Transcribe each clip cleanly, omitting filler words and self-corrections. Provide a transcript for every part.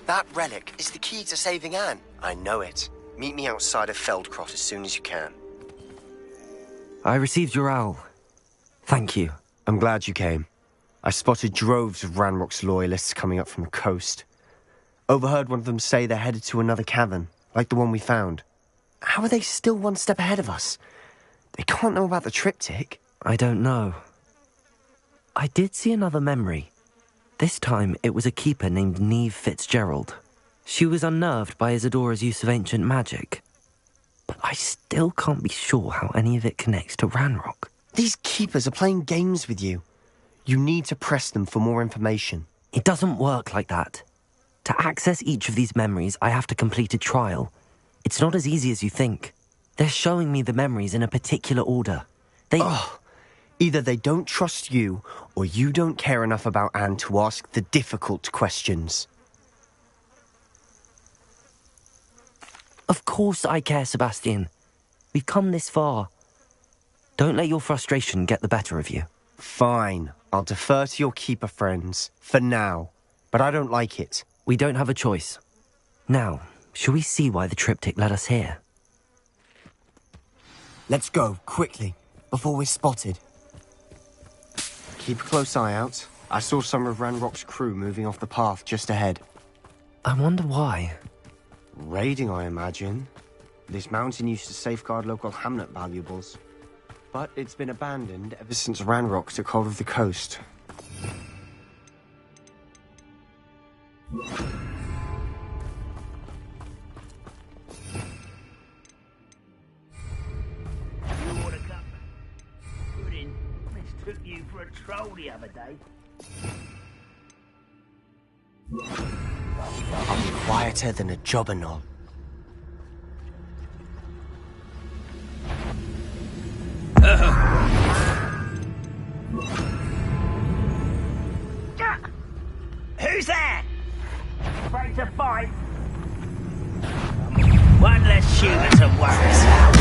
That relic is the key to saving Anne. I know it. Meet me outside of Feldcroft as soon as you can. I received your owl. Thank you. I'm glad you came. I spotted droves of Ranrock's loyalists coming up from the coast. Overheard one of them say they're headed to another cavern, like the one we found. How are they still one step ahead of us? They can't know about the triptych. I don't know. I did see another memory. This time, it was a keeper named Neve Fitzgerald. She was unnerved by Isadora's use of ancient magic. But I still can't be sure how any of it connects to Ranrock. These keepers are playing games with you. You need to press them for more information. It doesn't work like that. To access each of these memories, I have to complete a trial. It's not as easy as you think. They're showing me the memories in a particular order. Either they don't trust you, or you don't care enough about Anne to ask the difficult questions. Of course I care, Sebastian. We've come this far. Don't let your frustration get the better of you. Fine. I'll defer to your keeper friends, for now. But I don't like it. We don't have a choice. Now, shall we see why the triptych led us here? Let's go, quickly, before we're spotted. Keep a close eye out. I saw some of Ranrock's crew moving off the path just ahead. I wonder why. Raiding, I imagine. This mountain used to safeguard local hamlet valuables. But it's been abandoned ever since Ranrock took hold of the coast. Took you for a troll the other day. I'll be quieter than a jobberknoll. Who's there? Afraid to fight? One less shooter to worry about.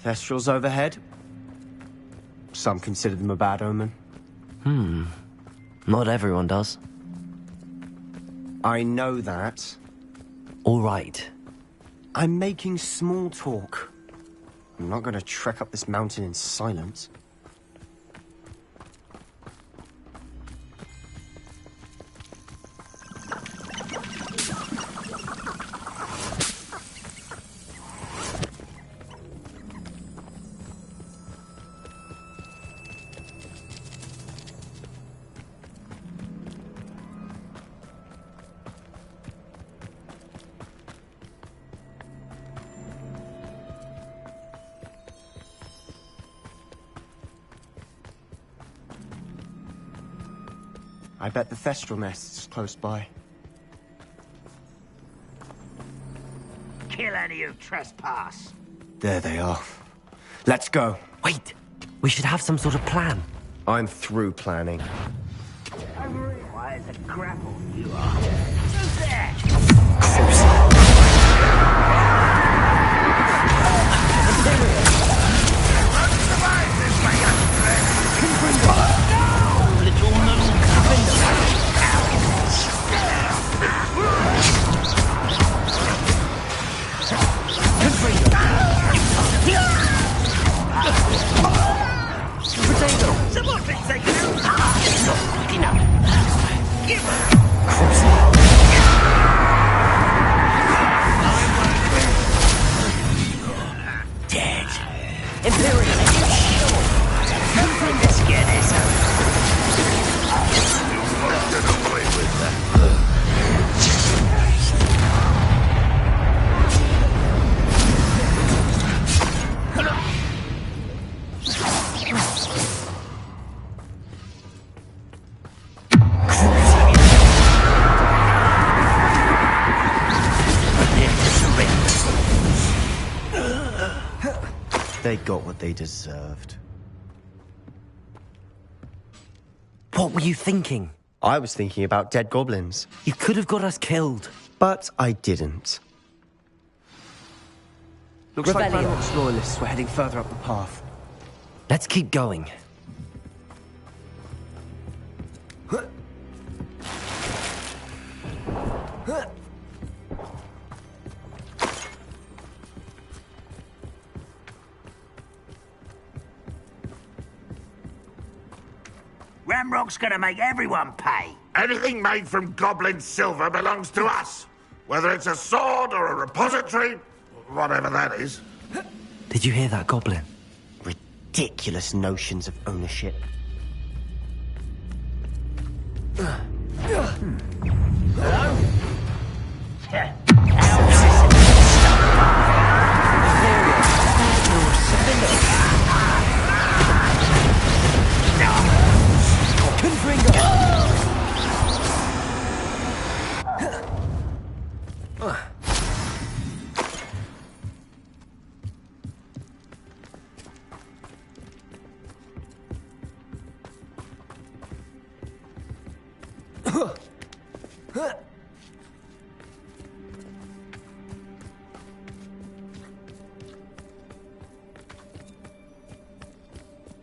Thestrals overhead. Some consider them a bad omen. Not everyone does. I know that. All right. I'm making small talk. I'm not going to trek up this mountain in silence. I bet the Thestral nest's close by. Kill any who trespass. There they are. Let's go. Wait, we should have some sort of plan. I'm through planning. Why is a grapple you are? Who's there? Someone thinks they can do it. Enough. Give her. Dead. Imperial. Let's get this over. They got what they deserved. What were you thinking? I was thinking about dead goblins. You could have got us killed. But I didn't. Looks like Revelio. Ranrock's loyalists were heading further up the path. Let's keep going. Ramrock's gonna make everyone pay. Anything made from goblin silver belongs to us. Whether it's a sword or a repository, whatever that is. Did you hear that, Goblin? Ridiculous notions of ownership.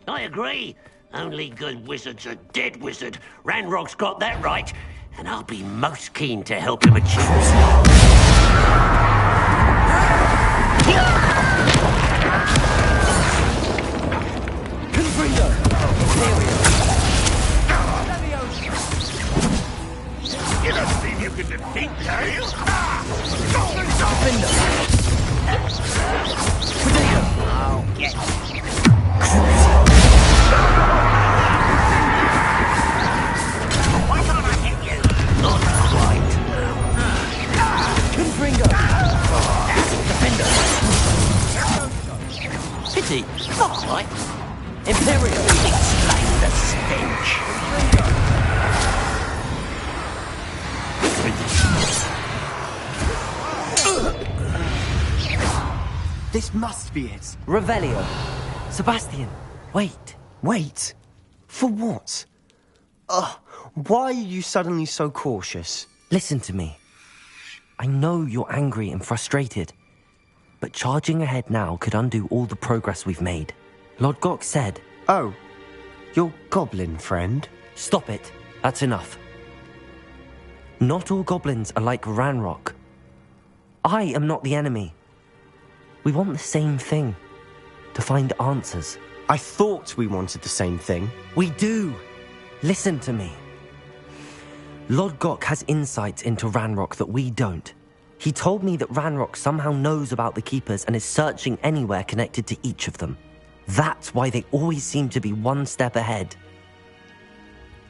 I agree. Only good wizard's a dead wizard. Ranrock's got that right, and I'll be most keen to help him achieve this. You don't think you can defeat Dale? I'll get Why can't I hit you? Not quite. Pity. Not quite. Imperial. Explain the stench. This must be it. Revelio. Sebastian, wait. Wait. For what? Ugh. Why are you suddenly so cautious? Listen to me. I know you're angry and frustrated, but charging ahead now could undo all the progress we've made. Lord Gok said... Oh. Your goblin friend? Stop it. That's enough. Not all goblins are like Ranrock. I am not the enemy. We want the same thing. To find answers. I thought we wanted the same thing. We do. Listen to me. Lord Gok has insights into Ranrock that we don't. He told me that Ranrock somehow knows about the Keepers and is searching anywhere connected to each of them. That's why they always seem to be one step ahead.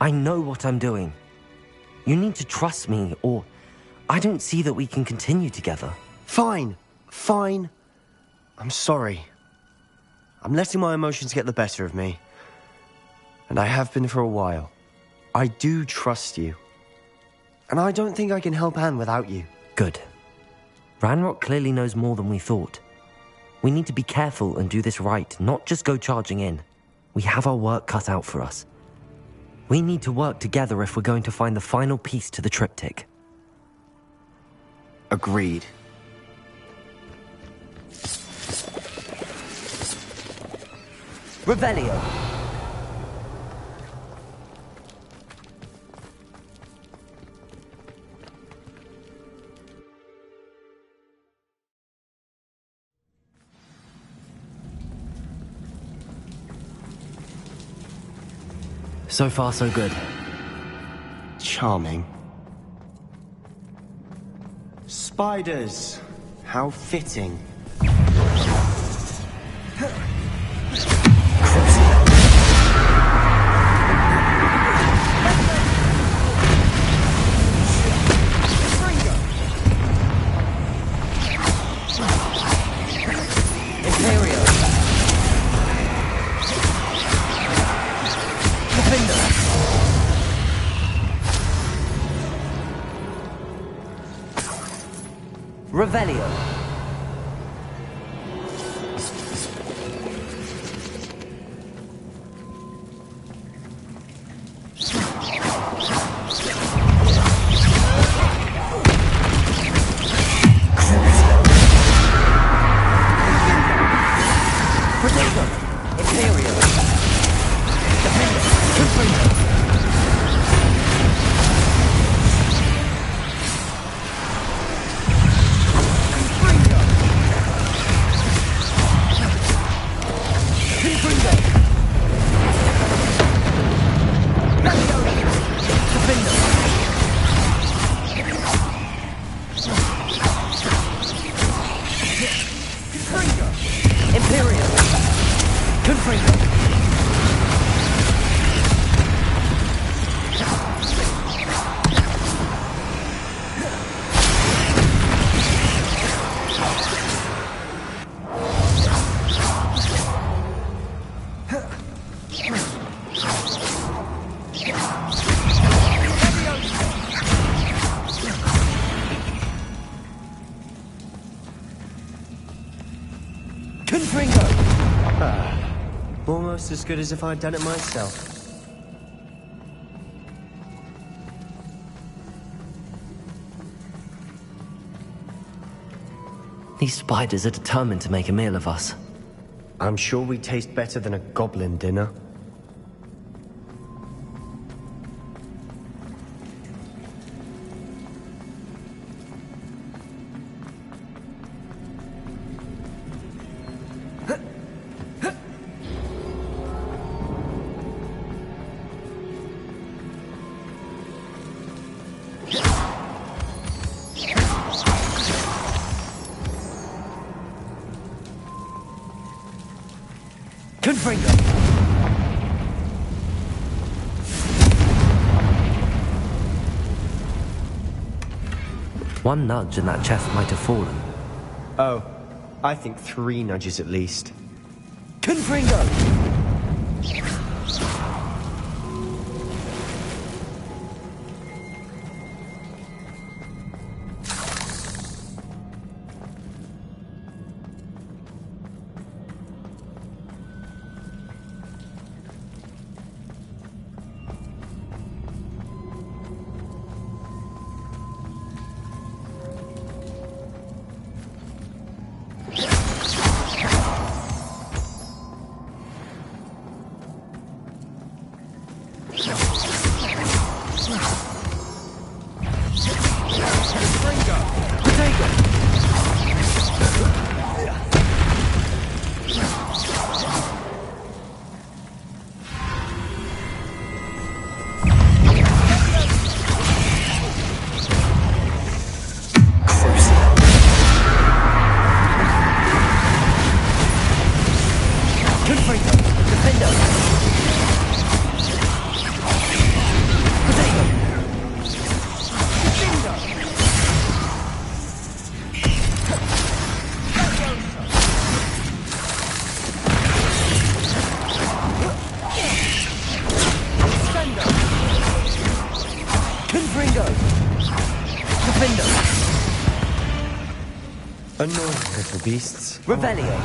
I know what I'm doing. You need to trust me, or I don't see that we can continue together. Fine. Fine. I'm sorry. I'm letting my emotions get the better of me. And I have been for a while. I do trust you. And I don't think I can help Anne without you. Good. Ranrock clearly knows more than we thought. We need to be careful and do this right, not just go charging in. We have our work cut out for us. We need to work together if we're going to find the final piece to the triptych. Agreed. Revelio. So far, so good. Charming. Spiders. How fitting. Revelio. Almost as good as if I'd done it myself. These spiders are determined to make a meal of us. I'm sure we taste better than a goblin dinner. One nudge and that chest might have fallen. Oh, I think 3 nudges at least. Confringo! Annoying little beasts. Revelio!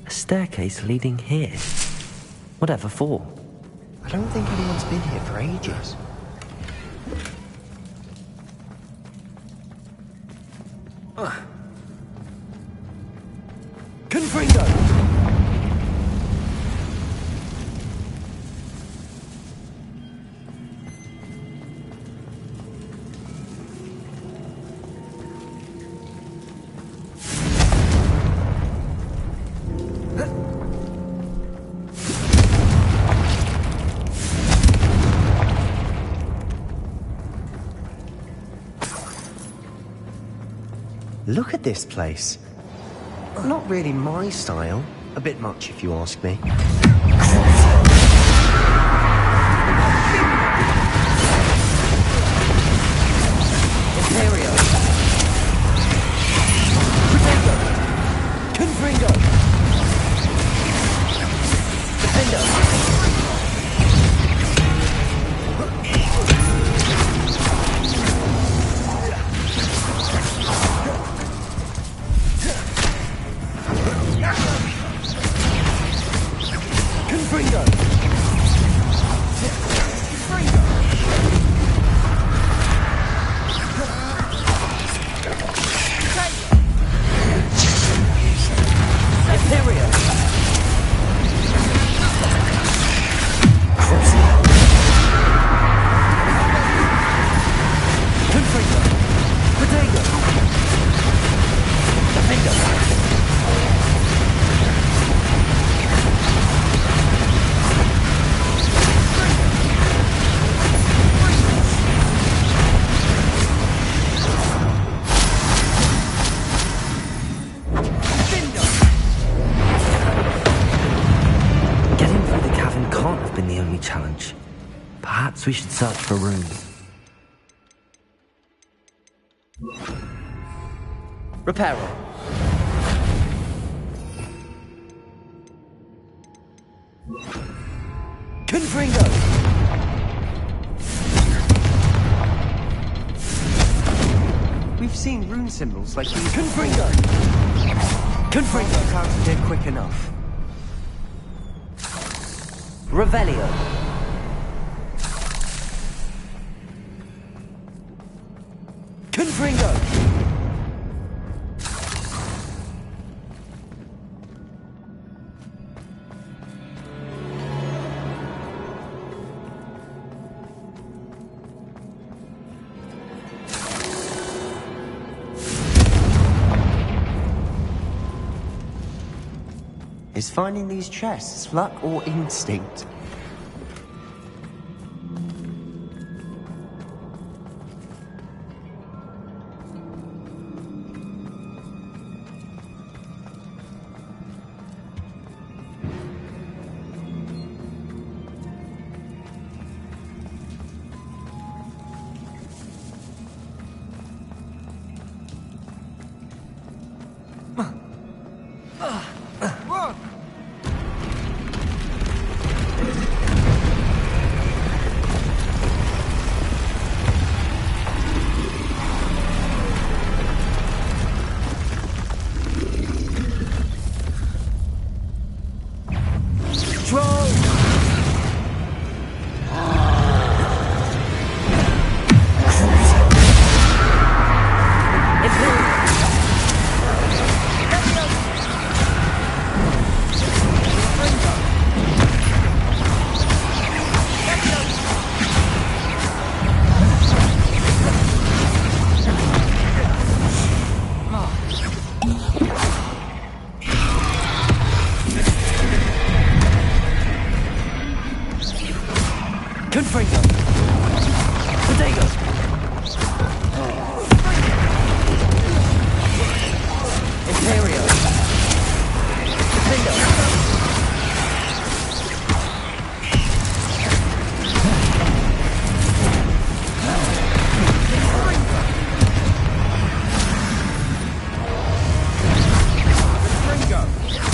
A staircase leading here. Whatever for? I don't think anyone's been here for ages. Confringo! Look at this place. Not really my style. A bit much, if you ask me. Imperio! Protego! Confringo! Defender! Challenge. Perhaps we should search for rooms. Reparo. Confringo. We've seen rune symbols like these. Confringo! Confringo! Get out of here quick enough. Revelio. Confringo! Is finding these chests luck or instinct? Confringo! Potato! Imperio! Defendo!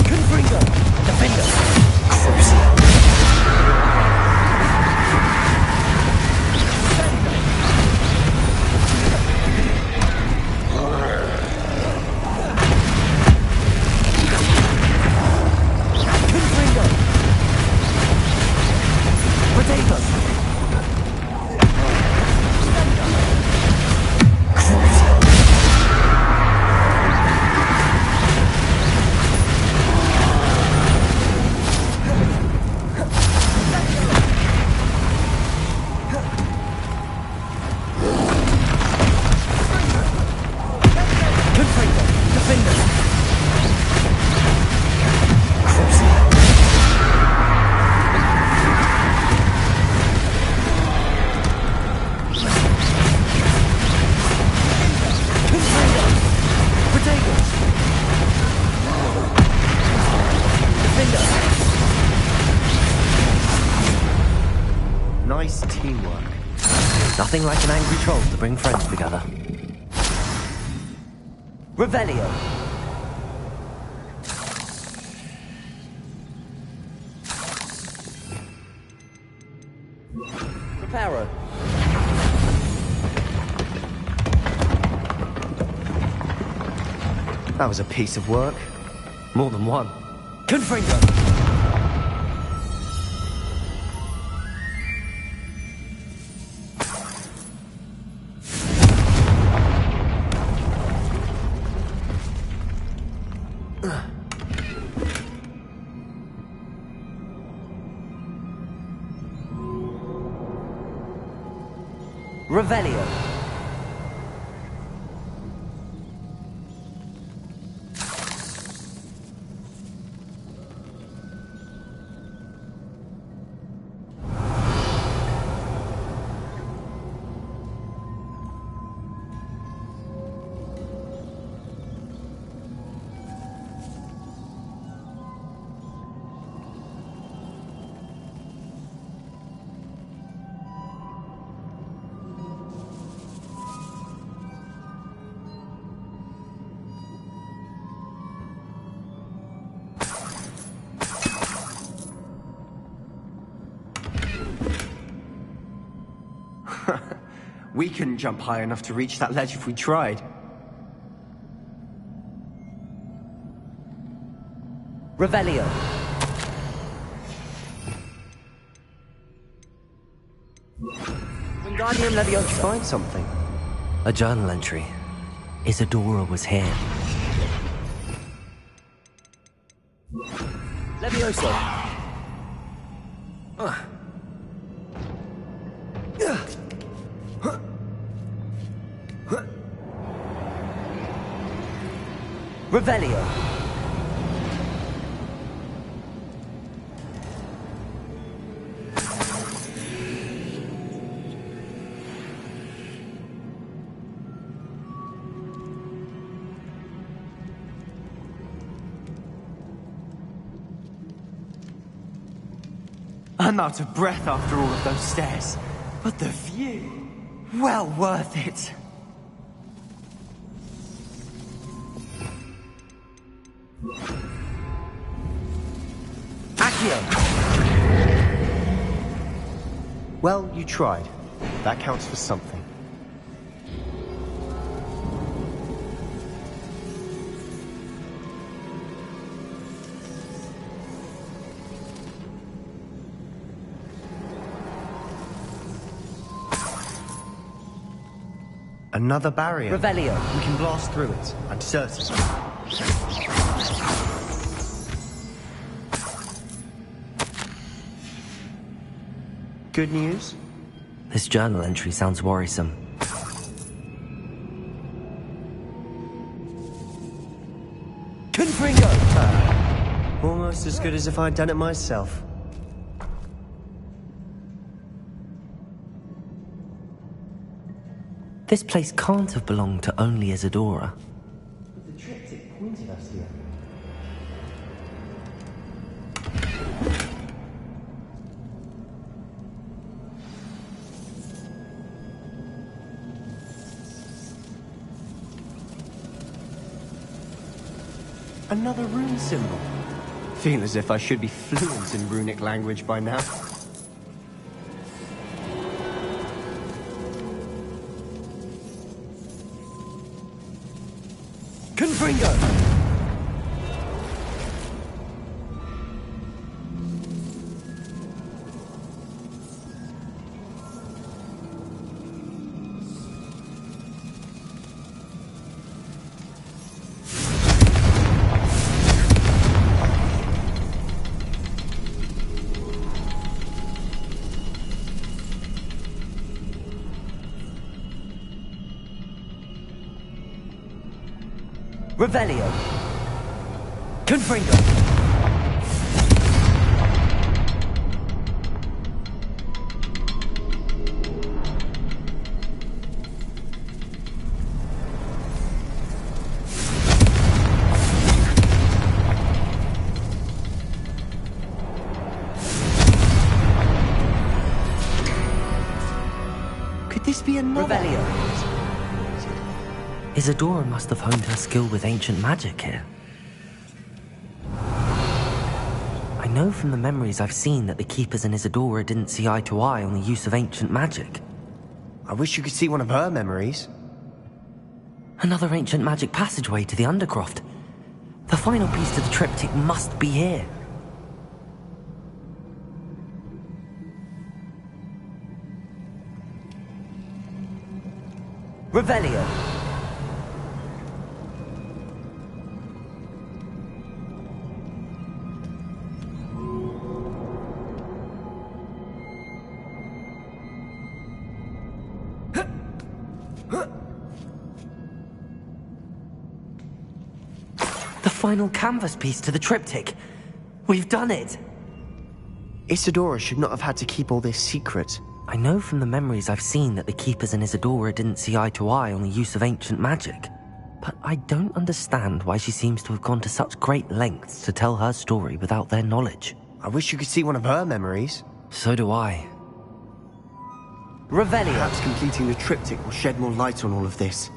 Confringo! Defendo! Nice teamwork. Nothing like an angry troll to bring friends together. Revelio. Reparo. That was a piece of work. More than one. Confringo. Revelio. We couldn't jump high enough to reach that ledge if we tried. Revelio. Wingardium Leviosa. Find something. A journal entry. Isadora was here. Leviosa. Revelio. I'm out of breath after all of those stairs. But the view... well worth it. Well, you tried. That counts for something. Another barrier. Revelio. We can blast through it, I'm certain. Good news? This journal entry sounds worrisome. Confringo! Almost as good as if I'd done it myself. This place can't have belonged to only Isadora. The triptych pointed us here. Another rune symbol. Feel as if I should be fluent in runic language by now. Confringo! Revelio. Confringo. Could this be another? Revelio. Isadora must have honed her skill with ancient magic here. I know from the memories I've seen that the Keepers and Isadora didn't see eye to eye on the use of ancient magic. I wish you could see one of her memories. Another ancient magic passageway to the Undercroft. The final piece to the triptych must be here. Revelio. The final canvas piece to the triptych. We've done it. Isadora should not have had to keep all this secret. I know from the memories I've seen that the Keepers and Isadora didn't see eye to eye on the use of ancient magic. But I don't understand why she seems to have gone to such great lengths to tell her story without their knowledge. I wish you could see one of her memories. So do I. Revelio. Perhaps completing the triptych will shed more light on all of this.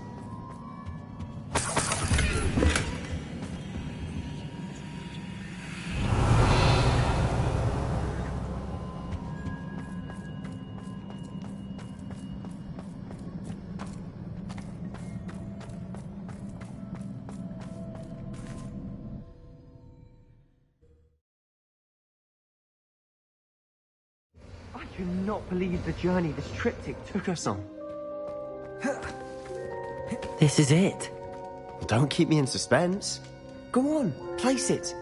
do not believe the journey this triptych took us on. This is it. Well, don't keep me in suspense. Go on, place it.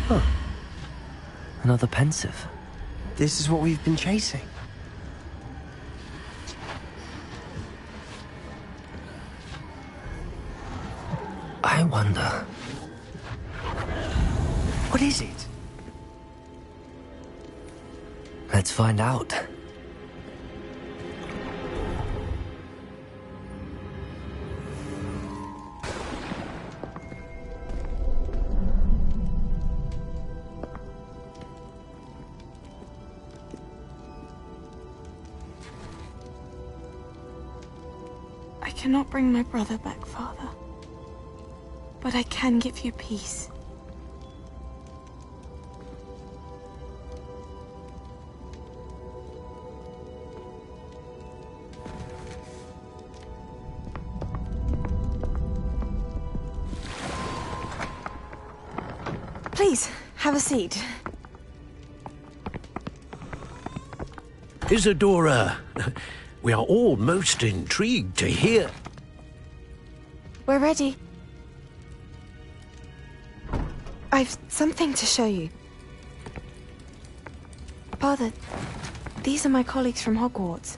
Huh. Another pensive. This is what we've been chasing. I wonder... What is it? Let's find out. I cannot bring my brother back, Father. But I can give you peace. Please, have a seat. Isadora, we are all most intrigued to hear. We're ready. I've something to show you. Father, these are my colleagues from Hogwarts.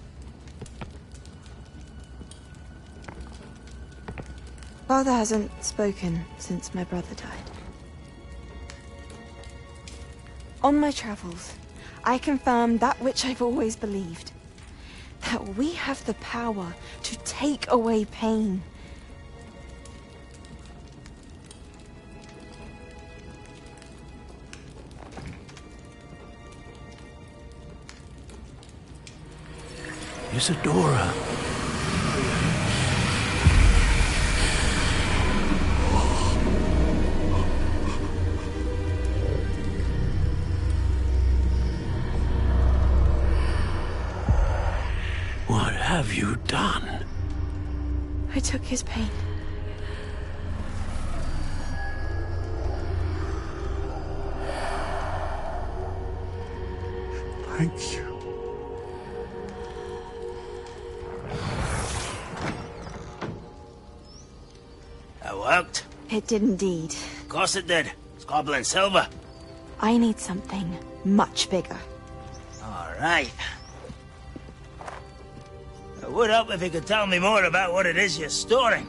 Father hasn't spoken since my brother died. On my travels, I confirmed that which I've always believed. That we have the power to take away pain. Isadora. What have you done? I took his pain. Thank you. That worked. It did indeed. Of course it did. It's goblin silver. I need something much bigger. All right. It would help if you could tell me more about what it is you're storing.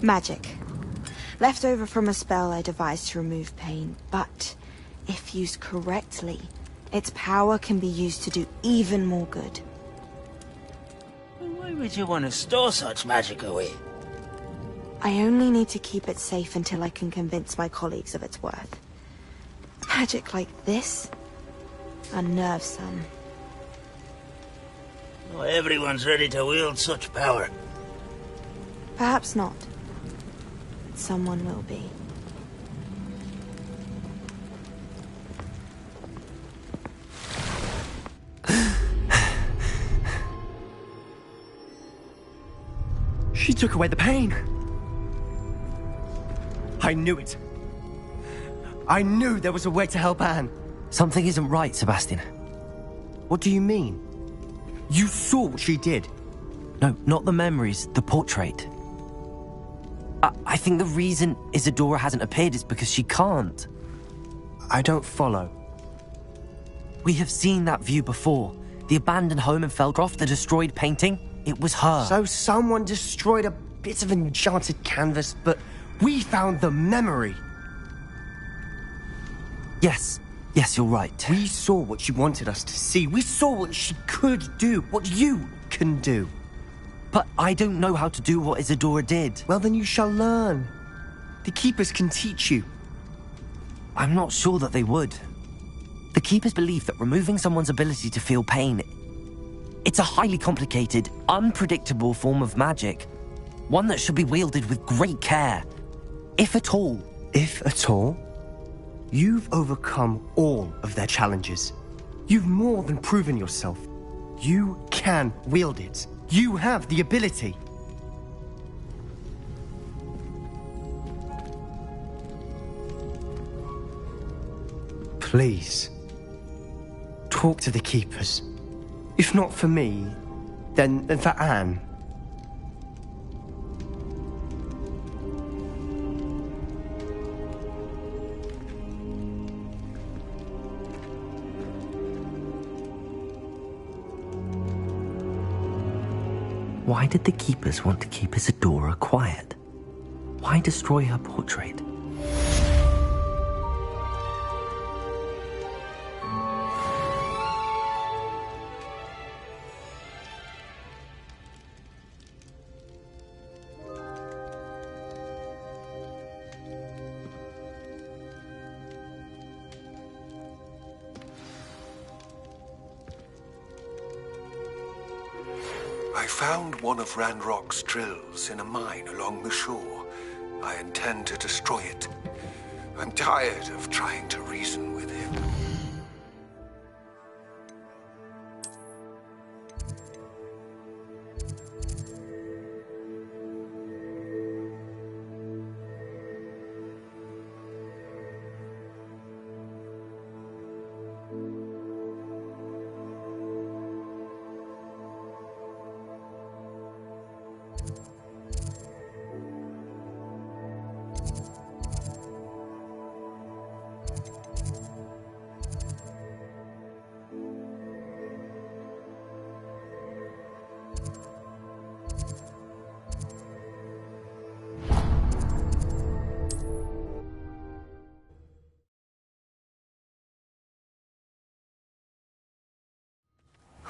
Magic. Left over from a spell I devised to remove pain, but if used correctly, its power can be used to do even more good. Why would you want to store such magic away? I only need to keep it safe until I can convince my colleagues of its worth. Magic like this unnerves some. Not everyone's ready to wield such power. Perhaps not. But someone will be. She took away the pain. I knew it. I knew there was a way to help Anne. Something isn't right, Sebastian. What do you mean? You saw what she did. No, not the memories, the portrait. I think the reason Isadora hasn't appeared is because she can't. I don't follow. We have seen that view before. The abandoned home in Felgroth, the destroyed painting. It was her. So someone destroyed a bit of enchanted canvas, but we found the memory. Yes, you're right. We saw what she wanted us to see. We saw what she could do, what you can do. But I don't know how to do what Isadora did. Well, then you shall learn. The Keepers can teach you. I'm not sure that they would. The Keepers believe that removing someone's ability to feel pain, it's a highly complicated, unpredictable form of magic. One that should be wielded with great care. If at all. If at all? You've overcome all of their challenges. You've more than proven yourself. You can wield it. You have the ability. Please, talk to the Keepers. If not for me, then for Anne. Why did the Keepers want to keep Isadora quiet? Why destroy her portrait? I found one of Ranrock's drills in a mine along the shore. I intend to destroy it. I'm tired of trying to reason with him.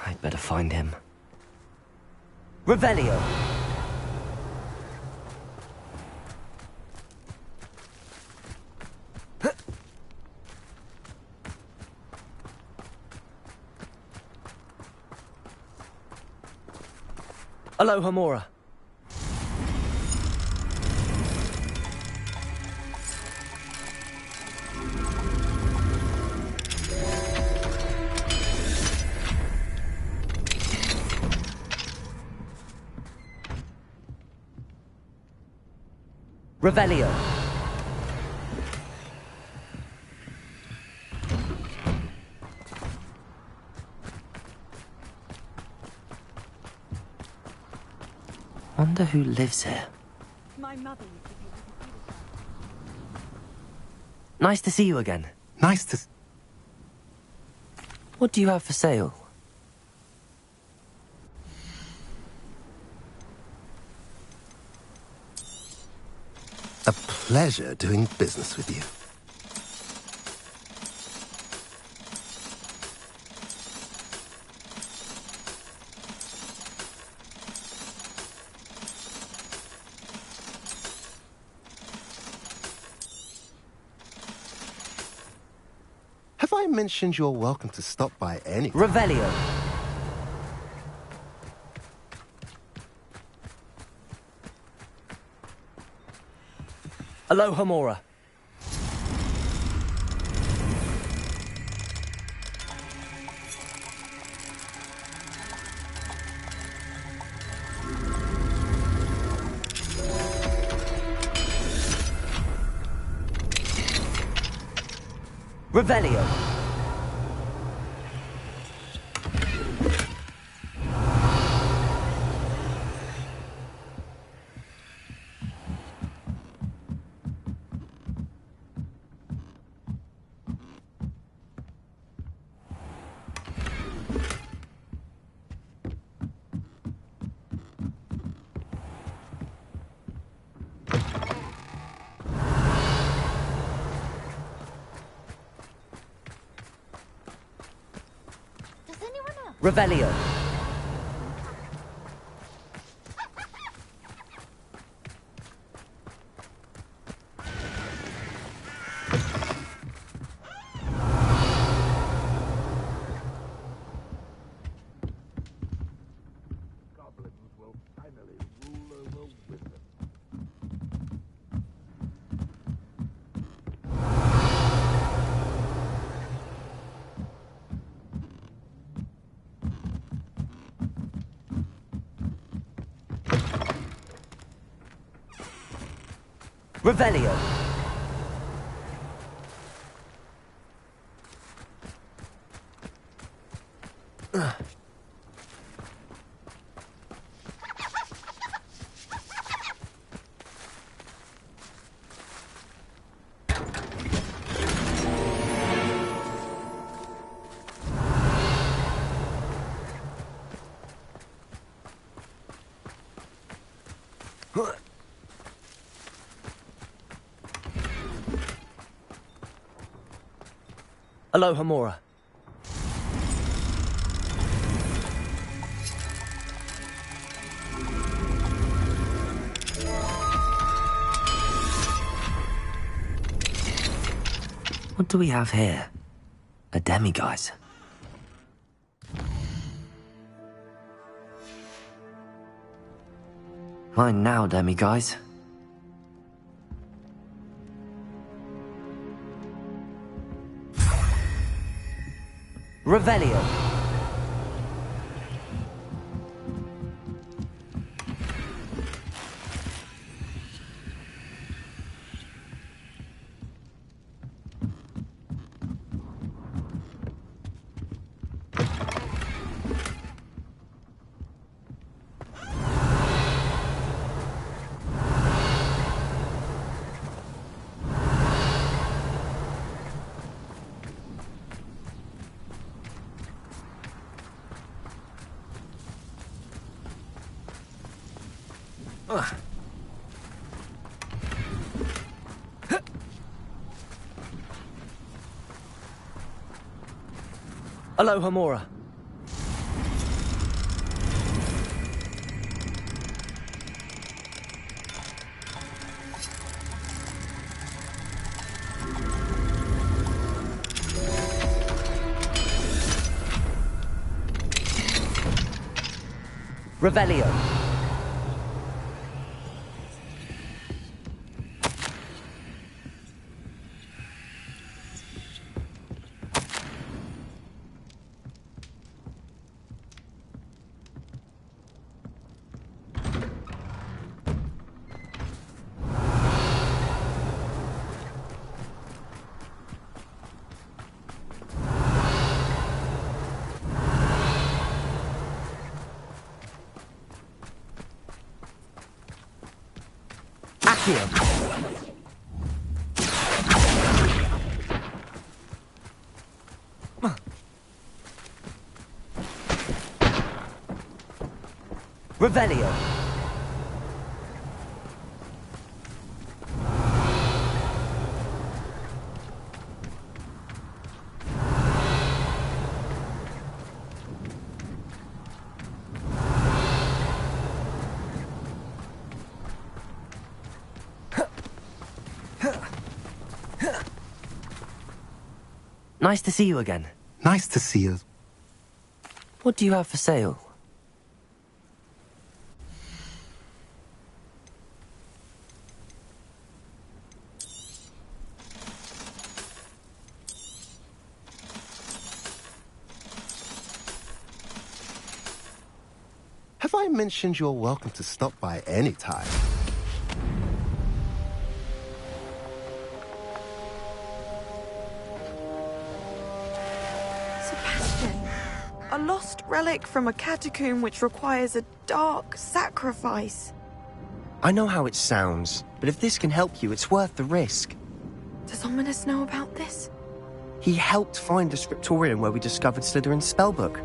I'd better find him. Revelio! Aloha Mora. Revelio. Wonder who lives here. My mother. Nice to see you again. Nice to... What do you have for sale? A pleasure doing business with you. Have I mentioned you're welcome to stop by any... Revelio. Aloha Mora. Revelio. Revelio. Goblins will finally rule over wizards. Revelio. Aloha Mora. What do we have here? A demiguise. Fine now, demiguise. Revelio. Aloha Mora. Revelio. Accio. Revelio. Nice to see you again. Nice to see you. What do you have for sale? Have I mentioned you're welcome to stop by any time? A lost relic from a catacomb which requires a dark sacrifice. I know how it sounds, but if this can help you, it's worth the risk. Does Ominous know about this? He helped find the scriptorium where we discovered Slytherin's spellbook.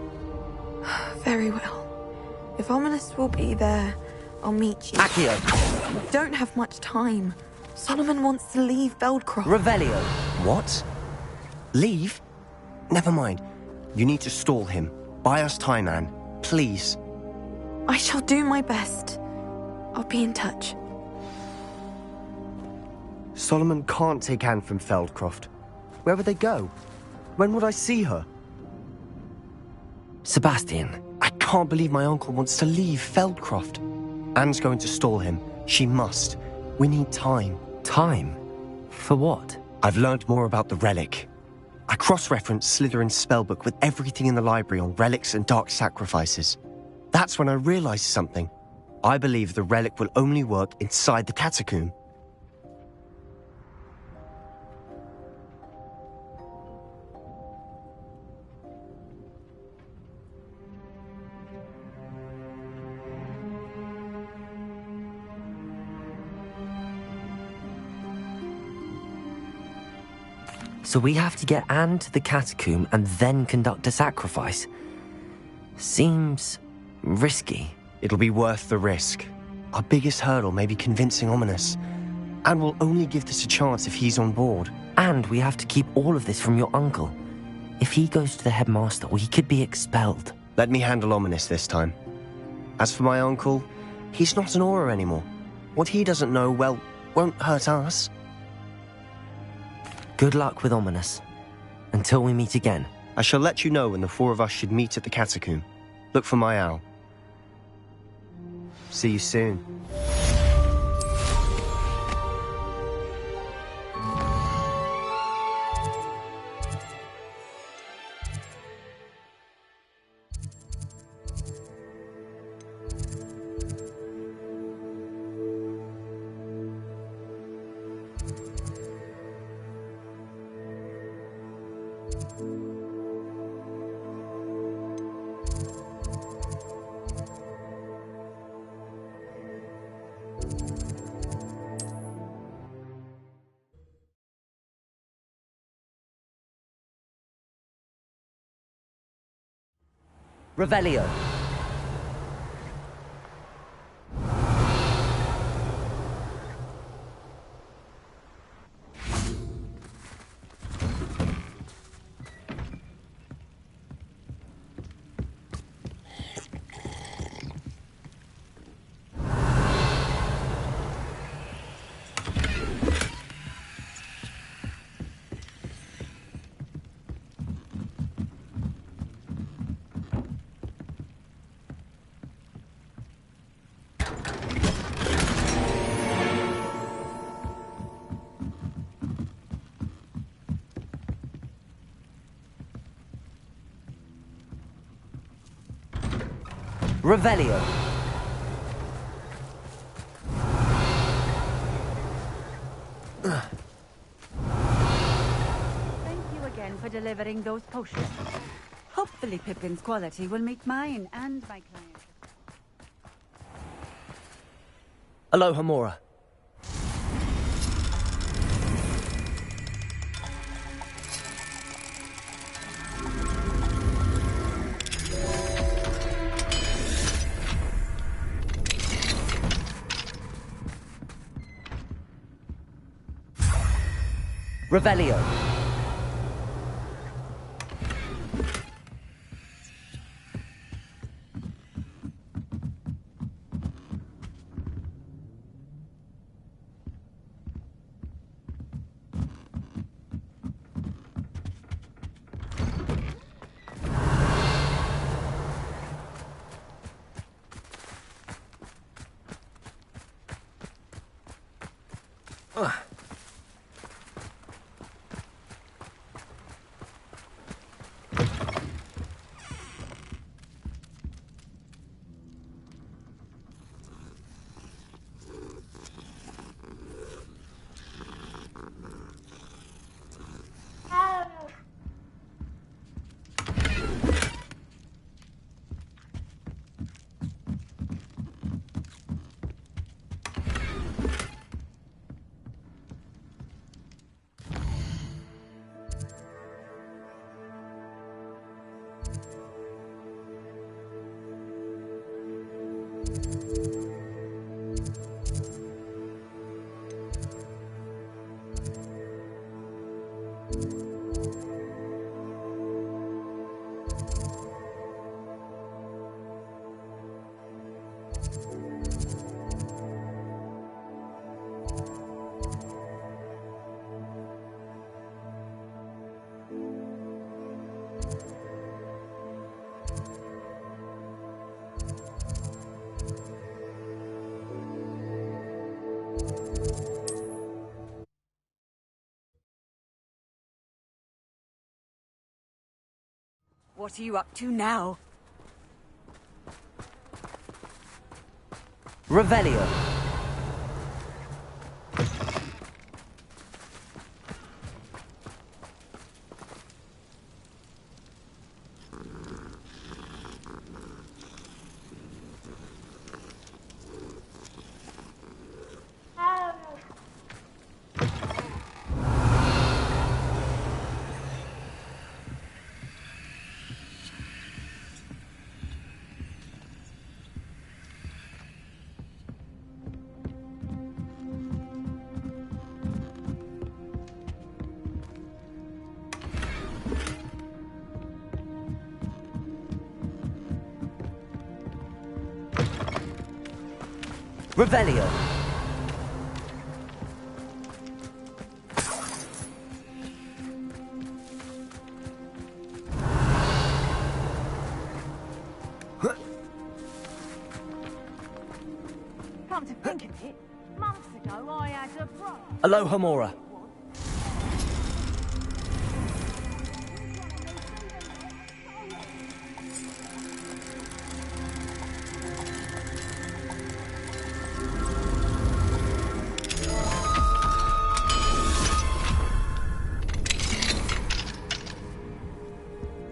Very well. If Ominous will be there, I'll meet you. Accio. We don't have much time. Solomon wants to leave Beldcroft. Revelio. What? Leave? Never mind. You need to stall him. Buy us time, Anne. Please. I shall do my best. I'll be in touch. Solomon can't take Anne from Feldcroft. Where would they go? When would I see her? Sebastian. I can't believe my uncle wants to leave Feldcroft. Anne's going to stall him. She must. We need time. Time? For what? I've learned more about the relic. I cross-referenced Slytherin's spellbook with everything in the library on relics and dark sacrifices. That's when I realized something. I believe the relic will only work inside the catacomb. So we have to get Anne to the catacomb and then conduct a sacrifice. Seems risky. It'll be worth the risk. Our biggest hurdle may be convincing Ominous. And we'll only give this a chance if he's on board. And we have to keep all of this from your uncle. If he goes to the headmaster, we could be expelled. Let me handle Ominous this time. As for my uncle, he's not an Auror anymore. What he doesn't know, well, won't hurt us. Good luck with Ominous. Until we meet again. I shall let you know when the four of us should meet at the catacomb. Look for my owl. See you soon. Revelio. Revelio. Thank you again for delivering those potions. Hopefully Pippin's quality will meet mine and my client. Aloha, Mora. Revelio. What are you up to now? Revelio. Revelio. Come to think of it, months ago I had a brother. Aloha Mora.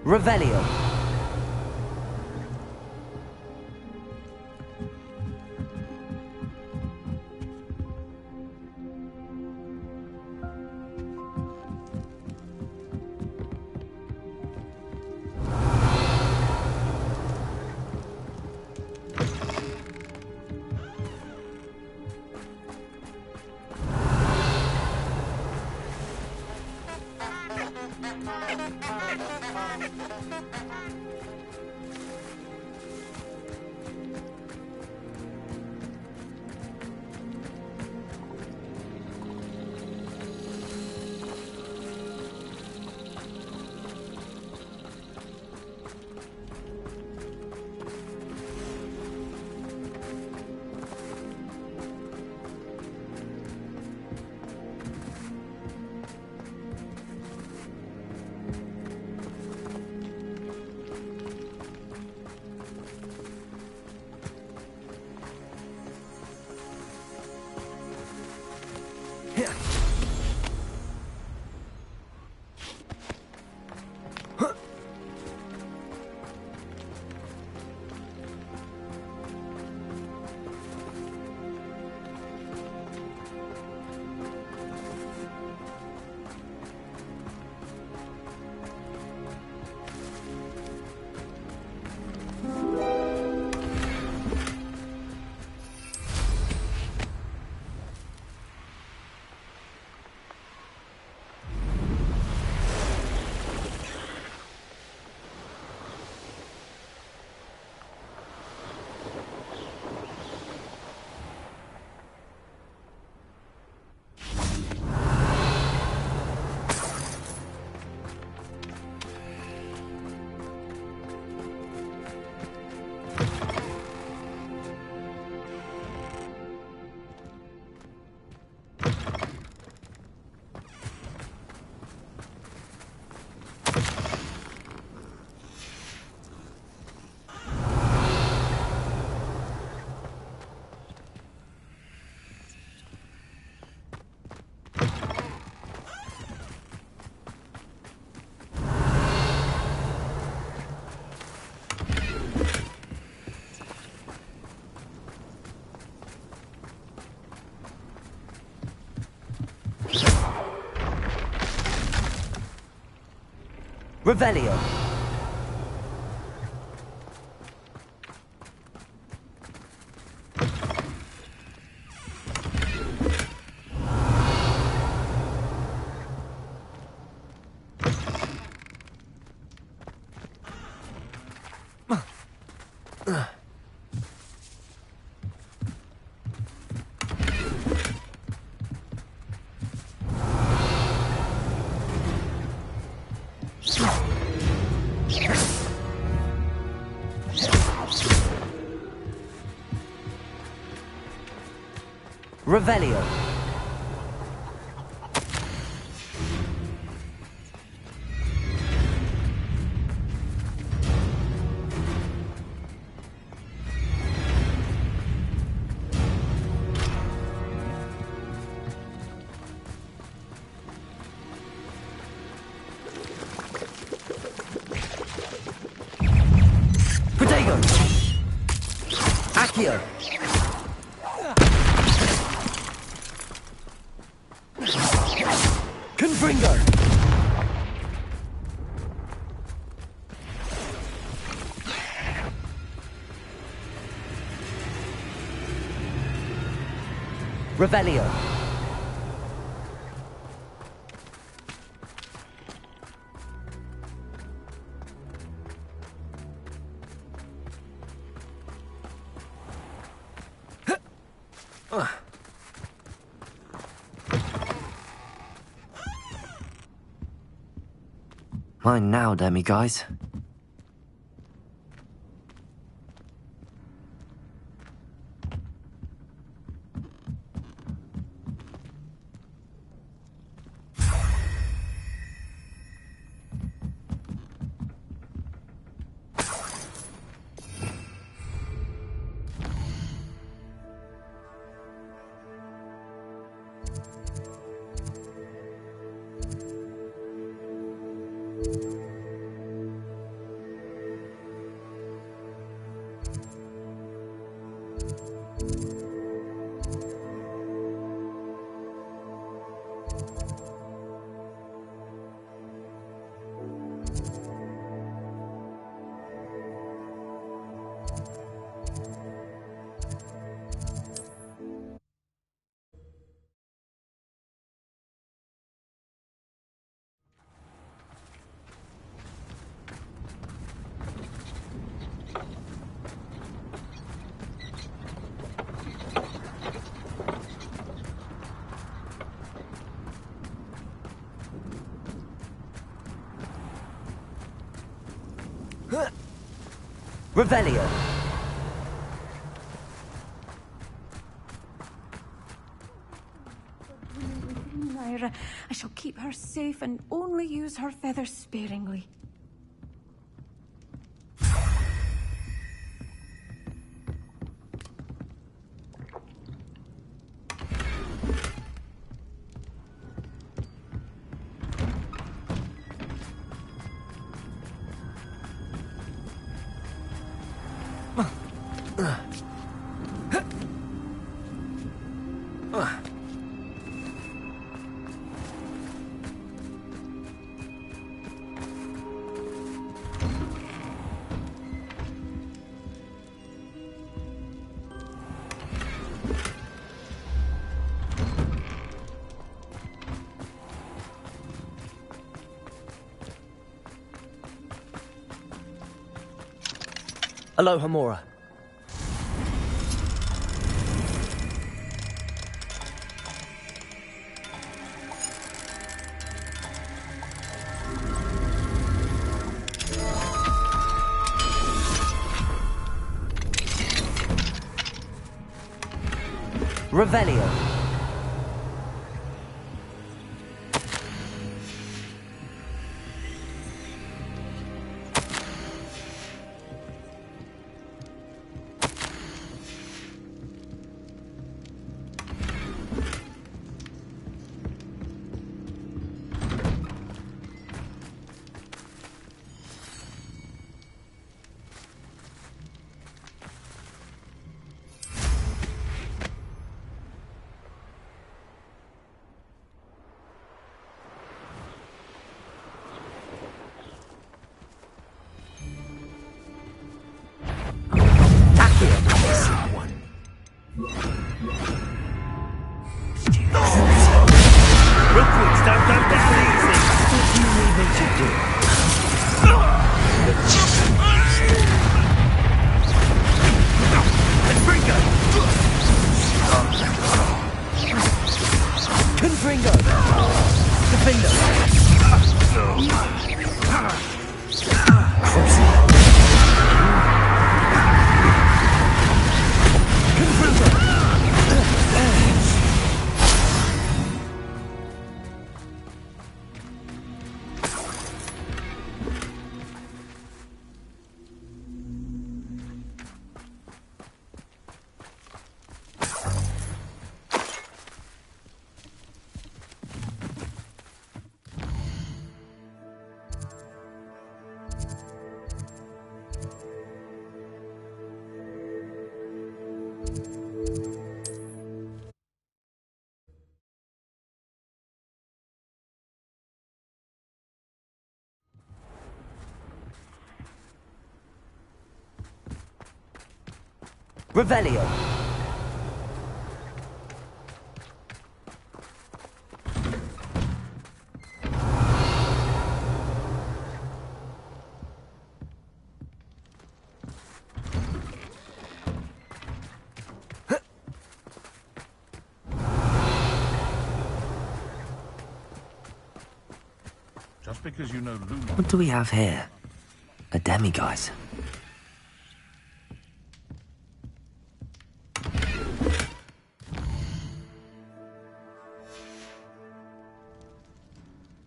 Revelio. Revelio. Revelio. Protego. Accio. Confringo. Revelio. Mine now, demi guys. Revelio. Myra, I shall keep her safe and only use her feathers sparingly. Aloha Mora. Revelio. Recruits don't go down easy. What do you need me to do? Confringo! Confringo. Defender. Revelio. Just because you know Luna... What do we have here? A demiguise.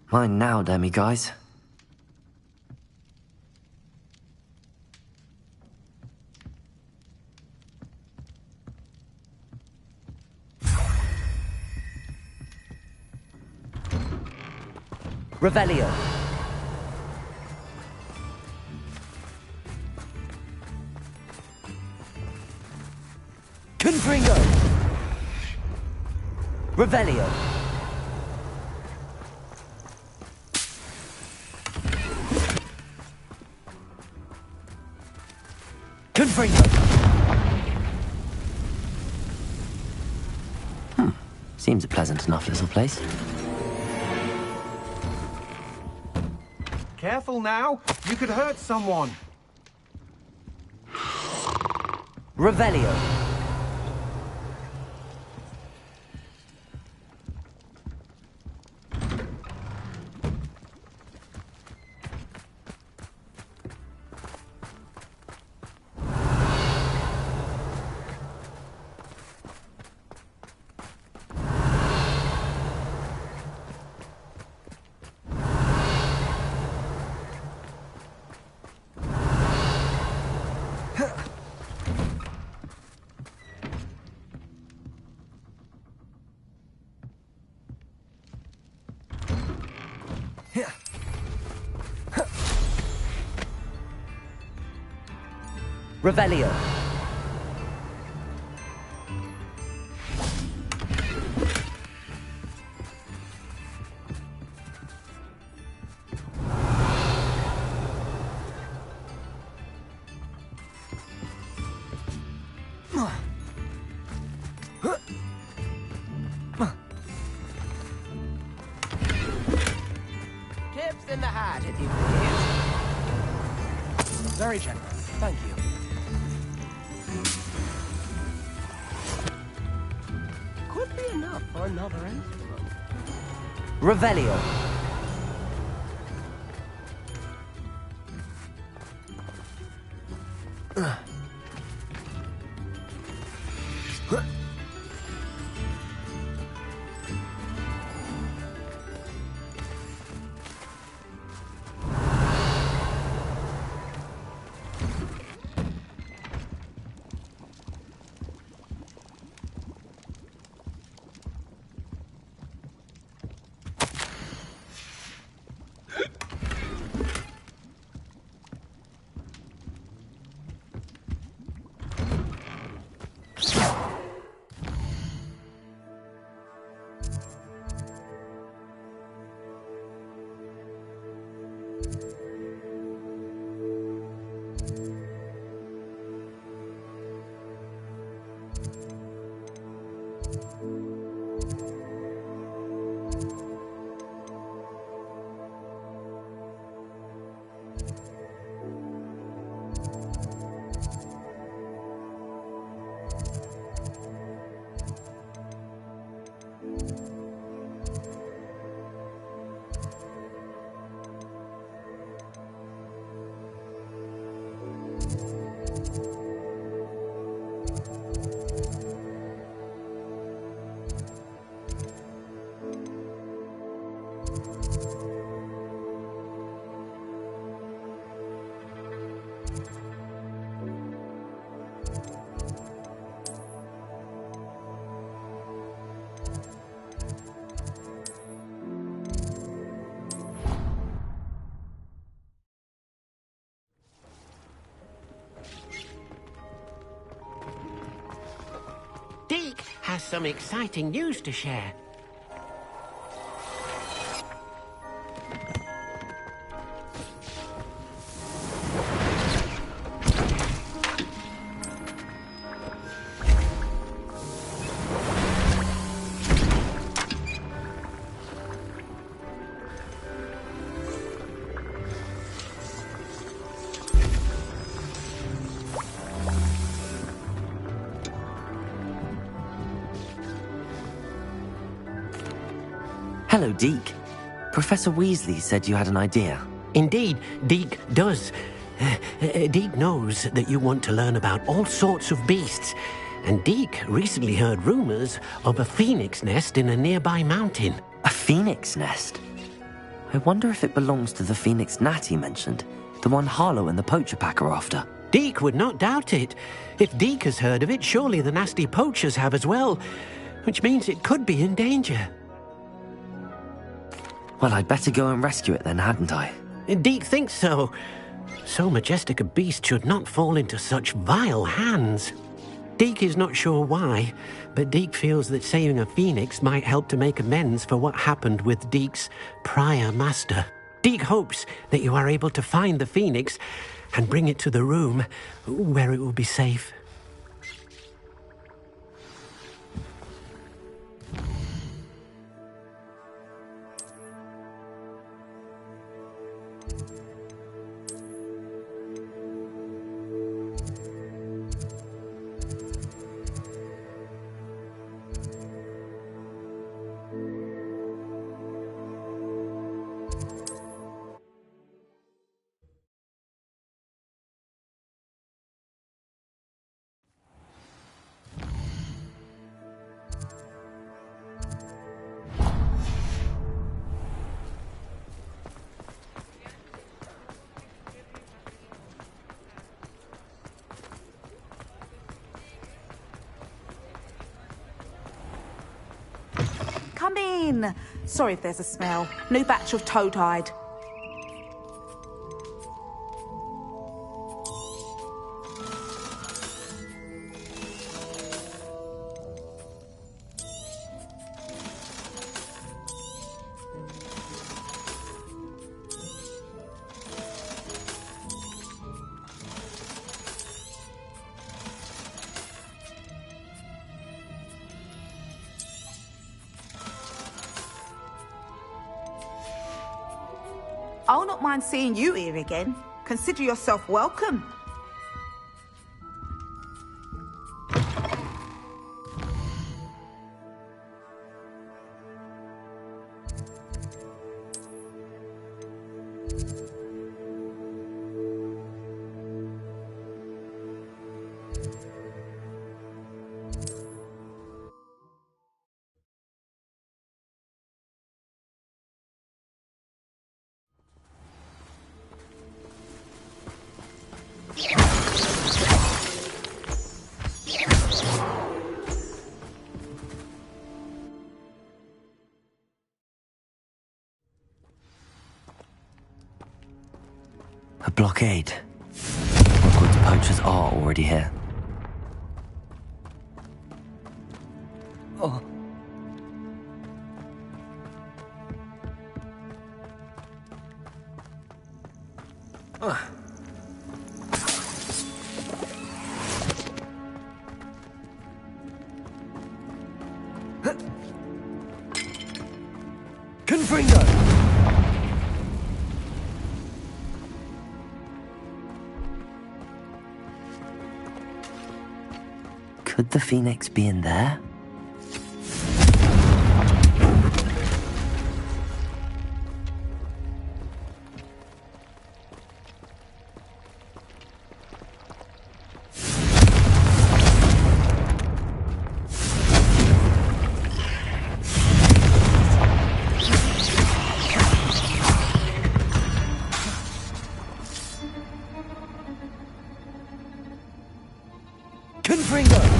Mine now, demiguise. Revelio. Confringo. Revelio. Confringo. Seems a pleasant enough little place. Careful now! You could hurt someone! Revelio. Revelio. Tips in the hat, if you please. Very generous. Thank you. Could be enough for another instrument. Revelio. Deke has some exciting news to share. Hello, Deke. Professor Weasley said you had an idea. Indeed, Deke does. Deke knows that you want to learn about all sorts of beasts, and Deke recently heard rumors of a phoenix nest in a nearby mountain. A phoenix nest? I wonder if it belongs to the phoenix gnat he mentioned, the one Harlow and the poacher pack are after. Deke would not doubt it. If Deke has heard of it, surely the nasty poachers have as well, which means it could be in danger. Well, I'd better go and rescue it then, hadn't I? Deke thinks so. So majestic a beast should not fall into such vile hands. Deke is not sure why, but Deke feels that saving a phoenix might help to make amends for what happened with Deke's prior master. Deke hopes that you are able to find the phoenix and bring it to the room where it will be safe. Come in. Sorry if there's a smell. New batch of toad-hide. I'll not mind seeing you here again. Consider yourself welcome. A blockade. Hogwarts poachers are already here. Oh. Confringo! Could the phoenix be in there? Confringo!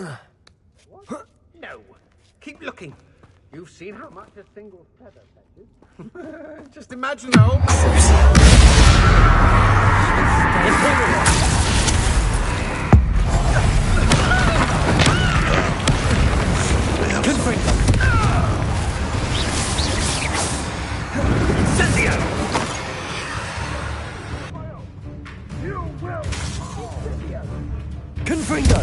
No. Keep looking. You've seen how much a single feather fetches. Just imagine though. Confringo!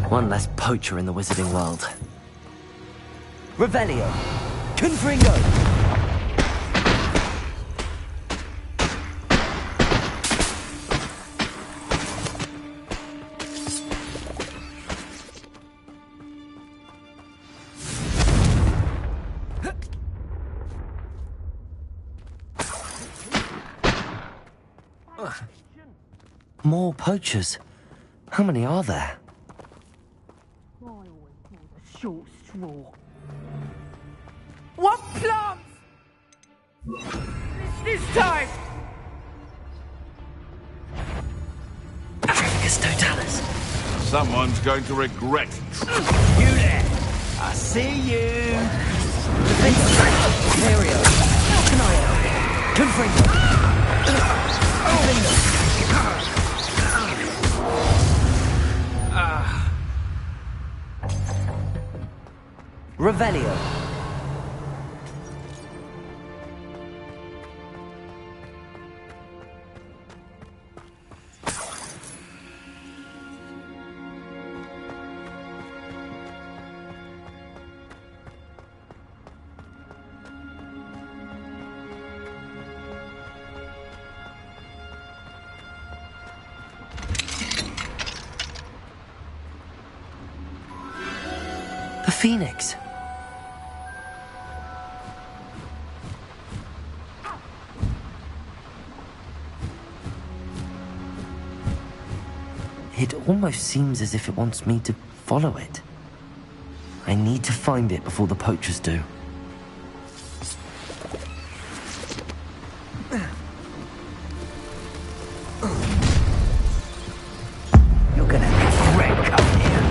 One less poacher in the wizarding world. Revelio! Confringo! More poachers. How many are there? Short straw. What plants? This time! Africus totalis. Someone's going to regret. You there! I see you! Mario! How can I help? Confringo! Revelio. The Phoenix. It almost seems as if it wants me to follow it. I need to find it before the poachers do. You're gonna regret coming here.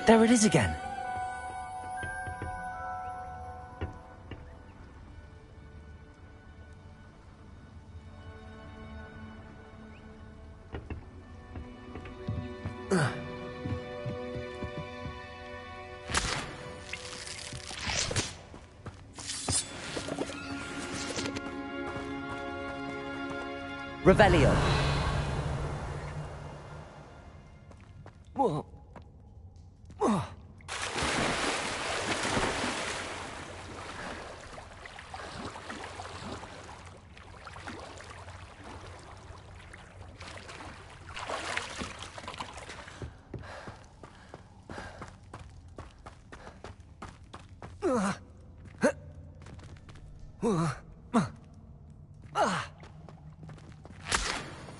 There it is again. Revelio. Whoa.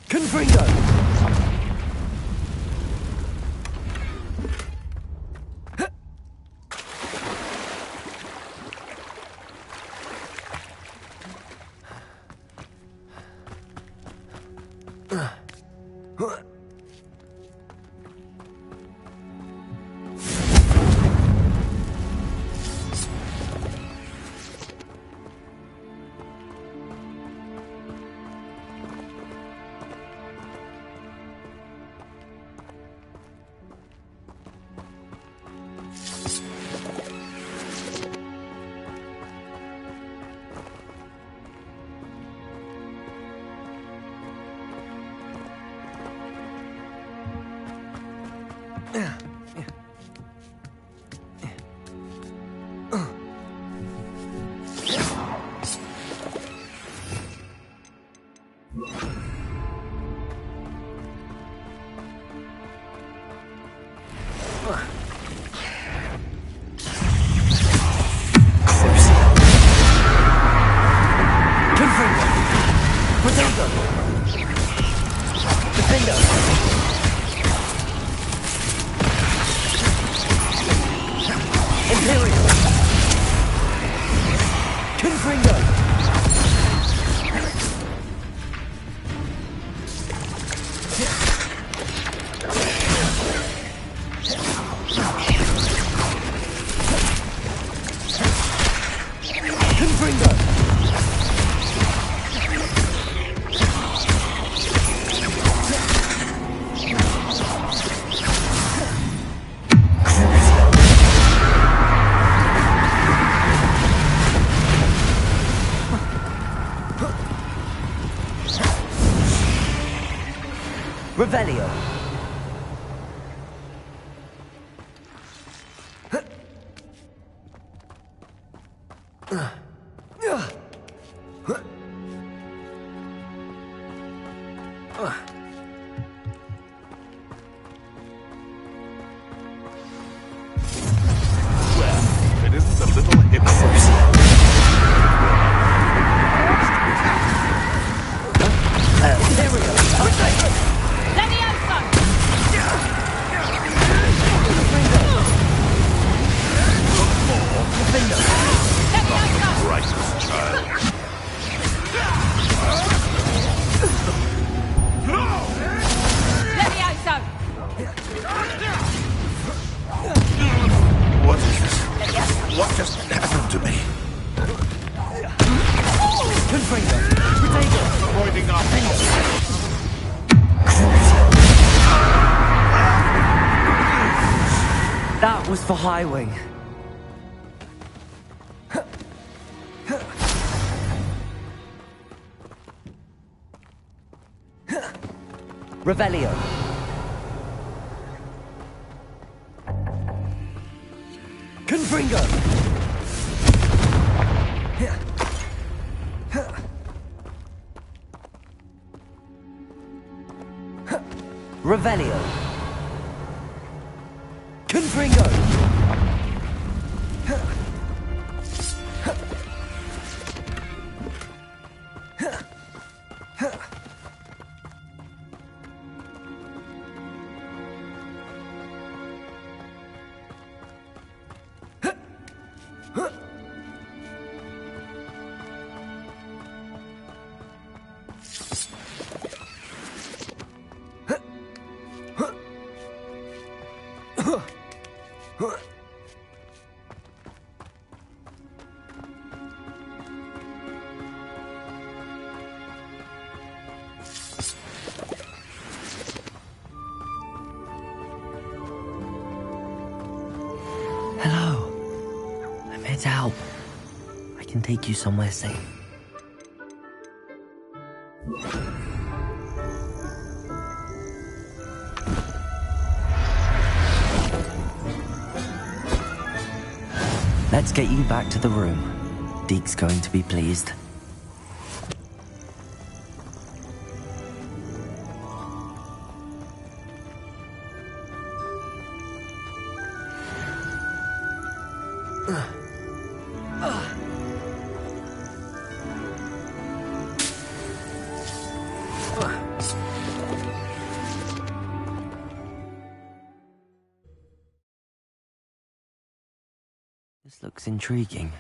Confringo! Revelio. It isn't a little hypocrisy. Righteous child. What is this? What just happened to me? Pointing our fingers. That was for Highwing. Revelio. Confringo. Revelio. Confringo. Hello. I'm here to help. I can take you somewhere safe. Let's get you back to the room. Deke's going to be pleased. This looks intriguing.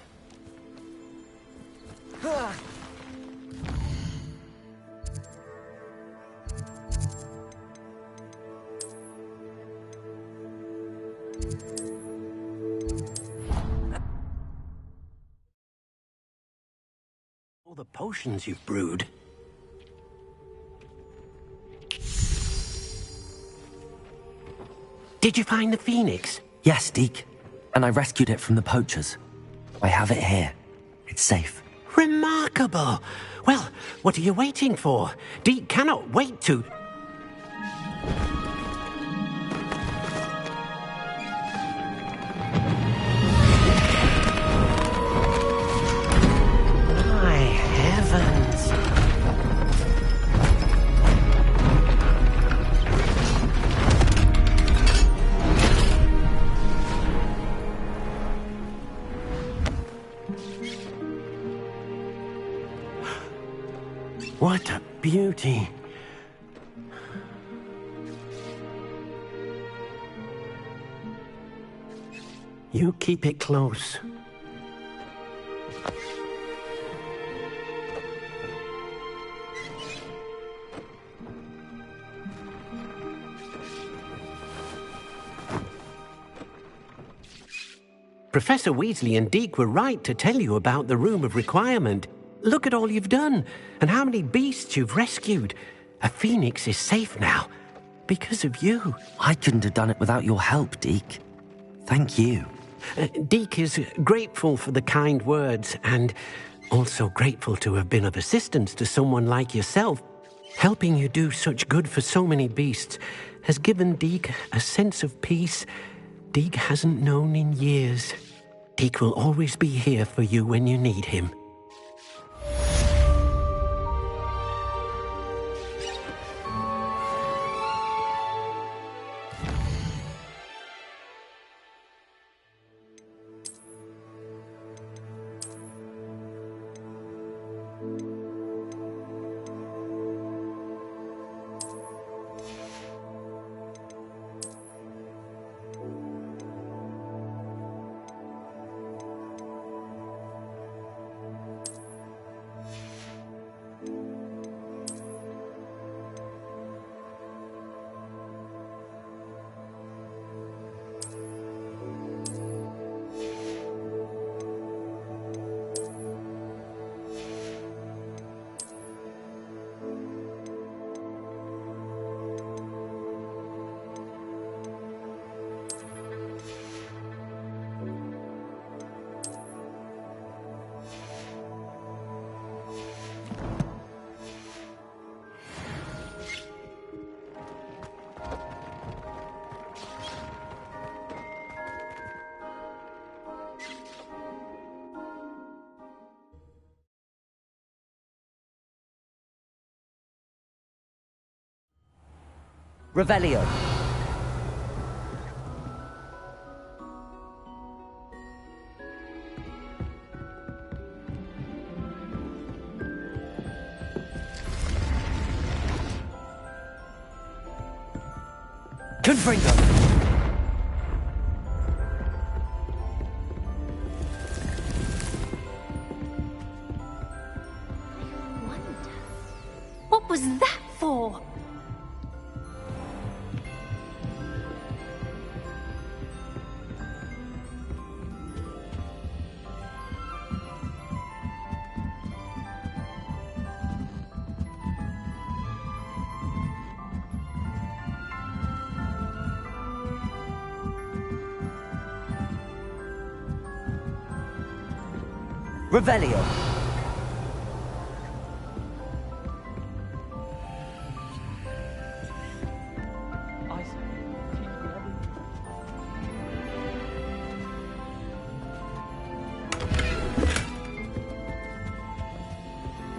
All the potions you've brewed. Did you find the phoenix? Yes, Deke. And I rescued it from the poachers. I have it here. It's safe. Remarkable! Well, what are you waiting for? Deke cannot wait to... What a beauty. You keep it close. Professor Weasley and Deke were right to tell you about the Room of Requirement. Look at all you've done, and how many beasts you've rescued. A phoenix is safe now, because of you. I couldn't have done it without your help, Deke. Thank you. Deke is grateful for the kind words, and also grateful to have been of assistance to someone like yourself. Helping you do such good for so many beasts has given Deke a sense of peace Deke hasn't known in years. Deke will always be here for you when you need him. Revelio. Confringo. What was that for? Revelio.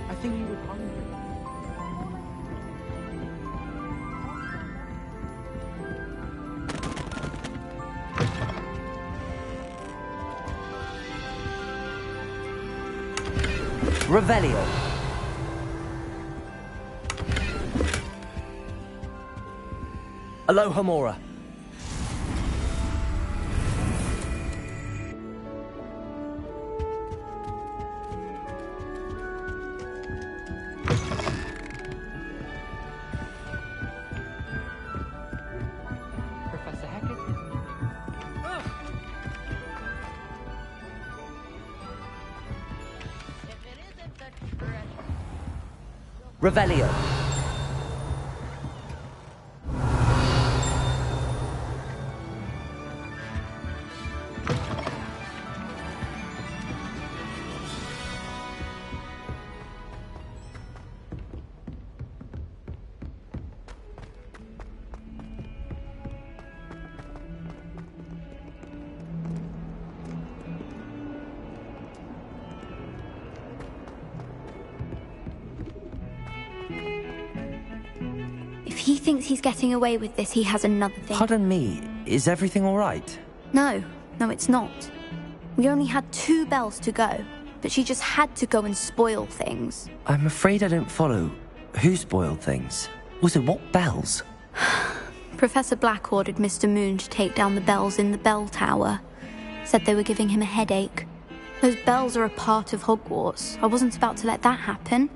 I think he was hungry. Revelio. Alohomora. Professor Hackett? Revelio. If he thinks he's getting away with this, he has another thing. Pardon me, is everything all right? No, it's not. We only had 2 bells to go. but she just had to go and spoil things. I'm afraid I don't follow. Who spoiled things? Also, what bells? Professor Black ordered Mr. Moon to take down the bells in the bell tower. Said they were giving him a headache. Those bells are a part of Hogwarts. I wasn't about to let that happen.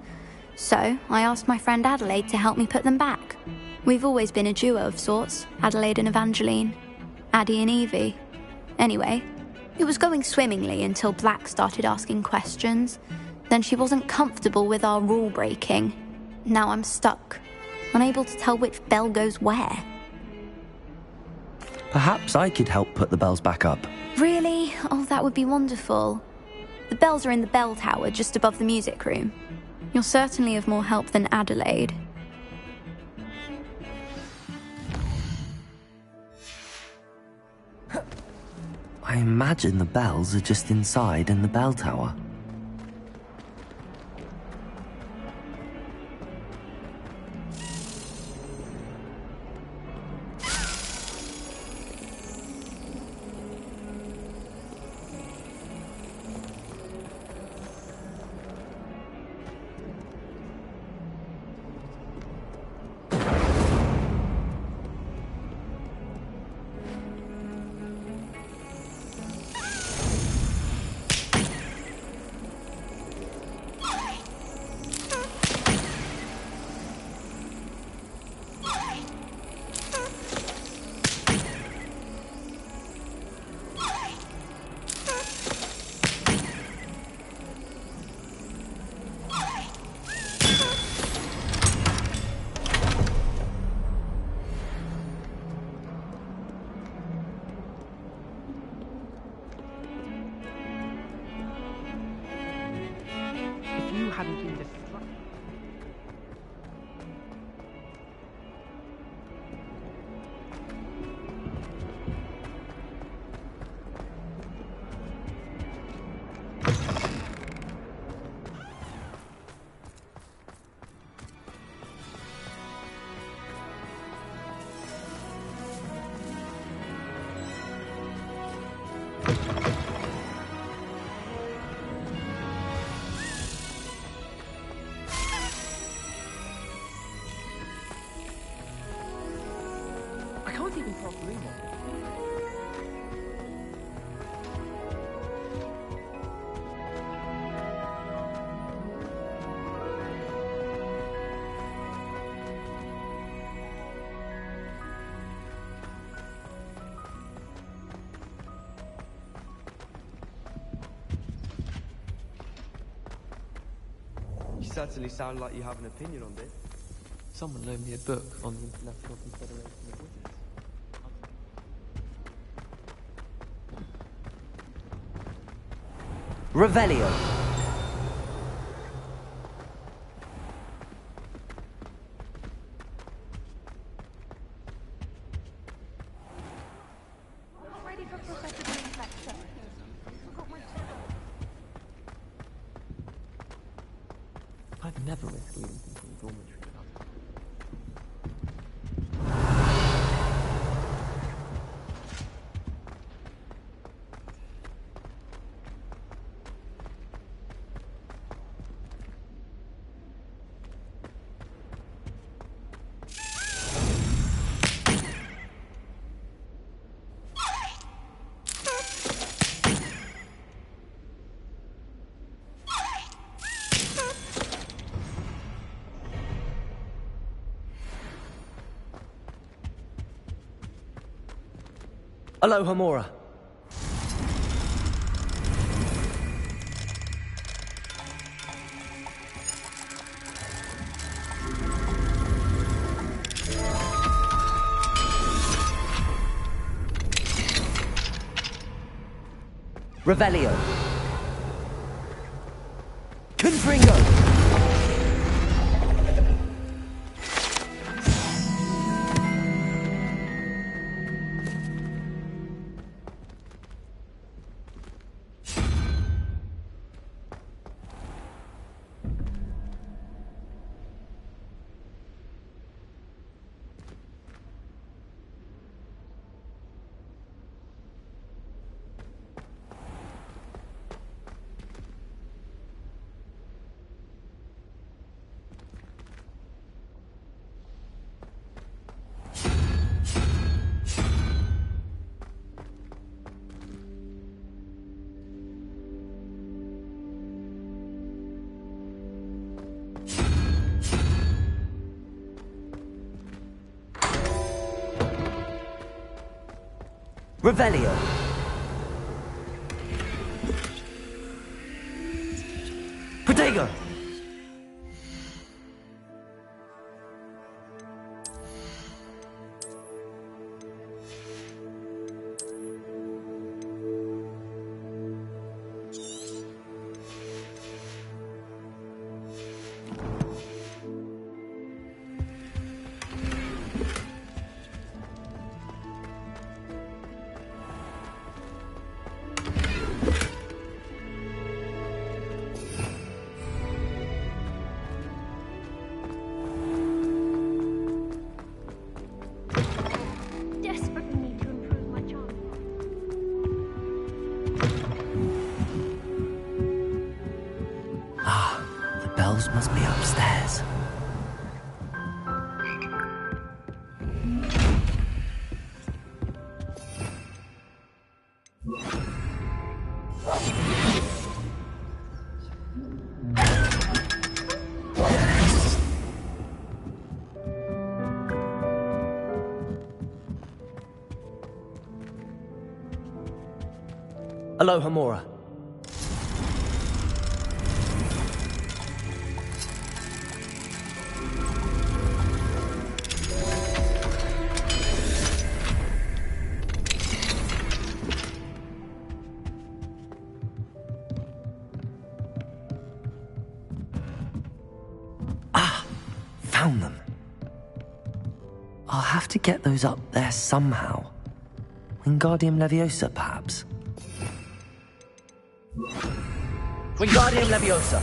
So, I asked my friend Adelaide to help me put them back. We've always been a duo of sorts, Adelaide and Evangeline. Addie and Evie. Anyway, it was going swimmingly until Black started asking questions. Then she wasn't comfortable with our rule breaking. Now I'm stuck, unable to tell which bell goes where. Perhaps I could help put the bells back up. Really? Oh, that would be wonderful. The bells are in the bell tower just above the music room. You're certainly of more help than Adelaide. I imagine the bells are just inside in the bell tower. Hadn't been destructed. You certainly sound like you have an opinion on this. Someone loaned me a book on the International Confederation of Wizards. Revelio. I've never risked leaving people in dormitory without. Aloha Mora. Revelio. Confringo. Revelio. Protego. Bells must be upstairs. Aloha, Mora. Found them. I'll have to get those up there somehow. Wingardium Leviosa, perhaps? Wingardium Leviosa!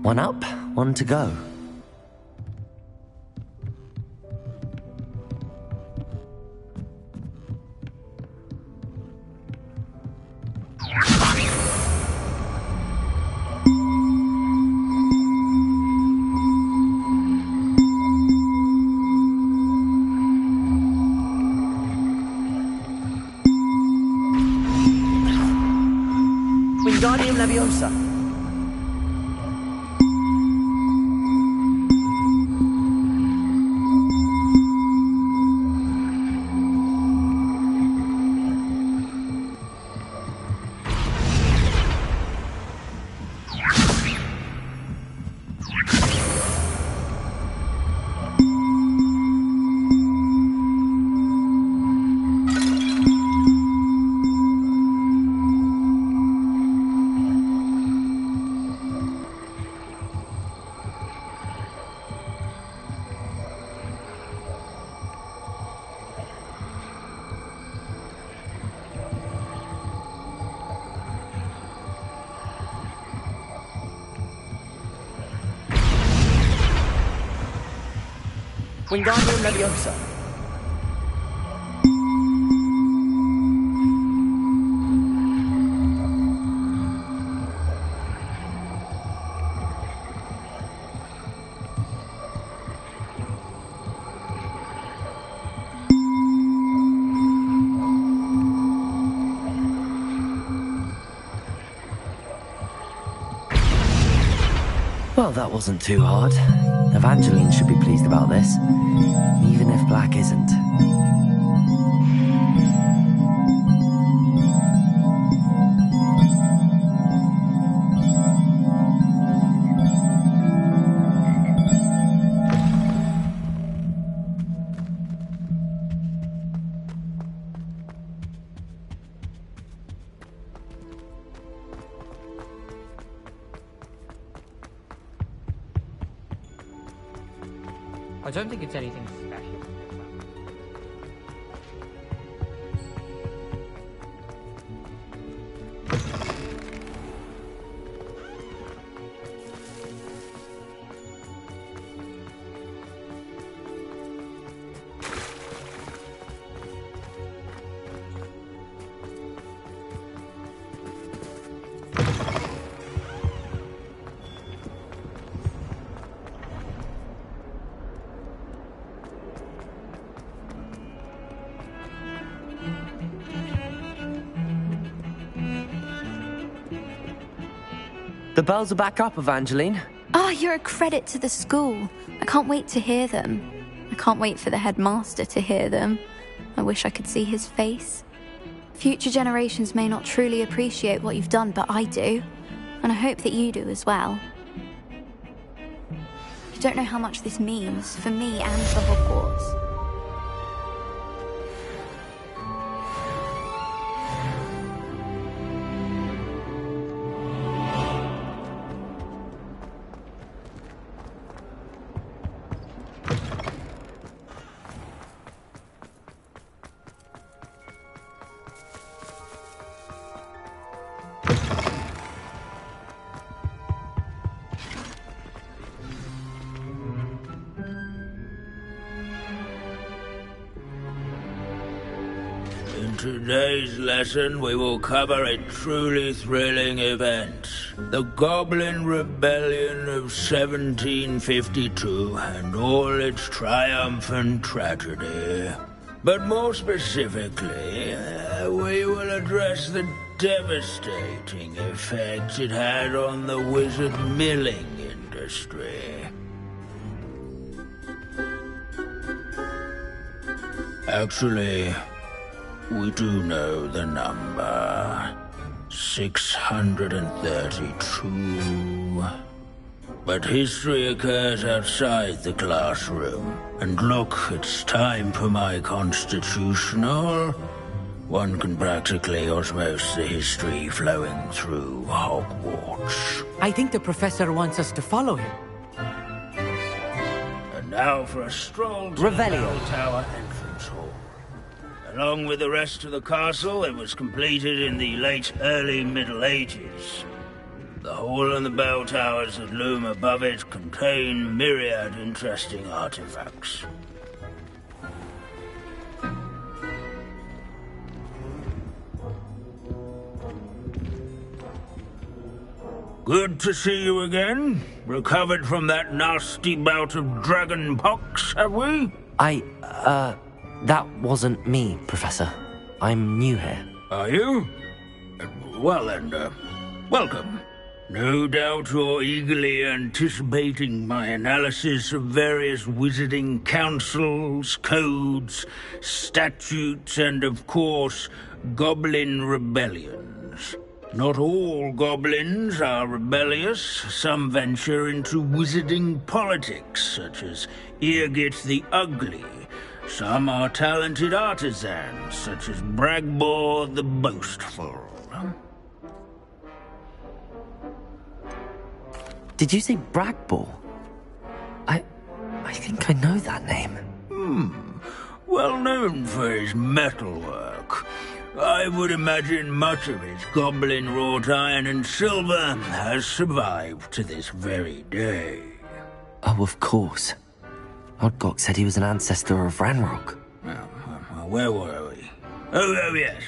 One up, one to go. Wingardium Leviosa. Wingardium Leviosa. Well, that wasn't too hard. Evangeline should be pleased about this, even if Black isn't. I don't think it's anything special. The bells are back up, Evangeline. Oh, you're a credit to the school. I can't wait to hear them. I can't wait for the headmaster to hear them. I wish I could see his face. Future generations may not truly appreciate what you've done, but I do. And I hope that you do as well. You don't know how much this means for me and for Hogwarts. In today's lesson, we will cover a truly thrilling event. The Goblin Rebellion of 1752 and all its triumphant tragedy. But more specifically, we will address the devastating effects it had on the wizard milling industry. Actually, we do know the number. 632. But history occurs outside the classroom. And look, it's time for my constitutional. One can practically osmose the history flowing through Hogwarts. I think the professor wants us to follow him. And now for a stroll to the Bell Tower entrance hall. Along with the rest of the castle, it was completed in the early Middle Ages. The hall and the bell towers that loom above it contain myriad interesting artifacts. Good to see you again. Recovered from that nasty bout of dragon pox, have we? That wasn't me, Professor. I'm new here. Are you? Well then, welcome. No doubt you're eagerly anticipating my analysis of various wizarding councils, codes, statutes, and of course, goblin rebellions. Not all goblins are rebellious. Some venture into wizarding politics, such as Irgit the Ugly. Some are talented artisans, such as Bragbor the Boastful. Did you say Bragbor? I think I know that name. Well known for his metalwork. I would imagine much of his goblin-wrought iron and silver has survived to this very day. Oh, of course. Odgok said he was an ancestor of Ranrock. Where were we? Oh, yes.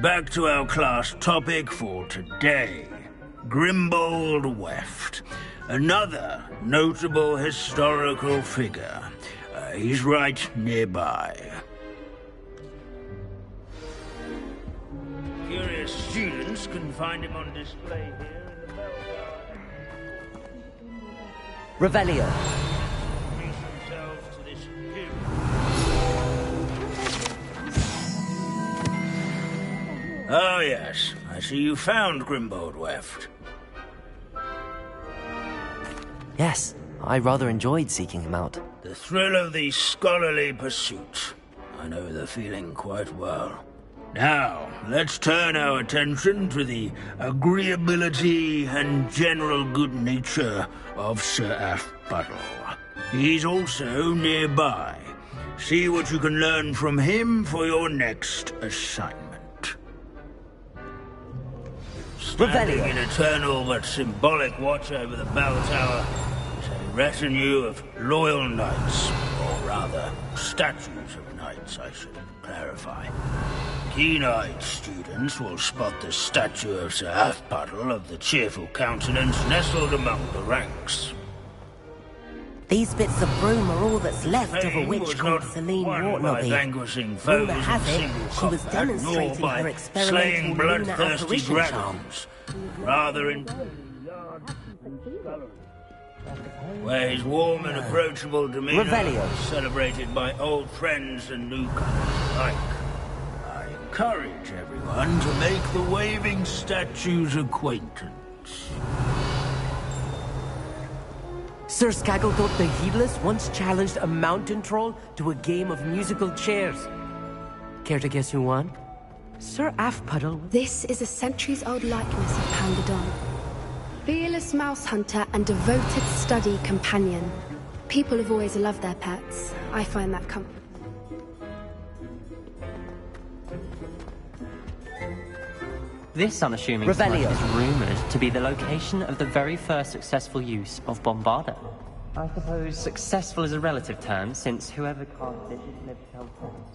Back to our class topic for today. Grimbold Weft. Another notable historical figure. He's right nearby. Curious students can find him on display here in the bell tower. Revelio. Oh, yes. I see you found Grimbold Weft. Yes, I rather enjoyed seeking him out. The thrill of the scholarly pursuit. I know the feeling quite well. Now, let's turn our attention to the agreeability and general good nature of Sir Aphbuttle. He's also nearby. See what you can learn from him for your next assignment. Standing in eternal but symbolic watch over the bell tower is a retinue of loyal knights, or rather, statues of knights, I should clarify. Keen-eyed students will spot the statue of Sir Aphbuttle of the cheerful countenance nestled among the ranks. These bits of broom are all that's left of a Fame witch was called not Celine won by Wartnoggy. vanquishing foes Rumour in has it, single she was combat, nor demonstrating by her experimental slaying lunar bloodthirsty apparition charm. dragons, rather in where his warm and approachable demeanor Revelio. was celebrated by old friends and newcomers alike. I encourage everyone to make the waving statue's acquaintance. Sir Skaggletop the Heedless once challenged a mountain troll to a game of musical chairs. Care to guess who won? Sir Afpuddle. This is a centuries-old likeness of Pandadon. Fearless mouse hunter and devoted study companion. People have always loved their pets. I find that comforting. This unassuming Revelio. site is rumoured to be the location of the very first successful use of Bombarda. I suppose successful is a relative term, since whoever cast it is never held tales.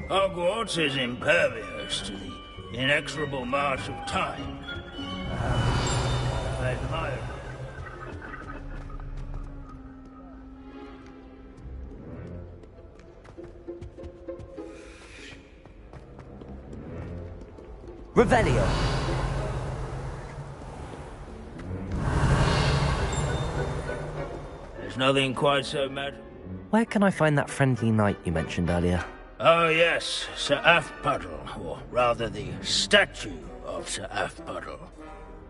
Hogwarts is impervious to the inexorable march of time. I admire it. Revelio. There's nothing quite so magical. Where can I find that friendly knight you mentioned earlier? Oh yes, Sir Afpuddle, or rather the statue of Sir Afpuddle.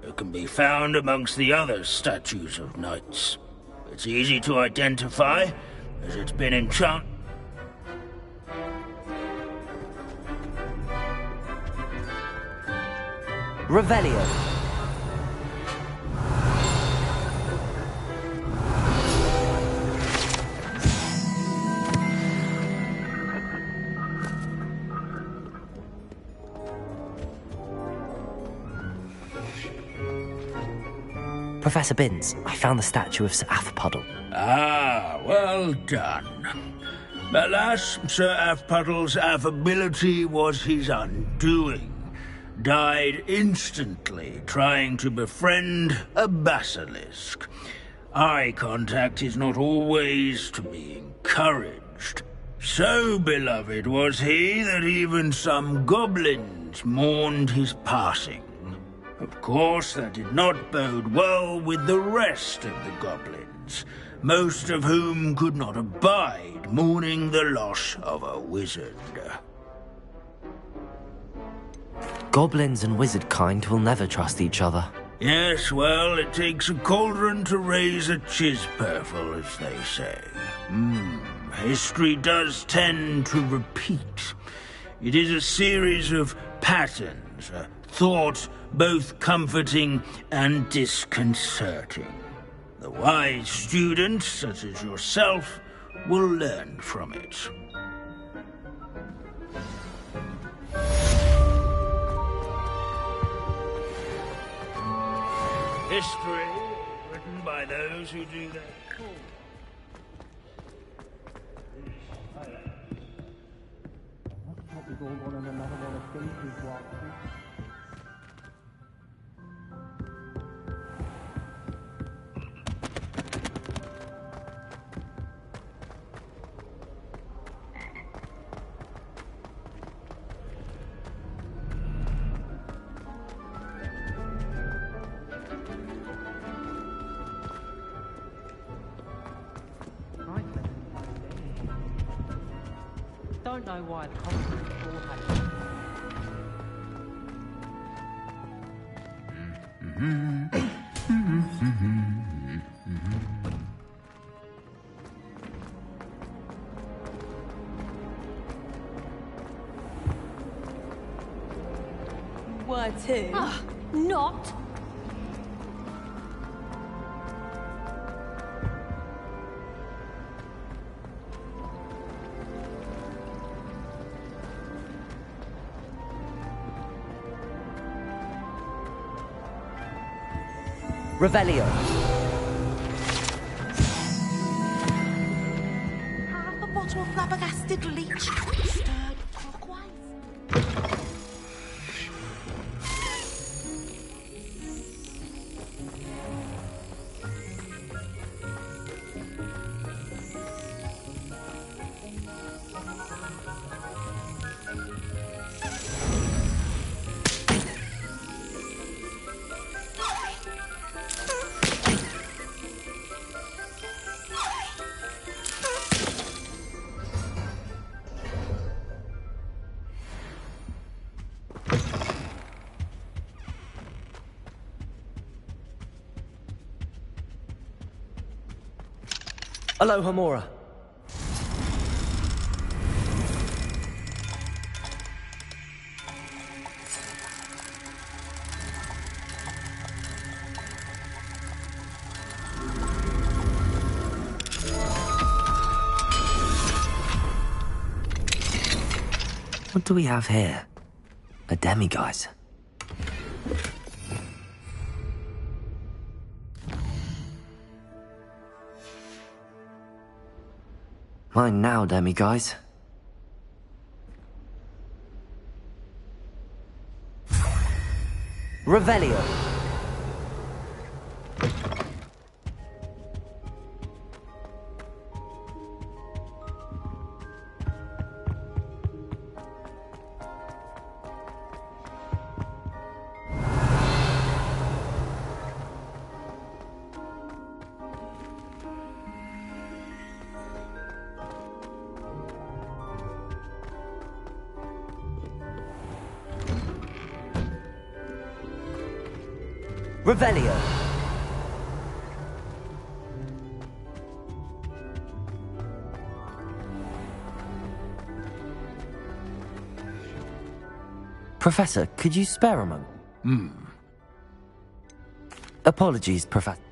It can be found amongst the other statues of knights. It's easy to identify, as it's been enchanted. Revelio. Professor Binns, I found the statue of Sir Afpuddle. Ah, well done. Alas, Sir Afpuddle's affability was his undoing. Died instantly trying to befriend a basilisk. Eye contact is not always to be encouraged. So beloved was he that even some goblins mourned his passing. Of course, that did not bode well with the rest of the goblins, most of whom could not abide mourning the loss of a wizard. Goblins and wizard kind will never trust each other. Yes, well, it takes a cauldron to raise a chisperful, as they say. History does tend to repeat. It is a series of patterns, a thought both comforting and disconcerting. The wise student, such as yourself, will learn from it. History, written by those who do their full. Don't know why the Hogwarts all had Were to. Not. Revelio. Half a bottle of flabbergasted leech, stirred clockwise. Aloha Mora. What do we have here? A demiguise. Mine now, demiguise. Revelio. Revelio. Professor, could you spare a moment? Apologies, Professor.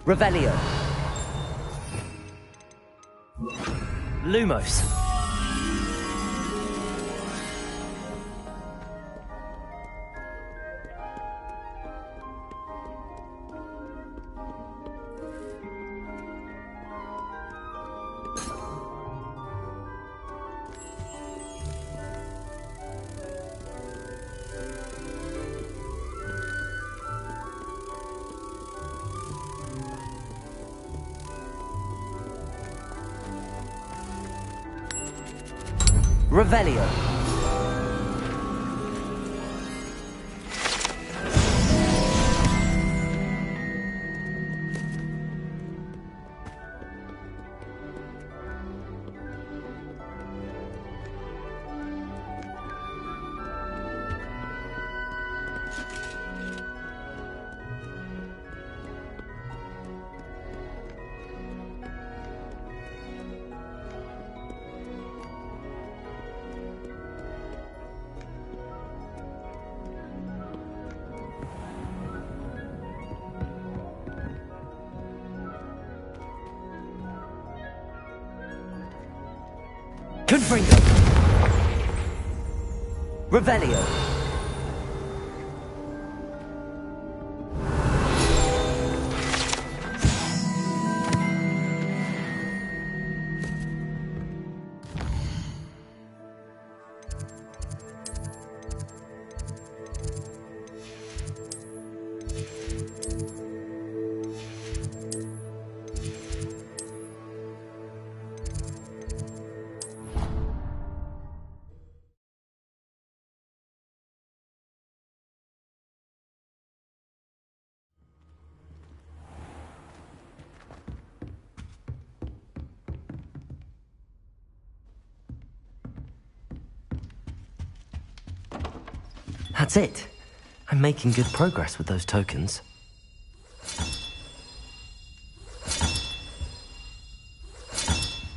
Revelio. Lumos. Revelio. Confringo. Revelio. That's it. I'm making good progress with those tokens.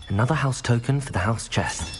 Another house token for the house chest.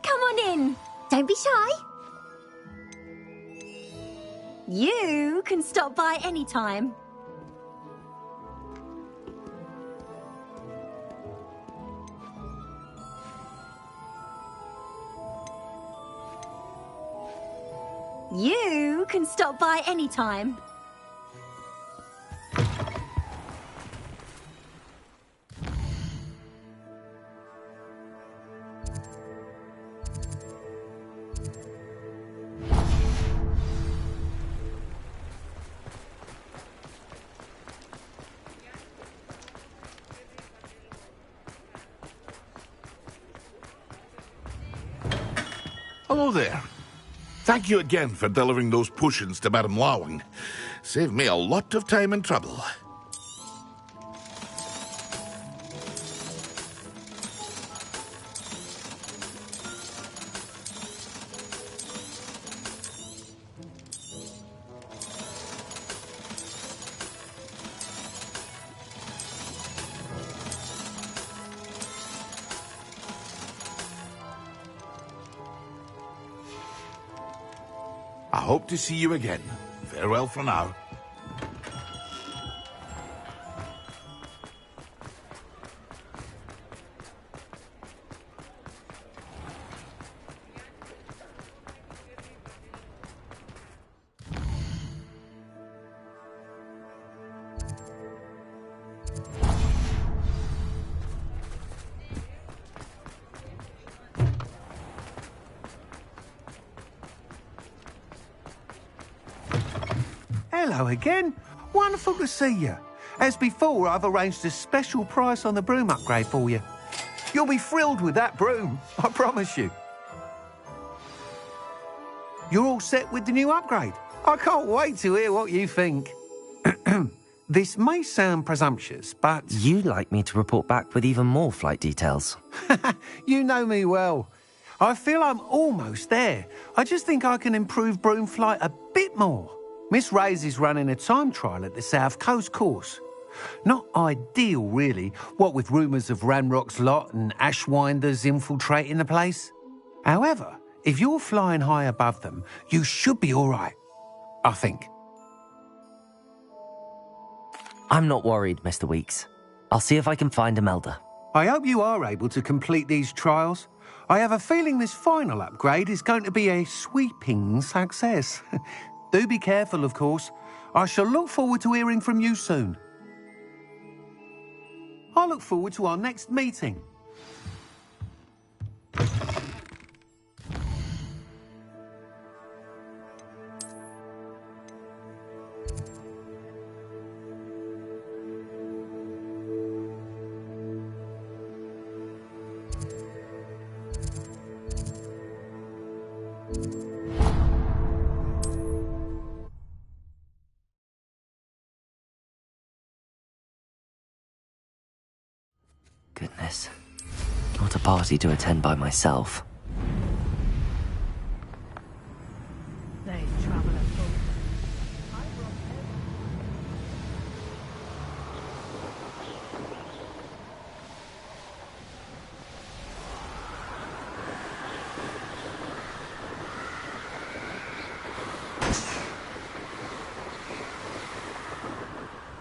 Come on in. Don't be shy. You can stop by any time. You can stop by any time. Hello there. Thank you again for delivering those potions to Madame Lawing. Saved me a lot of time and trouble. I hope to see you again. Farewell for now. Hello again. Wonderful to see you. As before, I've arranged a special price on the broom upgrade for you. You'll be thrilled with that broom, I promise you. You're all set with the new upgrade. I can't wait to hear what you think. This may sound presumptuous, but... You'd like me to report back with even more flight details. You know me well. I feel I'm almost there. I just think I can improve broom flight a bit more. Miss Ray's is running a time trial at the South Coast course. Not ideal, really, what with rumours of Ranrock's lot and Ashwinders infiltrating the place. However, if you're flying high above them, you should be all right, I think. I'm not worried, Mr. Weeks. I'll see if I can find Imelda. I hope you are able to complete these trials. I have a feeling this final upgrade is going to be a sweeping success. Do be careful, of course. I shall look forward to hearing from you soon. I look forward to our next meeting. party to attend by myself.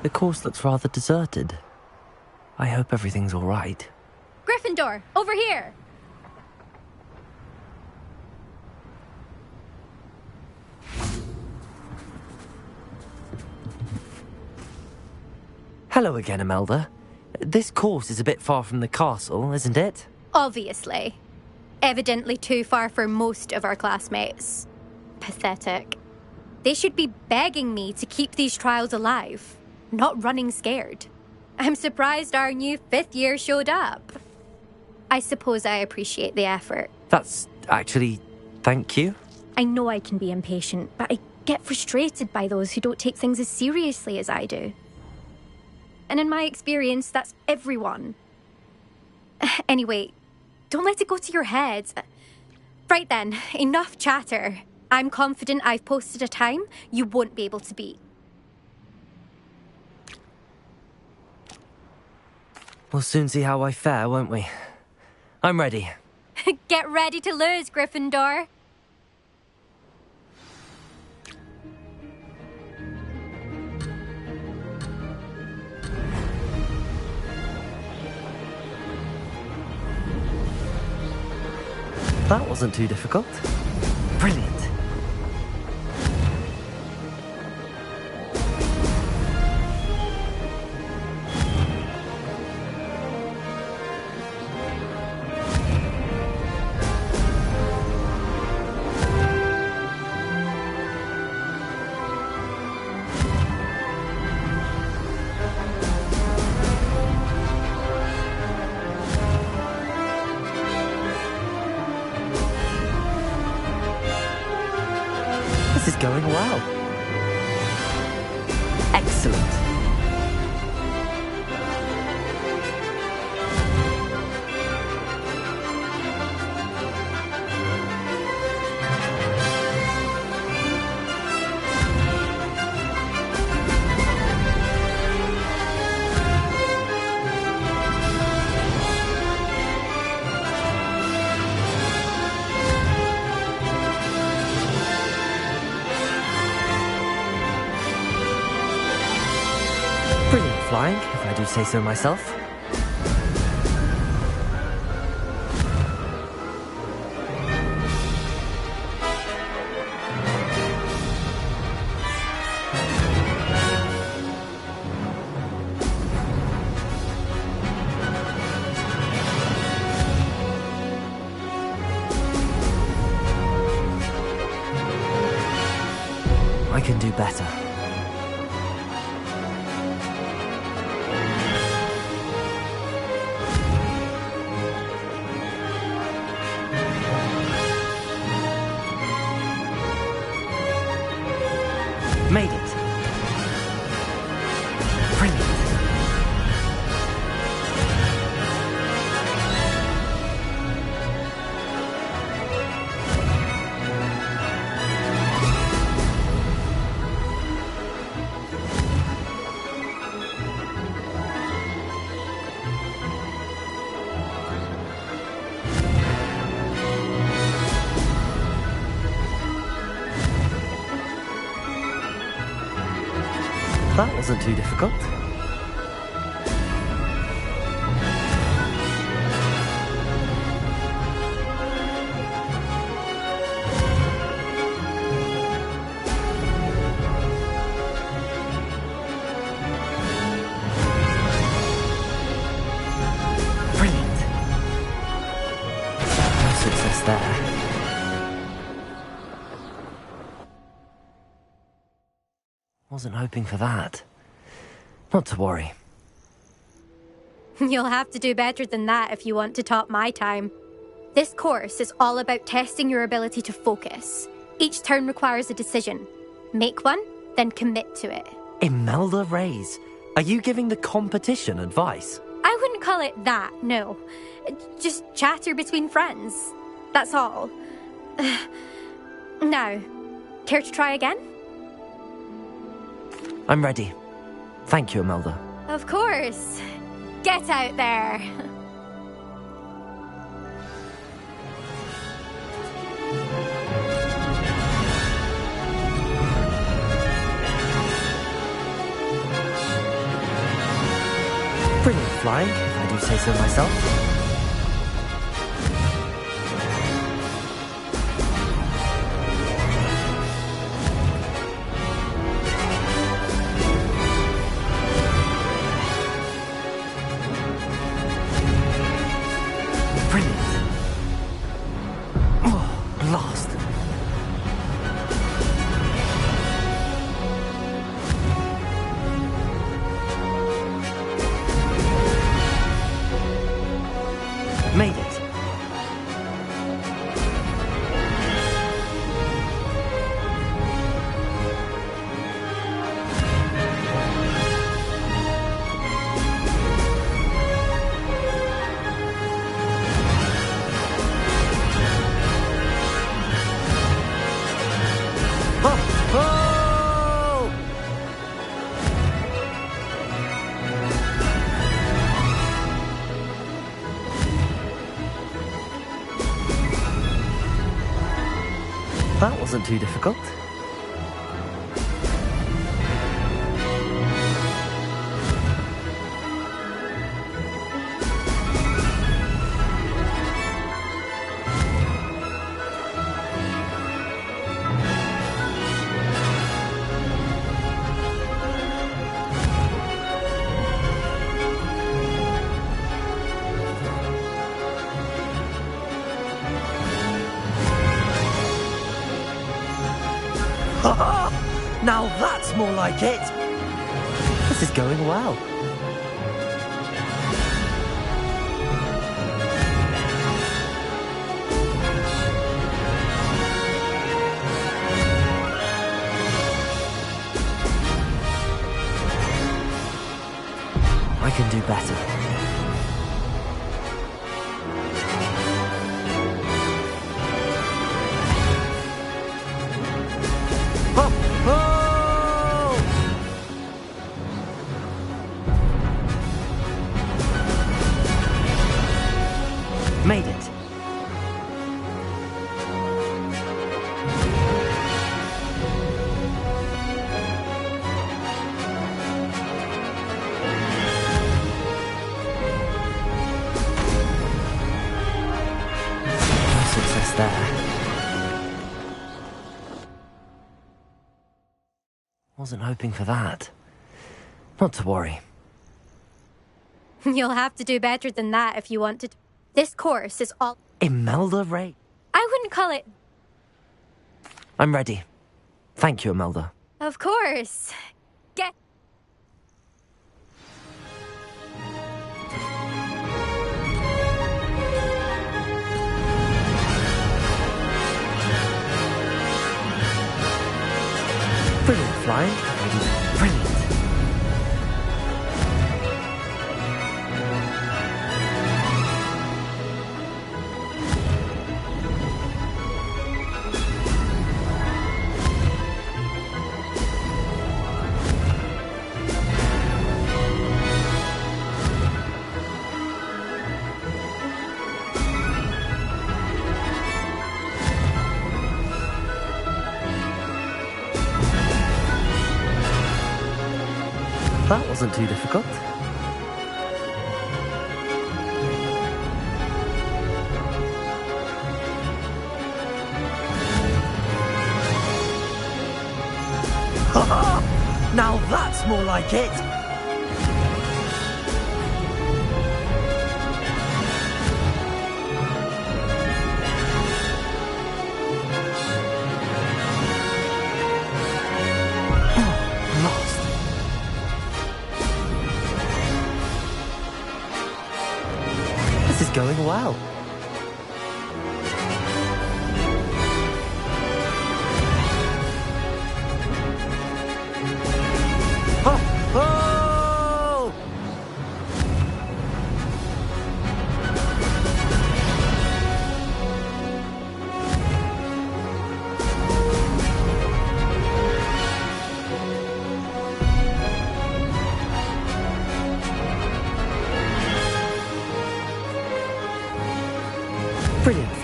The course looks rather deserted. I hope everything's all right. Gryffindor, over here! Hello again, Imelda. This course is a bit far from the castle, isn't it? Obviously. Evidently too far for most of our classmates. Pathetic. They should be begging me to keep these trials alive, not running scared. I'm surprised our new 5th year showed up. I suppose I appreciate the effort. That's actually... thank you. I know I can be impatient, but I get frustrated by those who don't take things as seriously as I do. And in my experience, that's everyone. Anyway, don't let it go to your head. Right then, enough chatter. I'm confident I've posted a time you won't be able to beat. We'll soon see how I fare, won't we? I'm ready. Get ready to lose, Gryffindor. That wasn't too difficult. Brilliant. This is going well. Excellent. Brilliant flying, if I do say so myself. I can do better. Made it. Brilliant. That wasn't too difficult. Brilliant. No success there. Wasn't hoping for that. Not to worry. You'll have to do better than that if you want to top my time. This course is all about testing your ability to focus. Each turn requires a decision. Make one, then commit to it. Imelda Reyes, are you giving the competition advice? I wouldn't call it that, no. Just chatter between friends. That's all. Now, care to try again? I'm ready. Thank you, Imelda. Of course. Get out there. Brilliant flying, if I do say so myself. Made it. That wasn't too difficult. Now that's more like it! This is going well. I can do better. Made it. Success there. Wasn't hoping for that. Not to worry. You'll have to do better than that if you want to. This course is all... Imelda Ray? I wouldn't call it... I'm ready. Thank you, Imelda. Of course. Get... Brilliant flying. Brilliant. That wasn't too difficult. Now that's more like it! This is going well.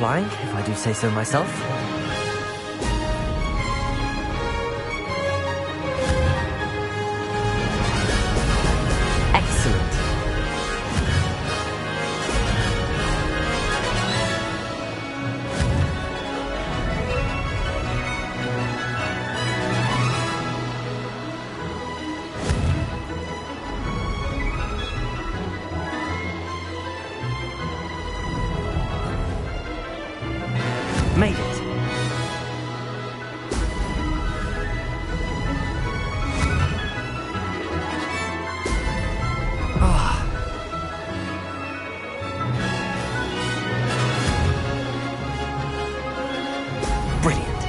flying, if I do say so myself. Excellent. Made it. Ah. Brilliant.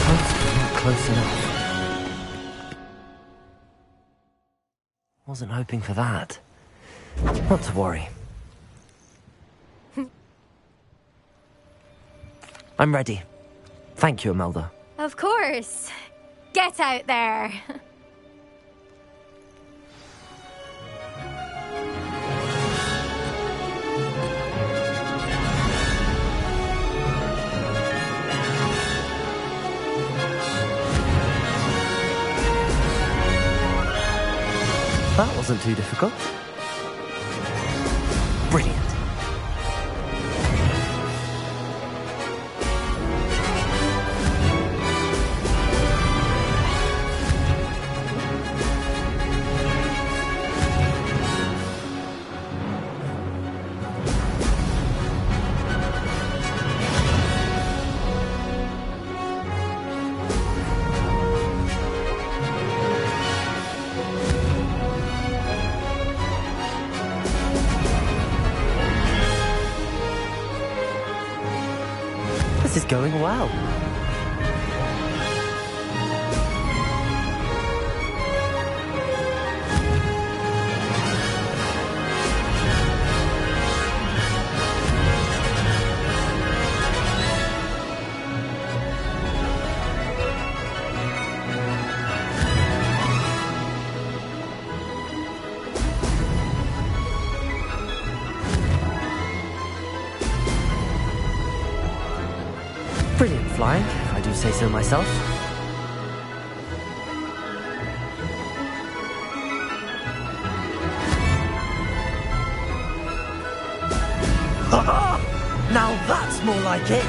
Close, but not close enough. Wasn't hoping for that. Not to worry. I'm ready. Thank you, Imelda. Of course. Get out there. That wasn't too difficult. Brilliant. This is going well. Brilliant flying, if I do say so myself. Now that's more like it!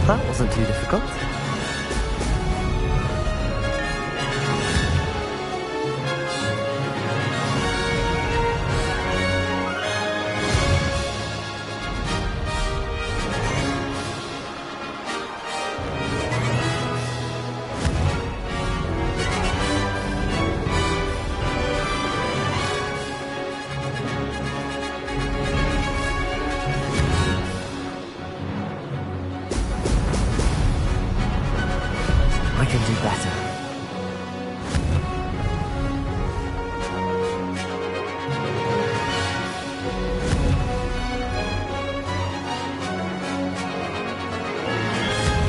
That wasn't too difficult. I can do better.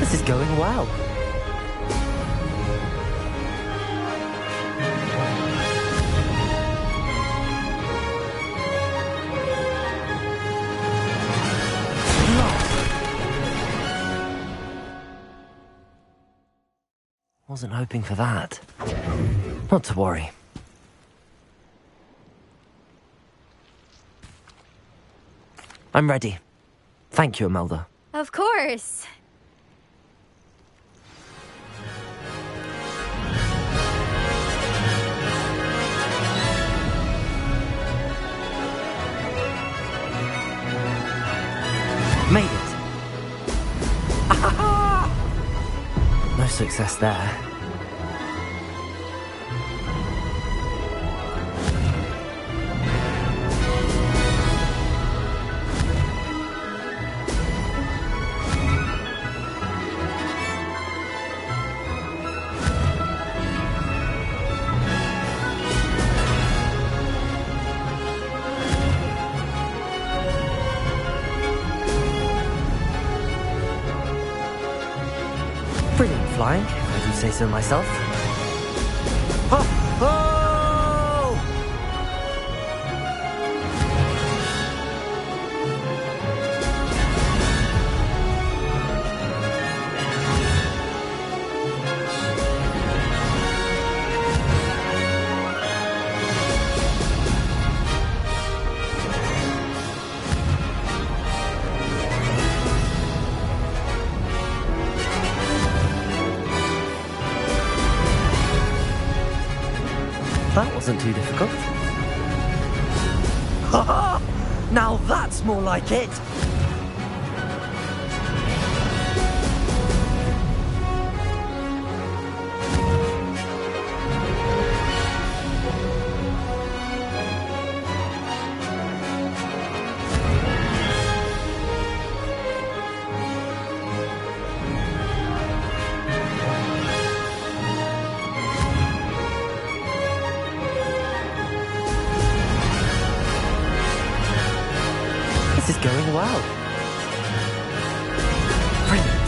This is going well. Wasn't hoping for that. Not to worry. I'm ready. Thank you, Imelda. Of course. Made it. No success there. Brilliant flying, if I do say so myself. Ho! Ho! That wasn't too difficult. Ha ha! Now that's more like it! This is going well. Brilliant.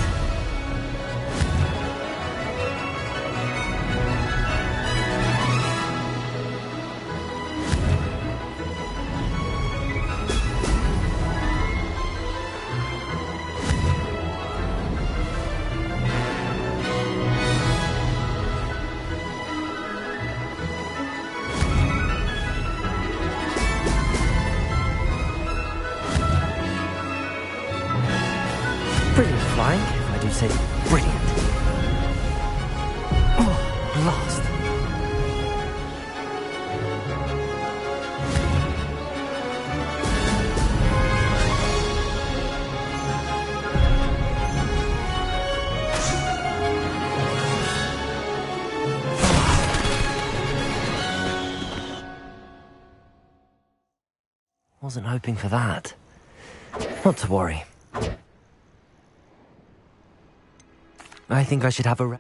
Brilliant flying, if I do say brilliant. Oh, lost. Wasn't hoping for that. Not to worry. I think I should have a...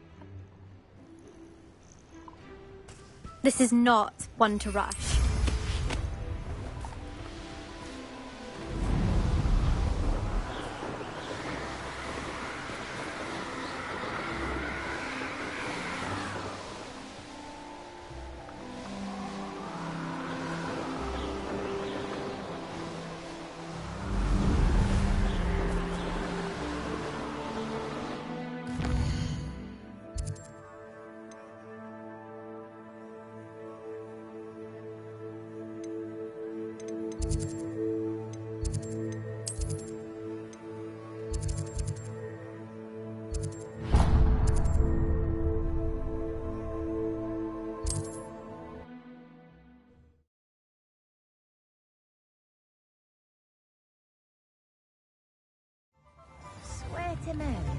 This is not one to rush.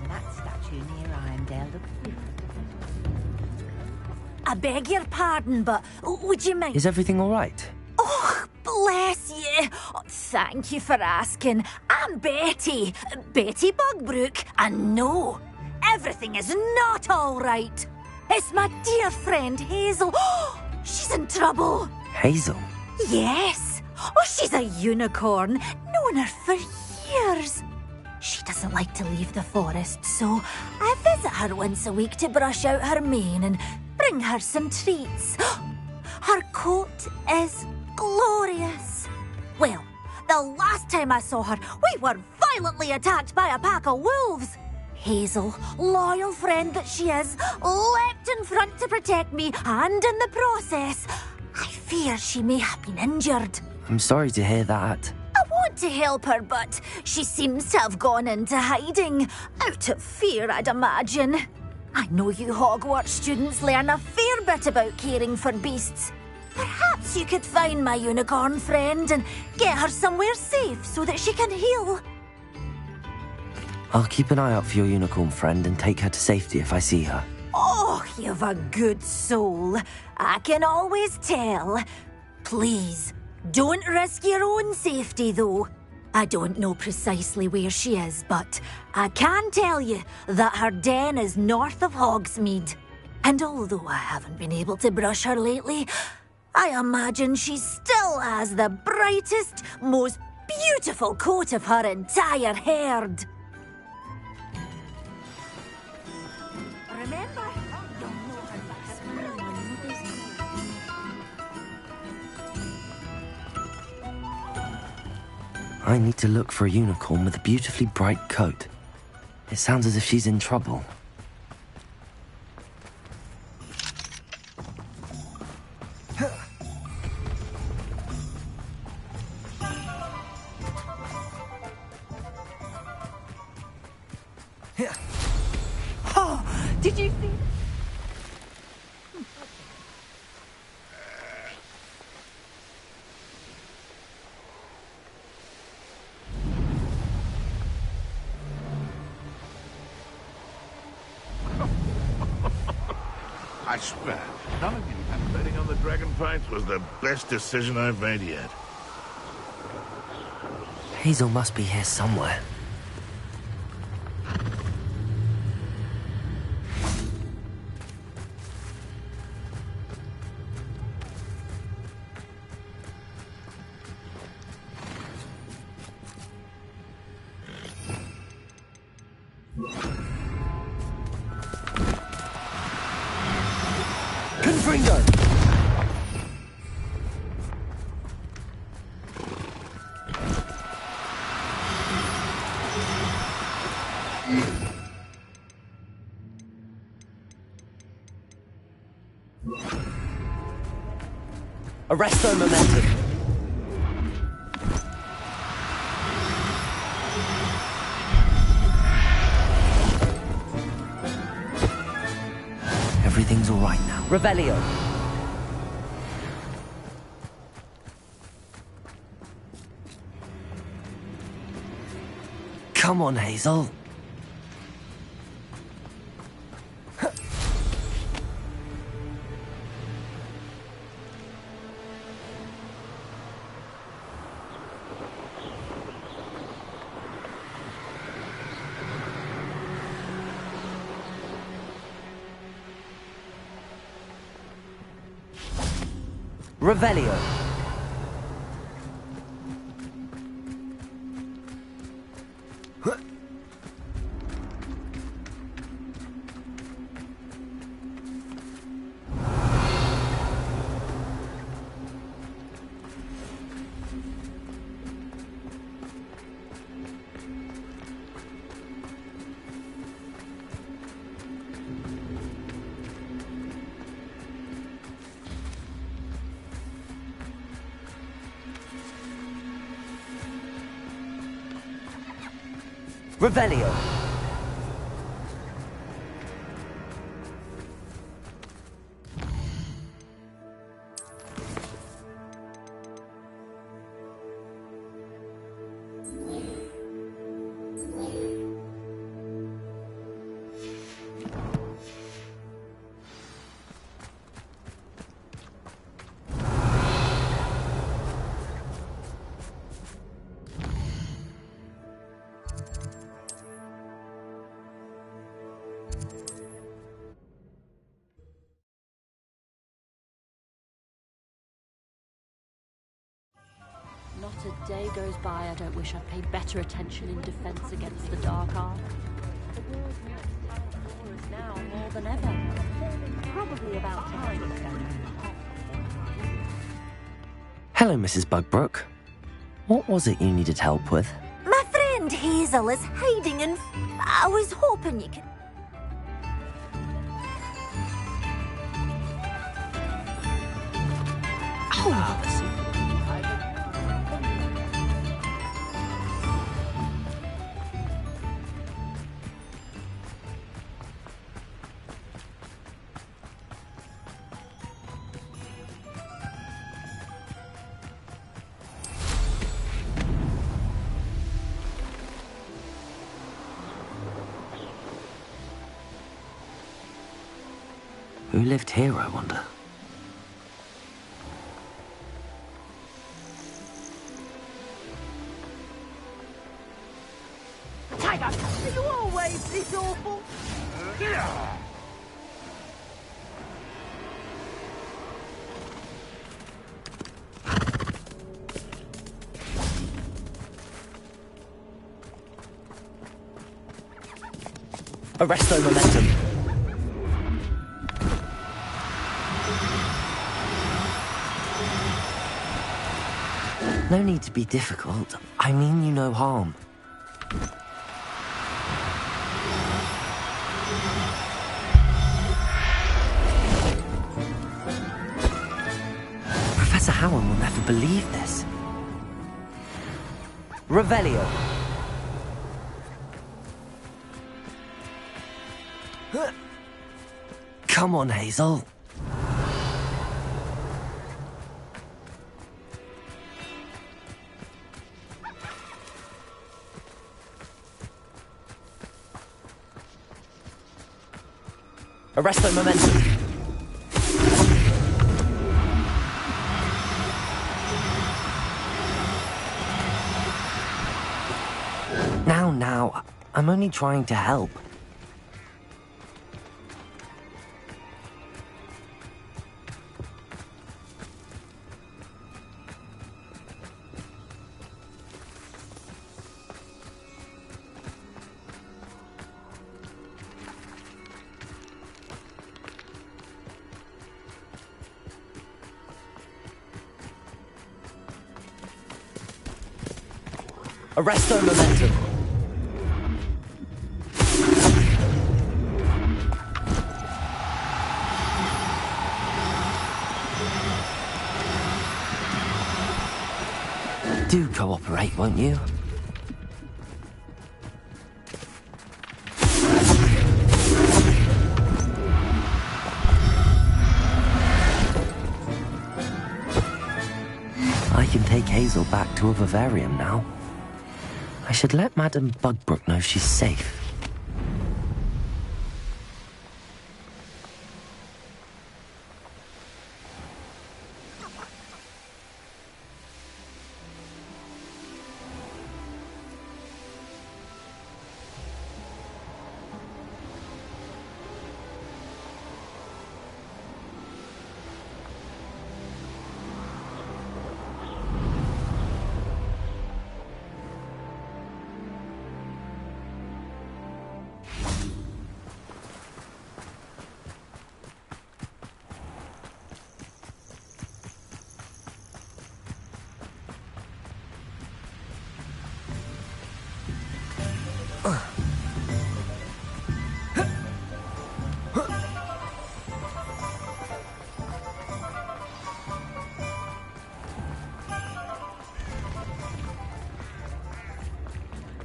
That statue near Irondale looks different. I beg your pardon, but would you mind... Is everything all right? Oh, bless you. Oh, thank you for asking. I'm Betty. Betty Bugbrook. And no, everything is not all right. It's my dear friend Hazel. Oh, she's in trouble. Hazel? Yes. Oh, she's a unicorn. Known her for years. She doesn't like to leave the forest, so I visit her once a week to brush out her mane and bring her some treats. Her coat is glorious. Well, the last time I saw her, we were violently attacked by a pack of wolves. Hazel, loyal friend that she is, leapt in front to protect me, and in the process, I fear she may have been injured. I'm sorry to hear that. I want to help her, but she seems to have gone into hiding. Out of fear, I'd imagine. I know you Hogwarts students learn a fair bit about caring for beasts. Perhaps you could find my unicorn friend and get her somewhere safe so that she can heal. I'll keep an eye out for your unicorn friend and take her to safety if I see her. Oh, you've a good soul. I can always tell. Please, don't risk your own safety, though. I don't know precisely where she is, but I can tell you that her den is north of Hogsmeade. And although I haven't been able to brush her lately, I imagine she still has the brightest, most beautiful coat of her entire herd. remember? I need to look for a unicorn with a beautifully bright coat. It sounds as if she's in trouble. Oh, did you see? I swear, telling you that betting on the dragon fights was the best decision I've made yet. Hazel must be here somewhere. Confringo! Arresto momentum. Everything's all right now. Revelio. Come on, Hazel. Revelio. Revelio. Not a day goes by I don't wish I'd paid better attention in defense against the dark art. The world is now more than ever. Probably about time. Hello, Mrs. Bugbrook. What was it you needed help with? My friend Hazel is hiding and I was hoping you could... Oh. Who lived here, I wonder? Tiger, are you always this awful? Arresto momentum. No need to be difficult. I mean you no harm. Professor Howard will never believe this. Revelio. Come on, Hazel. Arresto momentum. Now, I'm only trying to help. Arresto momentum. Do cooperate, won't you? I can take Hazel back to a vivarium now. I should let Madame Bugbrook know she's safe.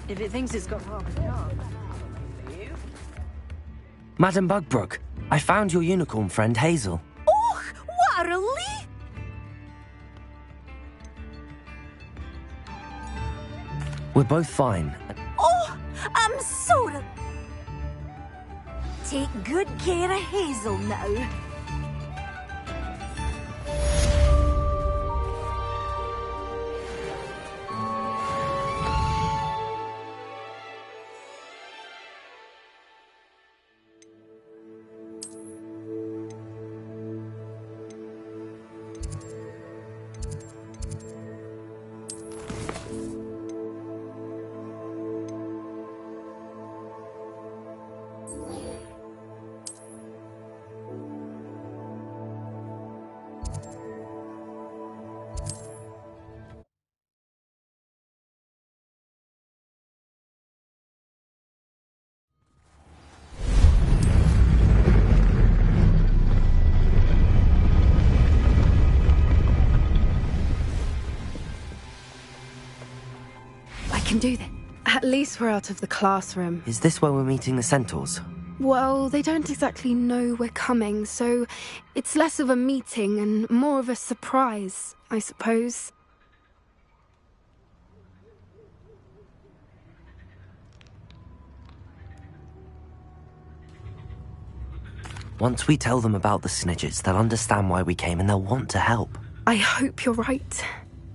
If it thinks it's got Robert Dog. Madame Bugbrook, I found your unicorn friend Hazel. Oh, what a relief! We're both fine. Oh, I'm sorry. Take good care of Hazel now. Can do that. At least we're out of the classroom. Is this where we're meeting the centaurs? Well, they don't exactly know we're coming, so it's less of a meeting and more of a surprise, I suppose. Once we tell them about the snitches, they'll understand why we came and they'll want to help. I hope you're right.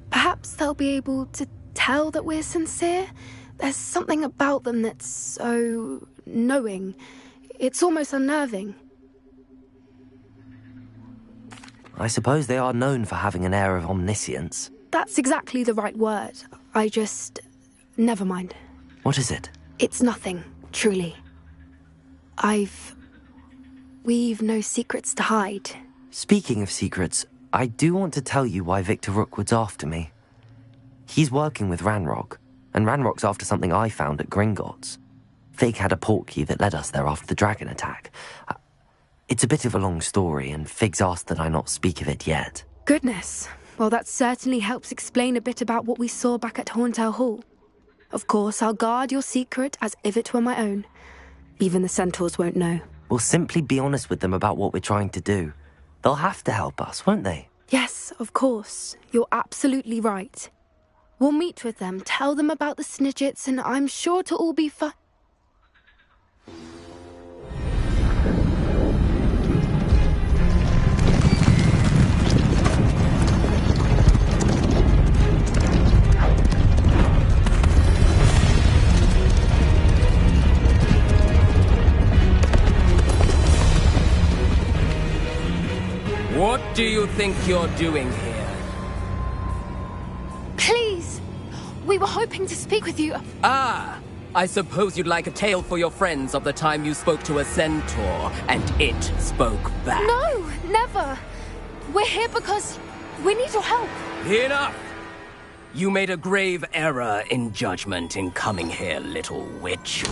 Perhaps they'll be able to tell that we're sincere. There's something about them that's so knowing. It's almost unnerving. I suppose they are known for having an air of omniscience. That's exactly the right word. Never mind. What is it? It's nothing, truly. We've no secrets to hide. Speaking of secrets, I do want to tell you why Victor Rookwood's after me. He's working with Ranrock, and Ranrock's after something I found at Gringotts. Fig had a portkey that led us there after the dragon attack. It's a bit of a long story, and Fig's asked that I not speak of it yet. Goodness. Well, that certainly helps explain a bit about what we saw back at Horntail Hall. Of course, I'll guard your secret as if it were my own. Even the centaurs won't know. We'll simply be honest with them about what we're trying to do. They'll have to help us, won't they? Yes, of course. You're absolutely right. We'll meet with them, tell them about the Snidgets, and I'm sure to all be fine. What do you think you're doing here? Please! We were hoping to speak with you. Ah! I suppose you'd like a tale for your friends of the time you spoke to a centaur, and it spoke back. No, never! We're here because we need your help. Enough! You made a grave error in judgment in coming here, little witch.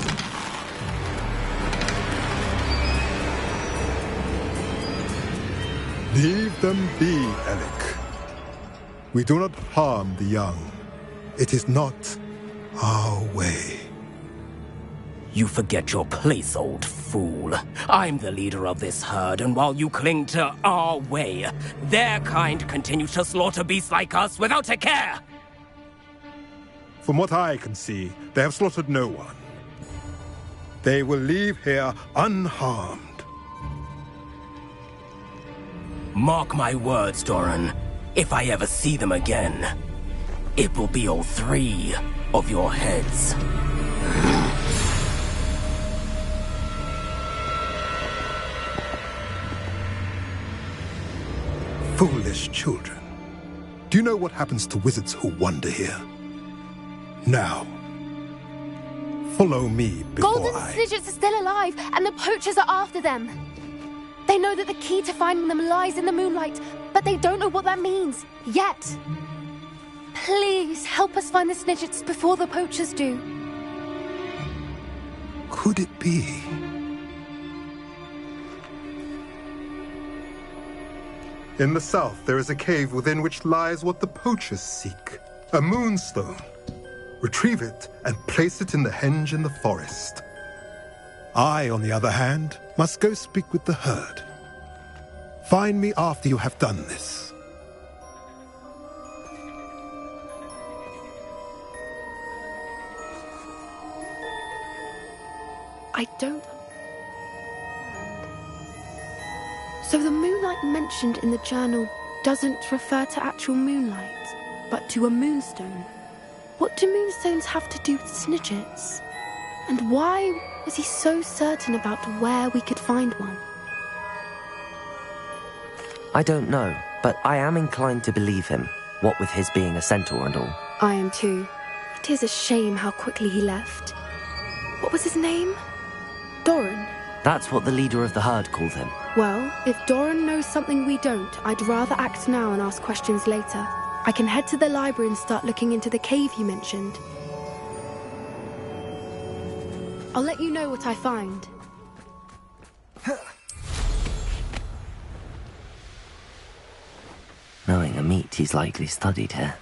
Leave them be, Alec. We do not harm the young. It is not our way. You forget your place, old fool. I'm the leader of this herd, and while you cling to our way, their kind continues to slaughter beasts like us without a care! From what I can see, they have slaughtered no one. They will leave here unharmed. Mark my words, Doran. If I ever see them again, it will be all 3 of your heads. Foolish children. Do you know what happens to wizards who wander here? Now, follow me before Golden Snidgets are still alive, and the poachers are after them. They know that the key to finding them lies in the moonlight, but they don't know what that means, yet. Please, help us find the Snidgets before the poachers do. Could it be? In the south, there is a cave within which lies what the poachers seek. A moonstone. Retrieve it and place it in the henge in the forest. I, on the other hand, must go speak with the herd. Find me after you have done this. I don't... So the moonlight mentioned in the journal doesn't refer to actual moonlight, but to a moonstone. What do moonstones have to do with Snidgets? And why was he so certain about where we could find one? I don't know, but I am inclined to believe him, what with his being a centaur and all. I am too. It is a shame how quickly he left. What was his name? Doran? That's what the leader of the herd called him. Well, if Doran knows something we don't, I'd rather act now and ask questions later. I can head to the library and start looking into the cave you mentioned. I'll let you know what I find. Knowing Amit, he's likely studied here.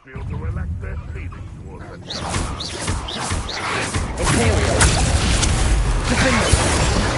Feel to relax their feelings towards Imperial. Defend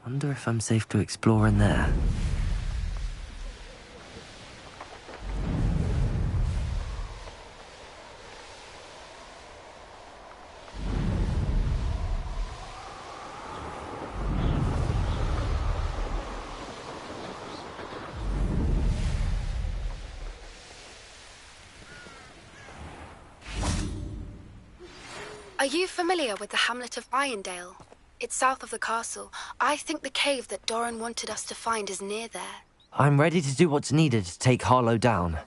Wonder if I'm safe to explore in there. Are you familiar with the hamlet of Irondale? It's south of the castle. I think the cave that Doran wanted us to find is near there. I'm ready to do what's needed to take Harlow down.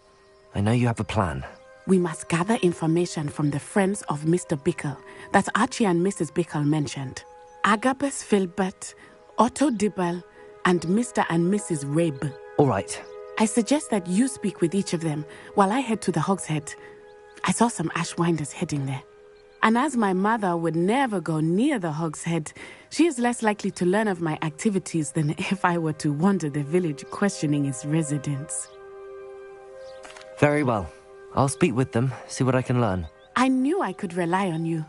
I know you have a plan. We must gather information from the friends of Mr. Bickle that Archie and Mrs. Bickle mentioned. Agabus Filbert, Otto Dibble, and Mr. and Mrs. Rabe. All right. I suggest that you speak with each of them while I head to the Hogshead. I saw some Ashwinders heading there. And as my mother would never go near the Hogshead, she is less likely to learn of my activities than if I were to wander the village questioning its residents. Very well. I'll speak with them, see what I can learn. I knew I could rely on you.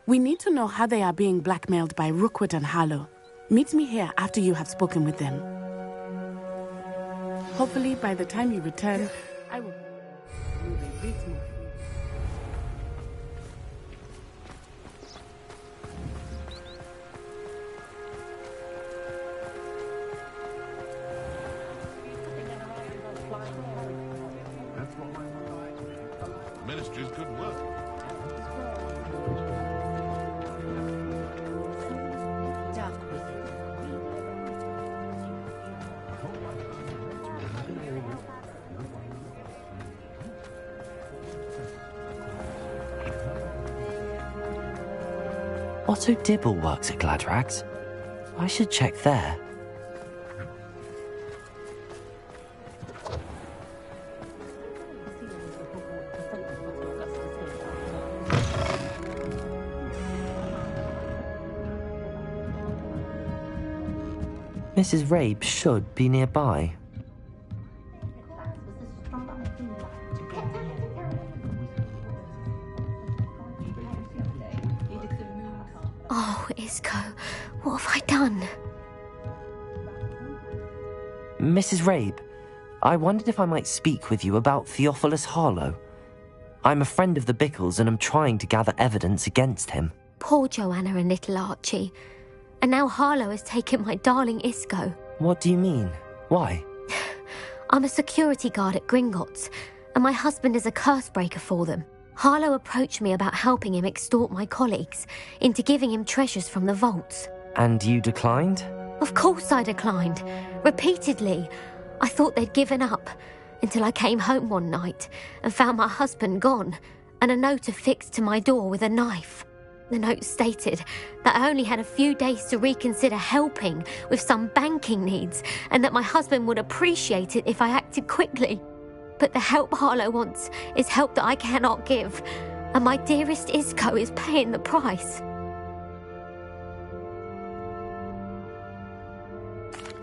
We need to know how they are being blackmailed by Rookwood and Harlow. Meet me here after you have spoken with them. Hopefully, by the time you return, I will move a bit more. Ministry's good work. Otto Dibble works at Gladrags. I should check there. Mrs. Rabe should be nearby. Oh, Isco, what have I done? Mrs. Rabe, I wondered if I might speak with you about Theophilus Harlow. I'm a friend of the Bickles and I'm trying to gather evidence against him. Poor Joanna and little Archie. And now Harlow has taken my darling Isco. What do you mean? Why? I'm a security guard at Gringotts, and my husband is a curse breaker for them. Harlow approached me about helping him extort my colleagues into giving him treasures from the vaults. And you declined? Of course I declined. Repeatedly. I thought they'd given up, until I came home one night and found my husband gone, and a note affixed to my door with a knife. The note stated that I only had a few days to reconsider helping with some banking needs, and that my husband would appreciate it if I acted quickly. But the help Harlow wants is help that I cannot give, and my dearest Isco is paying the price.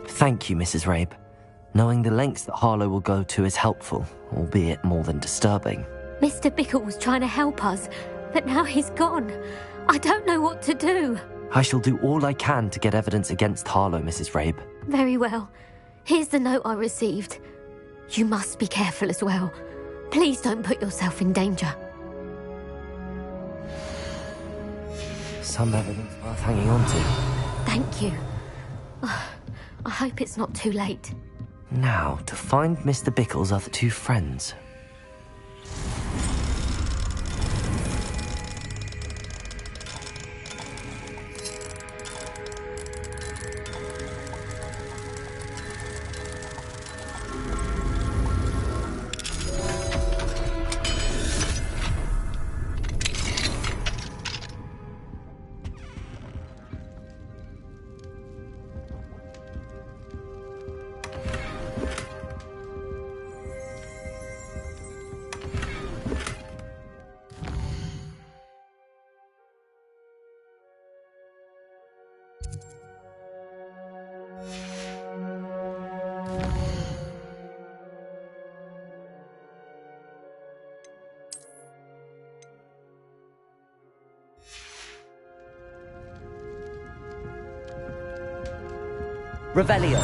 Thank you, Mrs. Rabe. Knowing the lengths that Harlow will go to is helpful, albeit more than disturbing. Mr. Bickle was trying to help us, but now he's gone. I don't know what to do. I shall do all I can to get evidence against Harlow, Mrs. Rabe. Very well. Here's the note I received. You must be careful as well. Please don't put yourself in danger. Some evidence worth hanging on to. Thank you. I hope it's not too late. Now, to find Mr. Bickle's other two friends. Revelio.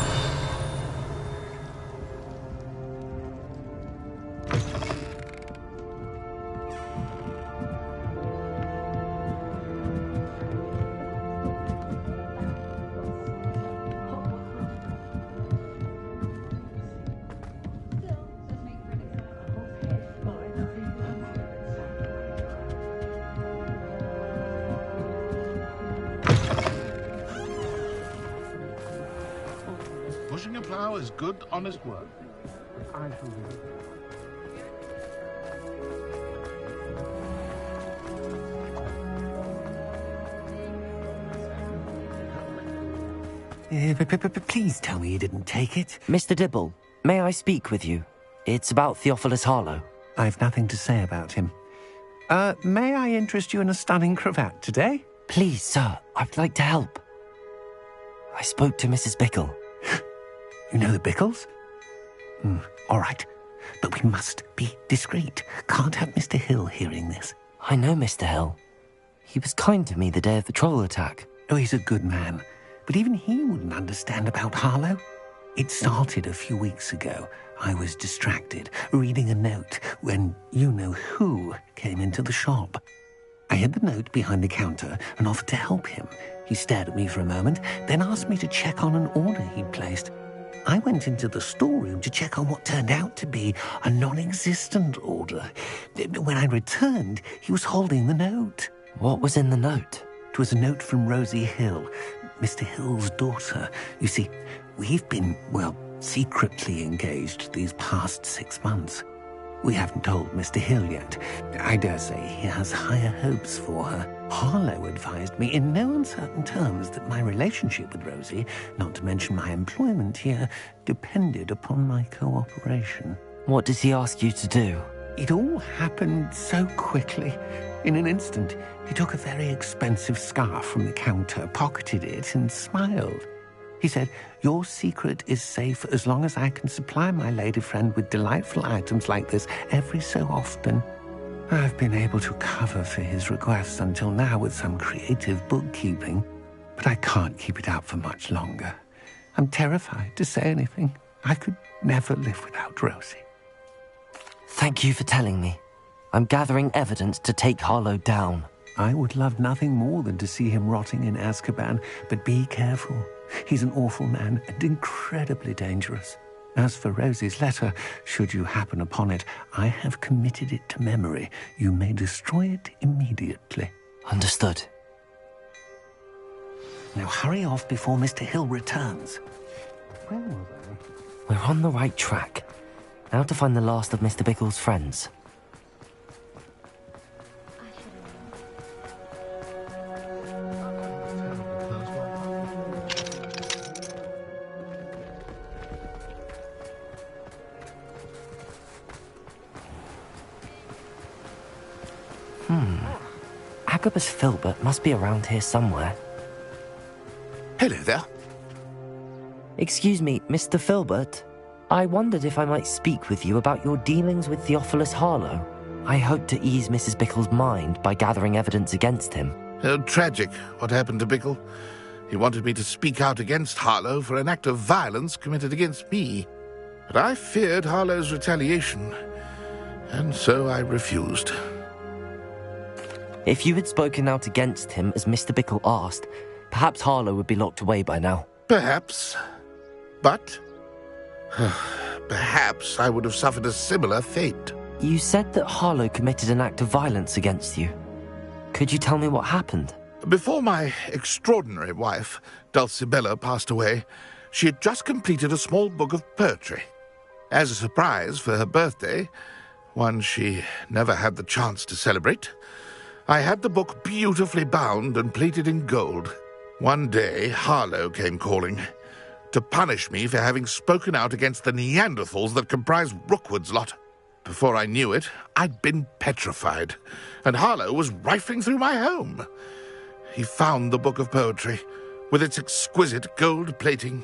Pushing a plough is good, honest work. Please tell me you didn't take it. Mr. Dibble, may I speak with you? It's about Theophilus Harlow. I've nothing to say about him. May I interest you in a stunning cravat today? Please, sir, I'd like to help. I spoke to Mrs. Bickle. You know the Bickles? All right. But we must be discreet. Can't have Mr. Hill hearing this. I know Mr. Hill. He was kind to me the day of the troll attack. Oh, he's a good man. But even he wouldn't understand about Harlow. It started a few weeks ago. I was distracted, reading a note, when you-know-who came into the shop. I hid the note behind the counter and offered to help him. He stared at me for a moment, then asked me to check on an order he'd placed. I went into the storeroom to check on what turned out to be a non-existent order. When I returned, he was holding the note. What was in the note? It was a note from Rosie Hill, Mr. Hill's daughter. You see, we've been, secretly engaged these past 6 months. We haven't told Mr. Hill yet. I dare say he has higher hopes for her. Harlow advised me in no uncertain terms that my relationship with Rosie, not to mention my employment here, depended upon my cooperation. What does he ask you to do? It all happened so quickly. In an instant, he took a very expensive scarf from the counter, pocketed it, and smiled. He said, "Your secret is safe as long as I can supply my lady friend with delightful items like this every so often." I've been able to cover for his requests until now with some creative bookkeeping, but I can't keep it up for much longer. I'm terrified to say anything. I could never live without Rosie. Thank you for telling me. I'm gathering evidence to take Harlow down. I would love nothing more than to see him rotting in Azkaban, but be careful. He's an awful man and incredibly dangerous. As for Rosie's letter, should you happen upon it, I have committed it to memory. You may destroy it immediately. Understood. Now hurry off before Mr. Hill returns. Where were they? We're on the right track. Now to find the last of Mr. Bickle's friends. Agabus Filbert must be around here somewhere. Hello there. Excuse me, Mr. Filbert. I wondered if I might speak with you about your dealings with Theophilus Harlow. I hope to ease Mrs. Bickle's mind by gathering evidence against him. Tragic, what happened to Bickle. He wanted me to speak out against Harlow for an act of violence committed against me. But I feared Harlow's retaliation, and so I refused. If you had spoken out against him as Mr. Bickle asked, perhaps Harlow would be locked away by now. Perhaps. But perhaps I would have suffered a similar fate. You said that Harlow committed an act of violence against you. Could you tell me what happened? Before my extraordinary wife, Dulcibella, passed away, she had just completed a small book of poetry. As a surprise for her birthday, one she never had the chance to celebrate, I had the book beautifully bound and plated in gold. One day, Harlow came calling to punish me for having spoken out against the Neanderthals that comprise Rookwood's lot. Before I knew it, I'd been petrified, and Harlow was rifling through my home. He found the book of poetry, with its exquisite gold plating.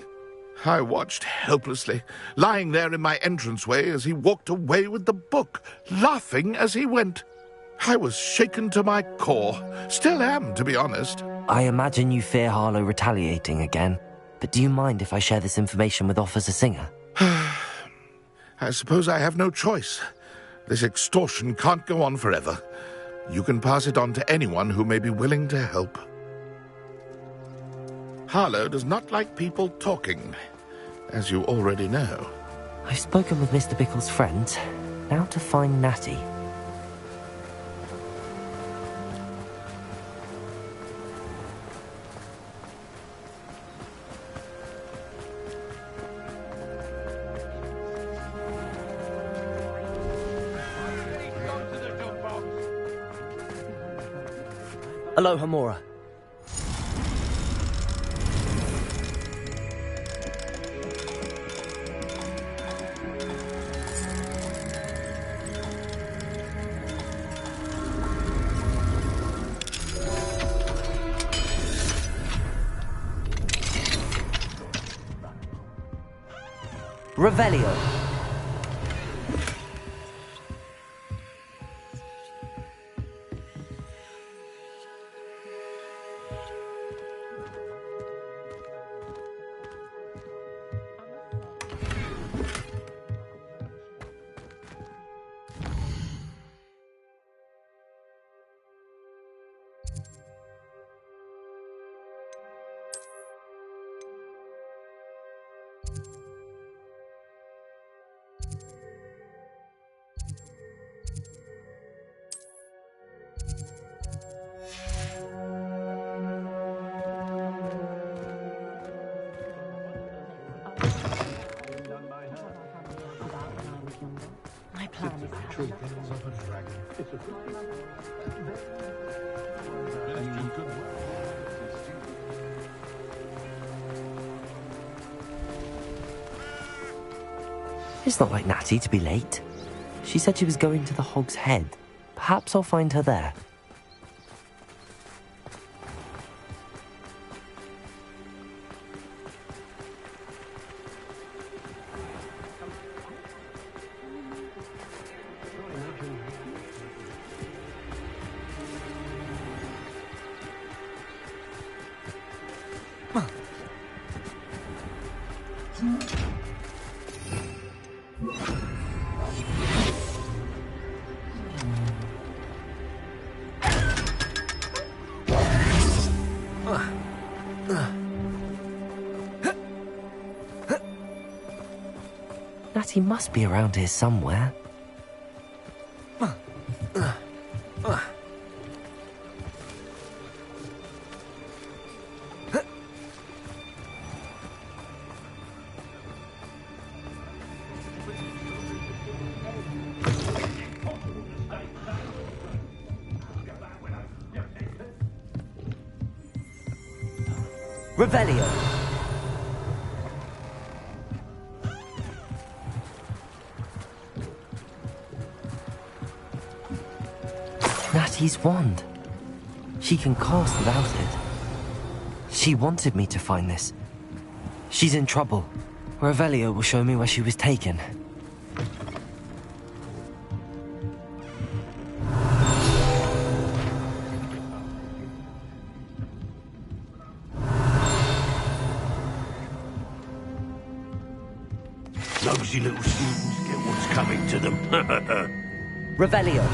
I watched helplessly, lying there in my entranceway as he walked away with the book, laughing as he went. I was shaken to my core. Still am, to be honest. I imagine you fear Harlow retaliating again. but do you mind if I share this information with Officer Singer? I suppose I have no choice. This extortion can't go on forever. You can pass it on to anyone who may be willing to help. Harlow does not like people talking, as you already know. I've spoken with Mr. Bickle's friend. Now to find Natty. Aloha, Mora. Revelio. My plan is It's not like Natty to be late. She said she was going to the Hog's Head. Perhaps I'll find her there. Natty must be around here somewhere. Revelio. Natty's wand. She can cast without it. She wanted me to find this. She's in trouble. Revelio will show me where she was taken. Nosy little students get what's coming to them. Revelio.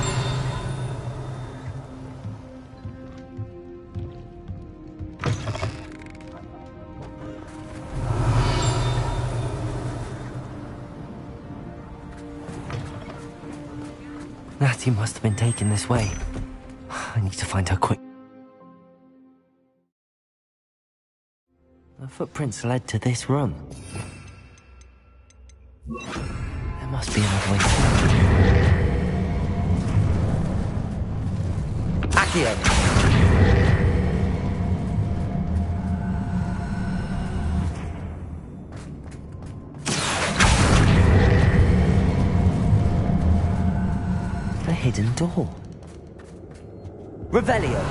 Natty must have been taken this way. I need to find her quick. The footprints led to this room. There must be another way. Accio! The hidden door. Revelio!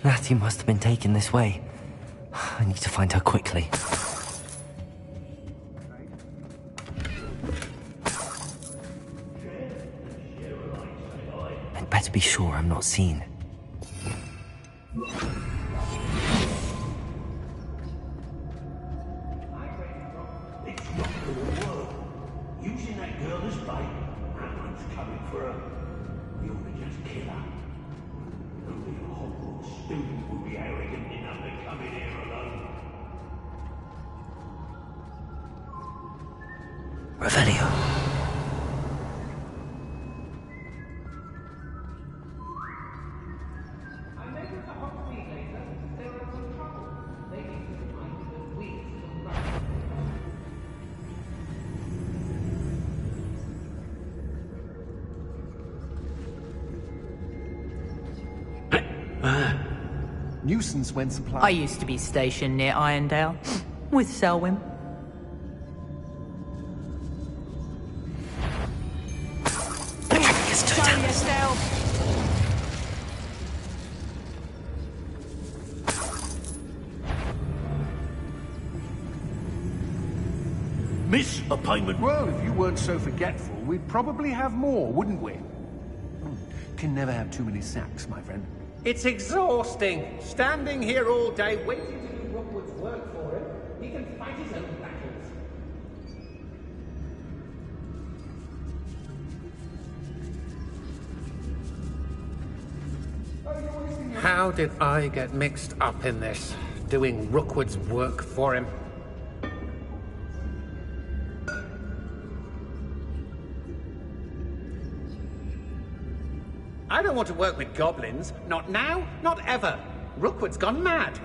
Natty must have been taken this way. I need to find her quickly. I'd better be sure I'm not seen. student would be arrogant enough to come in here alone. Revelio. Nuisance when supplied. I used to be stationed near Irondale with Selwyn. Show yourself! Miss a payment. Well, if you weren't so forgetful, we'd probably have more, wouldn't we? Can never have too many sacks, my friend. It's exhausting. Standing here all day waiting to do Rookwood's work for him. He can fight his own battles. How did I get mixed up in this? Doing Rookwood's work for him? I don't want to work with goblins. Not now, not ever. Rookwood's gone mad.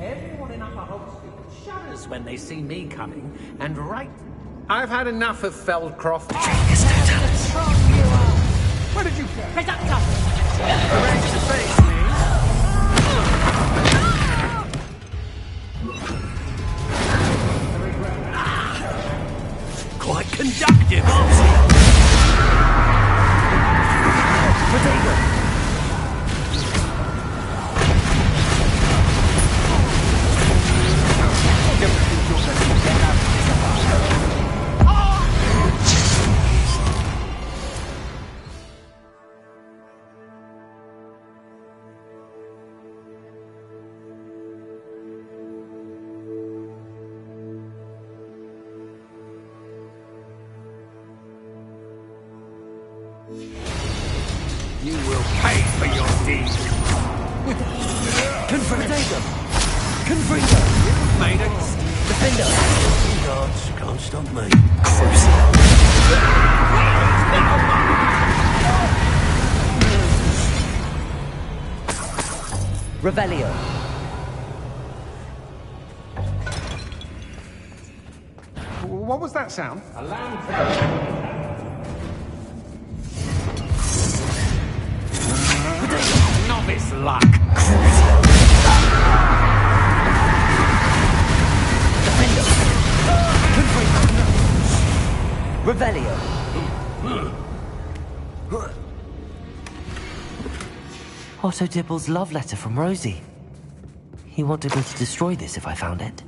Everyone in Upper Hope Street shudders when they see me coming, and right... I've had enough of Feldcroft. Where did you go? Reductor! Ready to face me? Quite conductive, aren't we? Potato! You will pay for your deeds. Confringo! Confringo! Made it. Defender! Can't stop me. Revelio. What was that sound? Novice luck. Revelio. Otto Dibble's love letter from Rosie. He wanted me to destroy this if I found it.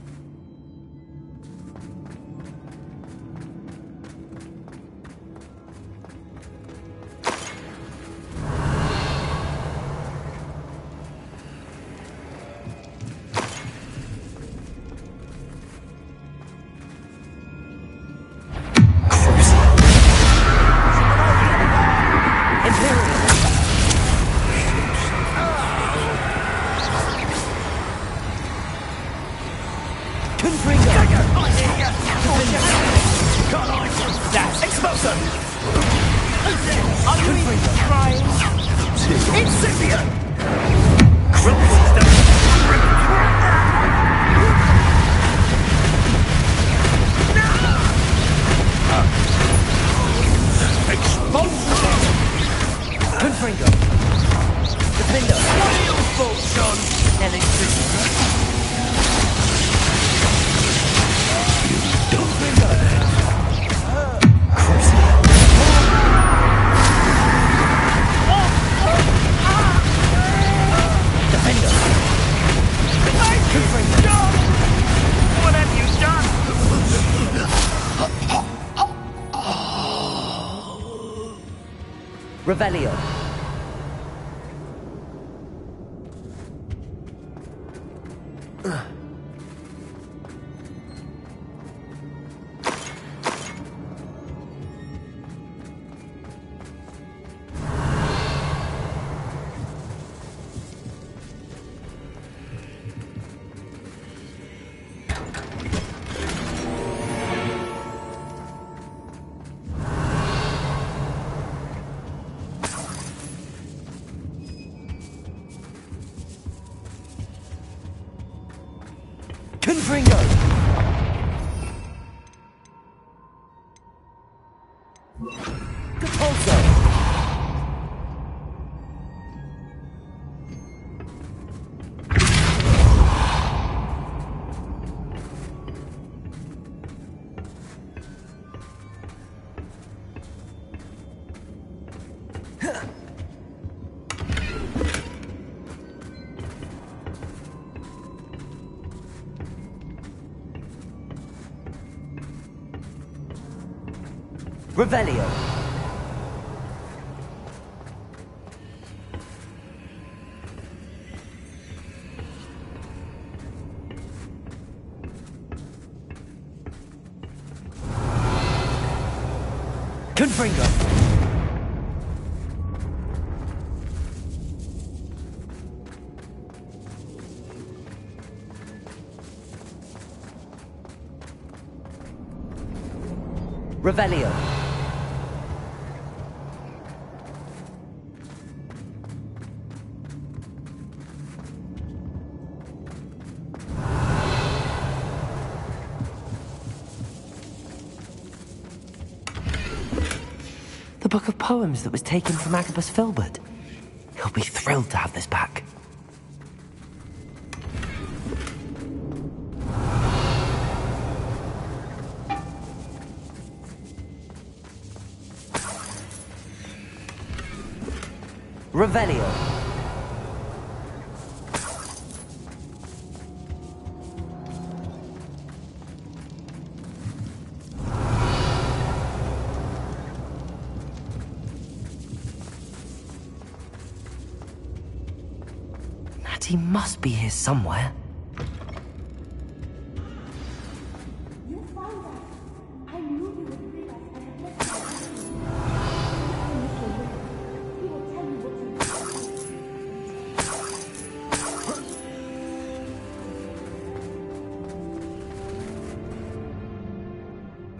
Revelio. Confringo! Capulso! Revelio. Confringo. Revelio. The book of poems that was taken from Agabus Filbert. He'll be thrilled to have this back. Revelio. Natty must be here somewhere.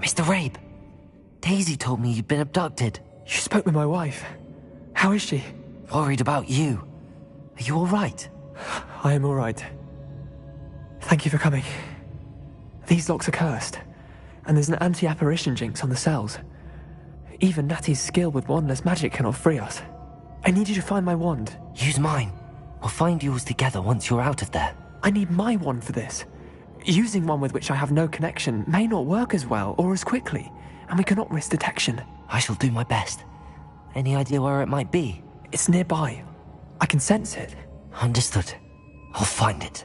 Mr. Rabe, Daisy told me you'd been abducted. You spoke with my wife. How is she? Worried about you. Are you all right? I am all right. Thank you for coming. These locks are cursed, and there's an anti-apparition jinx on the cells. Even Natty's skill with wandless magic cannot free us. I need you to find my wand. Use mine. We'll find yours together once you're out of there. I need my wand for this. Using one with which I have no connection may not work as well or as quickly, and we cannot risk detection. I shall do my best. Any idea where it might be? It's nearby. I can sense it. Understood. I'll find it.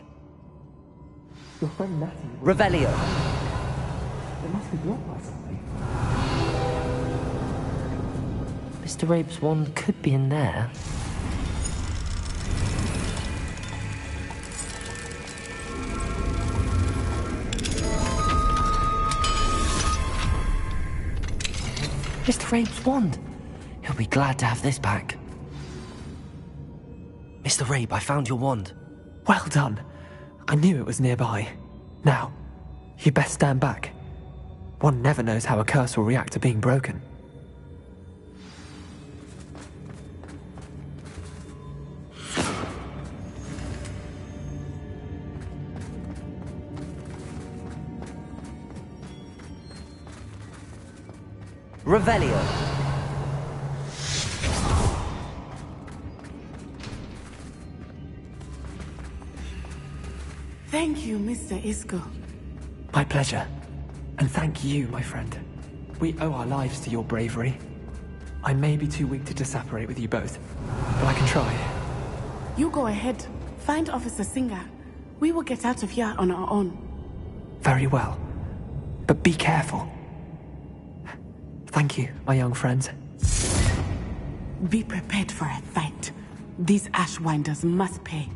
Your friend Natty... Revelio! It must be blocked by something. Mr. Rabe's wand could be in there. Mr. Rabe's wand! He'll be glad to have this back. Mr. Rabe, I found your wand. Well done. I knew it was nearby. Now, you best stand back. One never knows how a curse will react to being broken. Revelio. Thank you, Mr. Isco. My pleasure. And thank you, my friend. We owe our lives to your bravery. I may be too weak to disapparate with you both, but I can try. You go ahead. Find Officer Singer. We will get out of here on our own. Very well. But be careful. Thank you, my young friends. Be prepared for a fight. These Ashwinders must pay.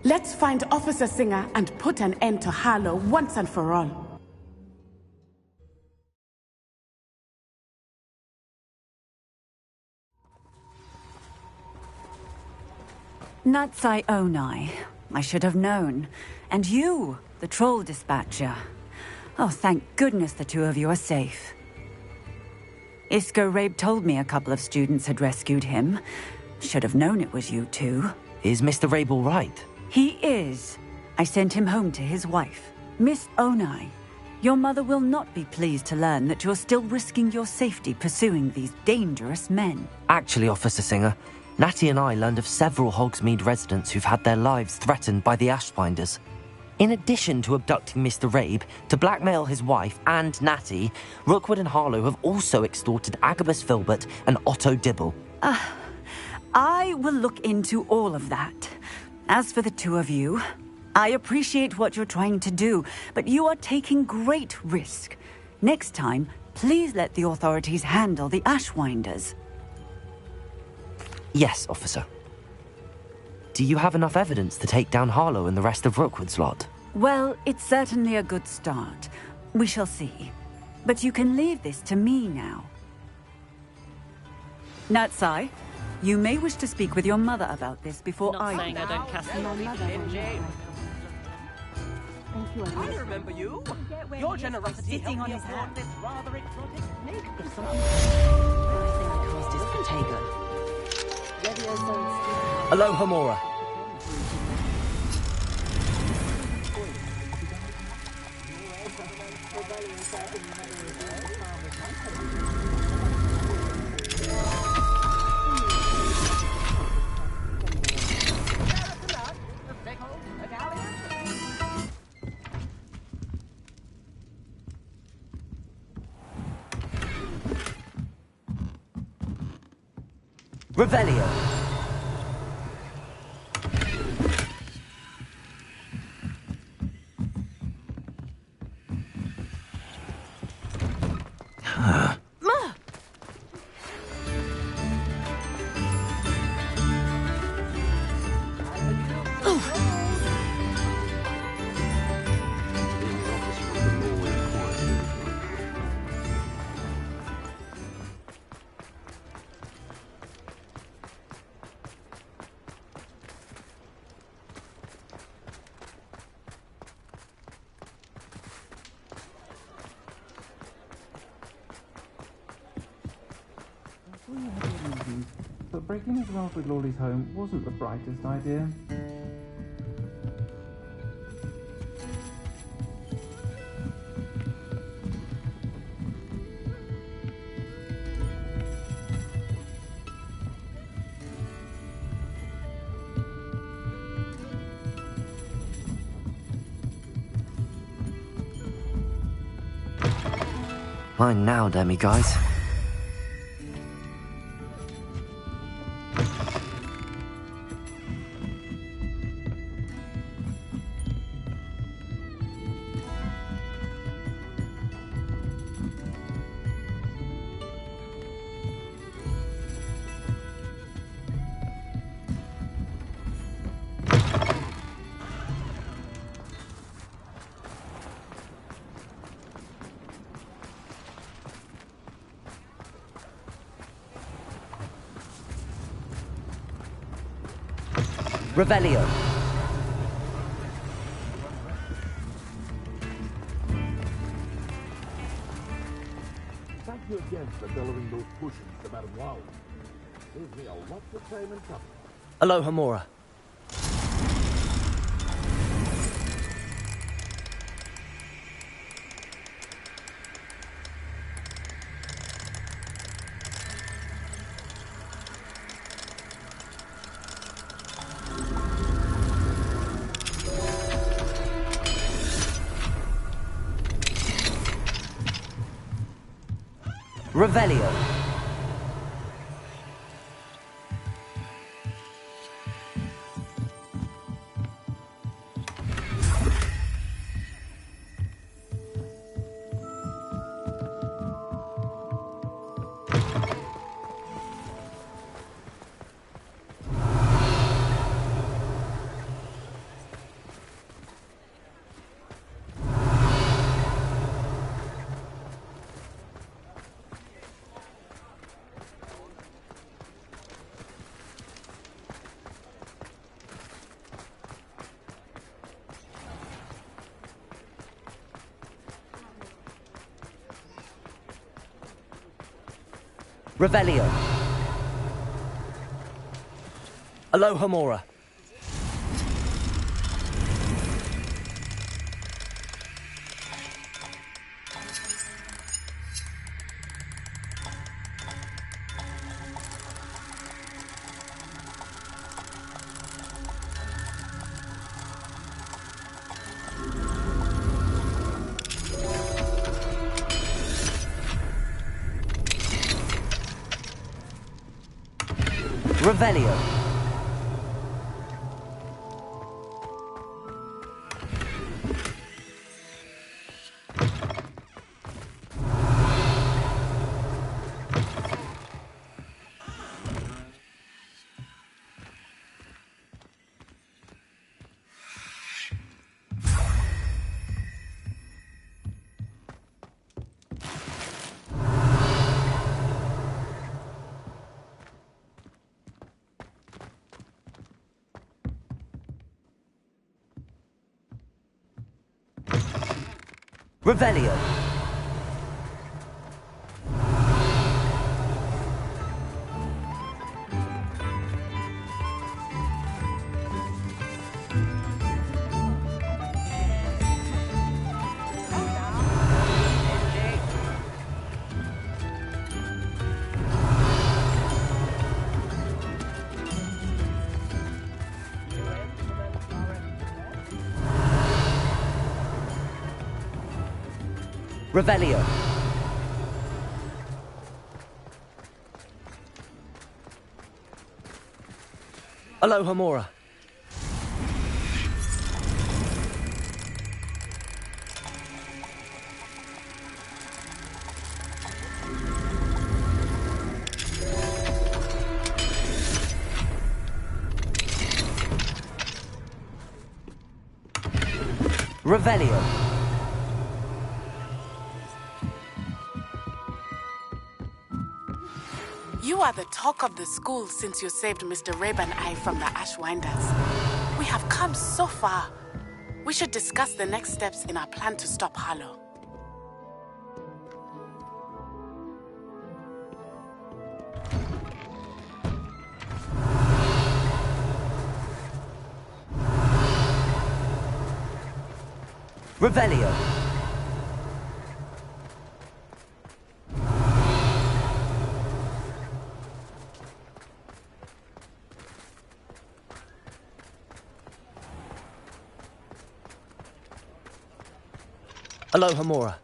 Let's find Officer Singer and put an end to Harlow once and for all. Natsai Onai. I should have known. And you, the troll dispatcher. Oh, thank goodness the two of you are safe. Isco Rabe told me a couple of students had rescued him. Should have known it was you two. Is Mr. Rabe all right? He is. I sent him home to his wife. Miss Onai, your mother will not be pleased to learn that you're still risking your safety pursuing these dangerous men. Actually, Officer Singer, Natty and I learned of several Hogsmeade residents who've had their lives threatened by the Ashbinders. In addition to abducting Mr. Rabe to blackmail his wife and Natty, Rookwood and Harlow have also extorted Agabus Filbert and Otto Dibble. I will look into all of that. As for the two of you, I appreciate what you're trying to do, but you are taking great risk. Next time, please let the authorities handle the Ashwinders. Yes, officer. Do you have enough evidence to take down Harlow and the rest of Rookwood's lot? Well, it's certainly a good start. We shall see. But you can leave this to me now. Natsai, you may wish to speak with your mother about this before I saying I don't cast my mother. I remember you. Your generosity sitting on helped me his afford hand. this rather exotic snake. If something everything I caused is Contago. Aloha Mora. Revelio. But breaking into Alfred Lawley's home wasn't the brightest idea. Mine now, demi-guys. Revelio. Thank you again for delivering those cushions to Madame Wow. Saves me a lot of time and trouble. Aloha Mora. Revelio. Revelio. Alohomora. Revelio. Revelio. Revelio. Alohomora. Revelio. You are the talk of the school since you saved Mr. Rabe and I from the Ashwinders. We have come so far. We should discuss the next steps in our plan to stop Harlow. Revelio. Alohomora.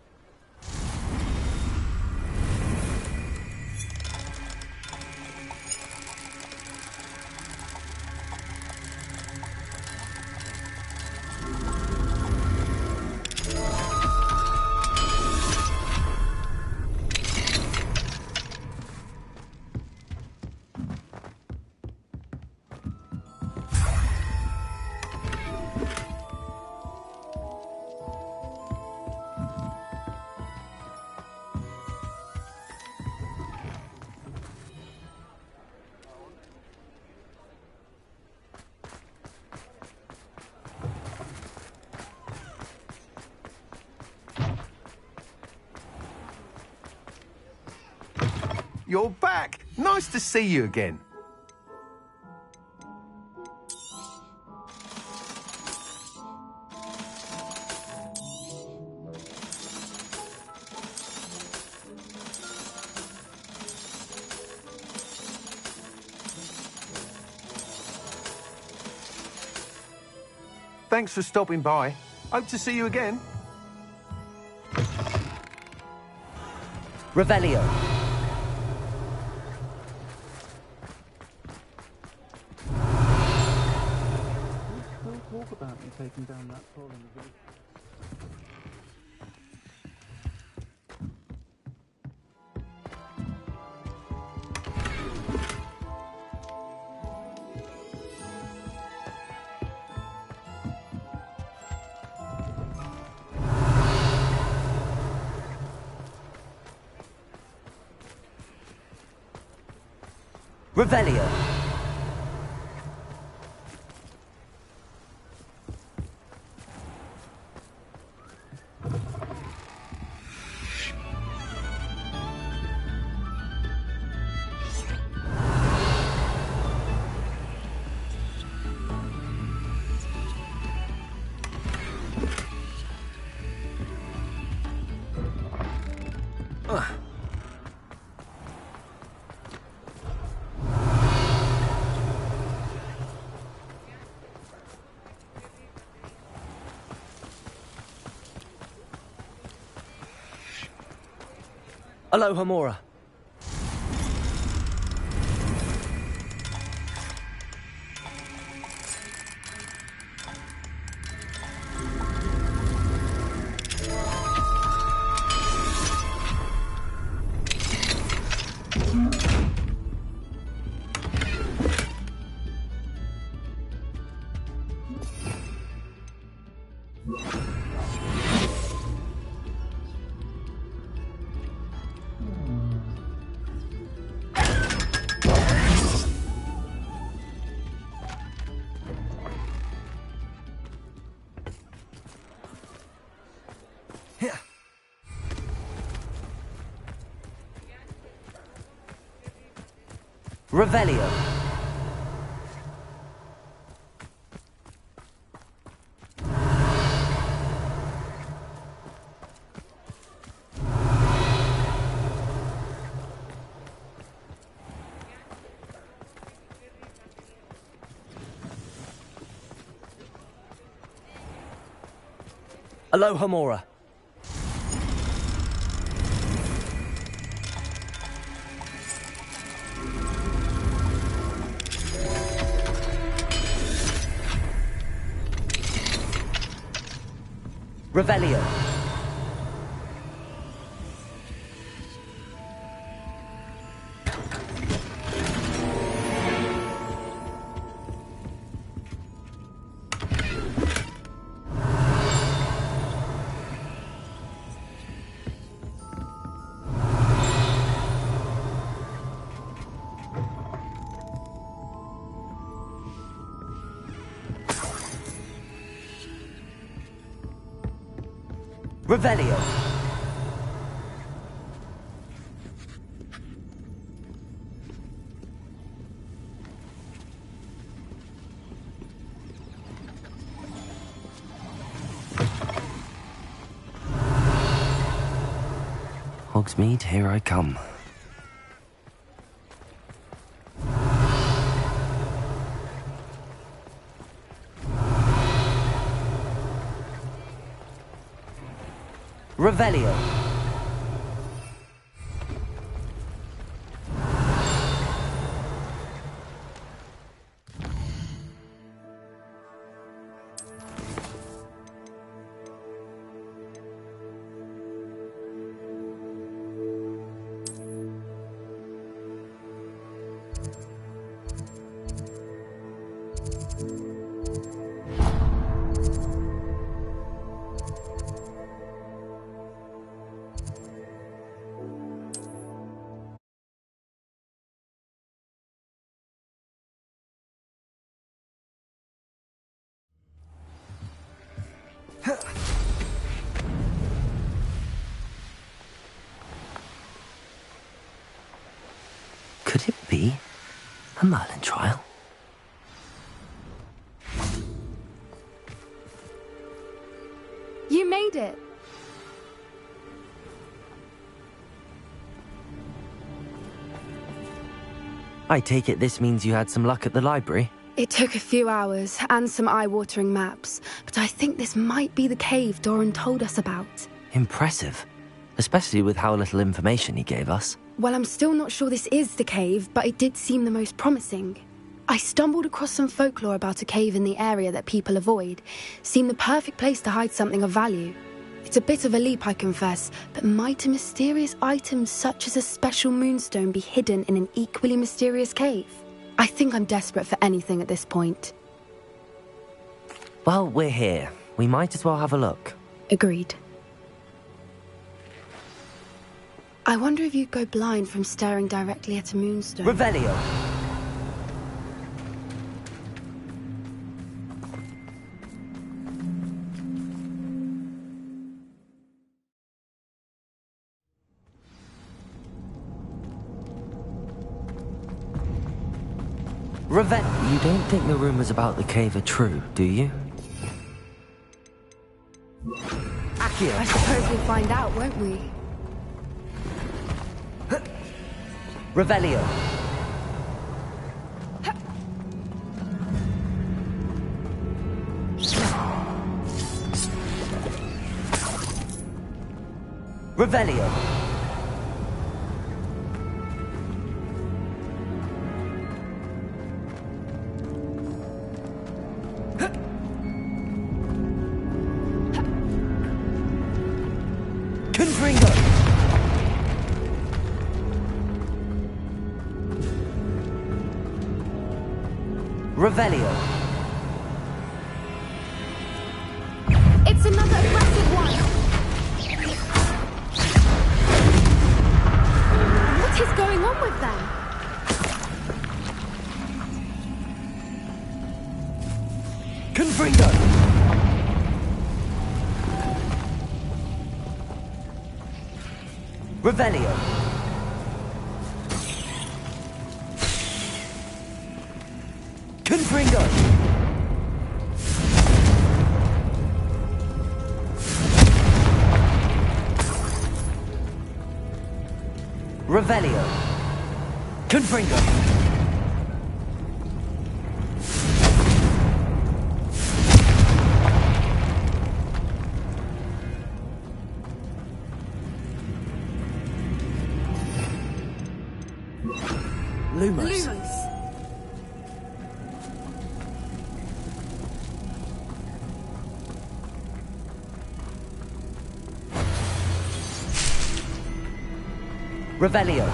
You're back. Nice to see you again. Thanks for stopping by. Hope to see you again. Revelio. Talk about you taking down that troll in the village. Revelio. Aloha Mora. Revelio. Aloha Mora. Revelio. Revelio. Hogsmeade, here I come. Revelio. Could it be a Merlin trial? You made it. I take it this means you had some luck at the library? It took a few hours and some eye-watering maps, but I think this might be the cave Doran told us about. Impressive. Especially with how little information he gave us. Well, I'm still not sure this is the cave, but it did seem the most promising. I stumbled across some folklore about a cave in the area that people avoid. Seemed the perfect place to hide something of value. It's a bit of a leap, I confess, but might a mysterious item such as a special moonstone be hidden in an equally mysterious cave? I think I'm desperate for anything at this point. Well, we're here. We might as well have a look. Agreed. I wonder if you'd go blind from staring directly at a moonstone. Revelio. You don't think the rumors about the cave are true, do you? I suppose we'll find out, won't we? Revelio. Revelio. Revelio. It's another aggressive one! What is going on with them? Confringo! Revelio. Confringo! Revelio. Confringo. Lumos. Revelio.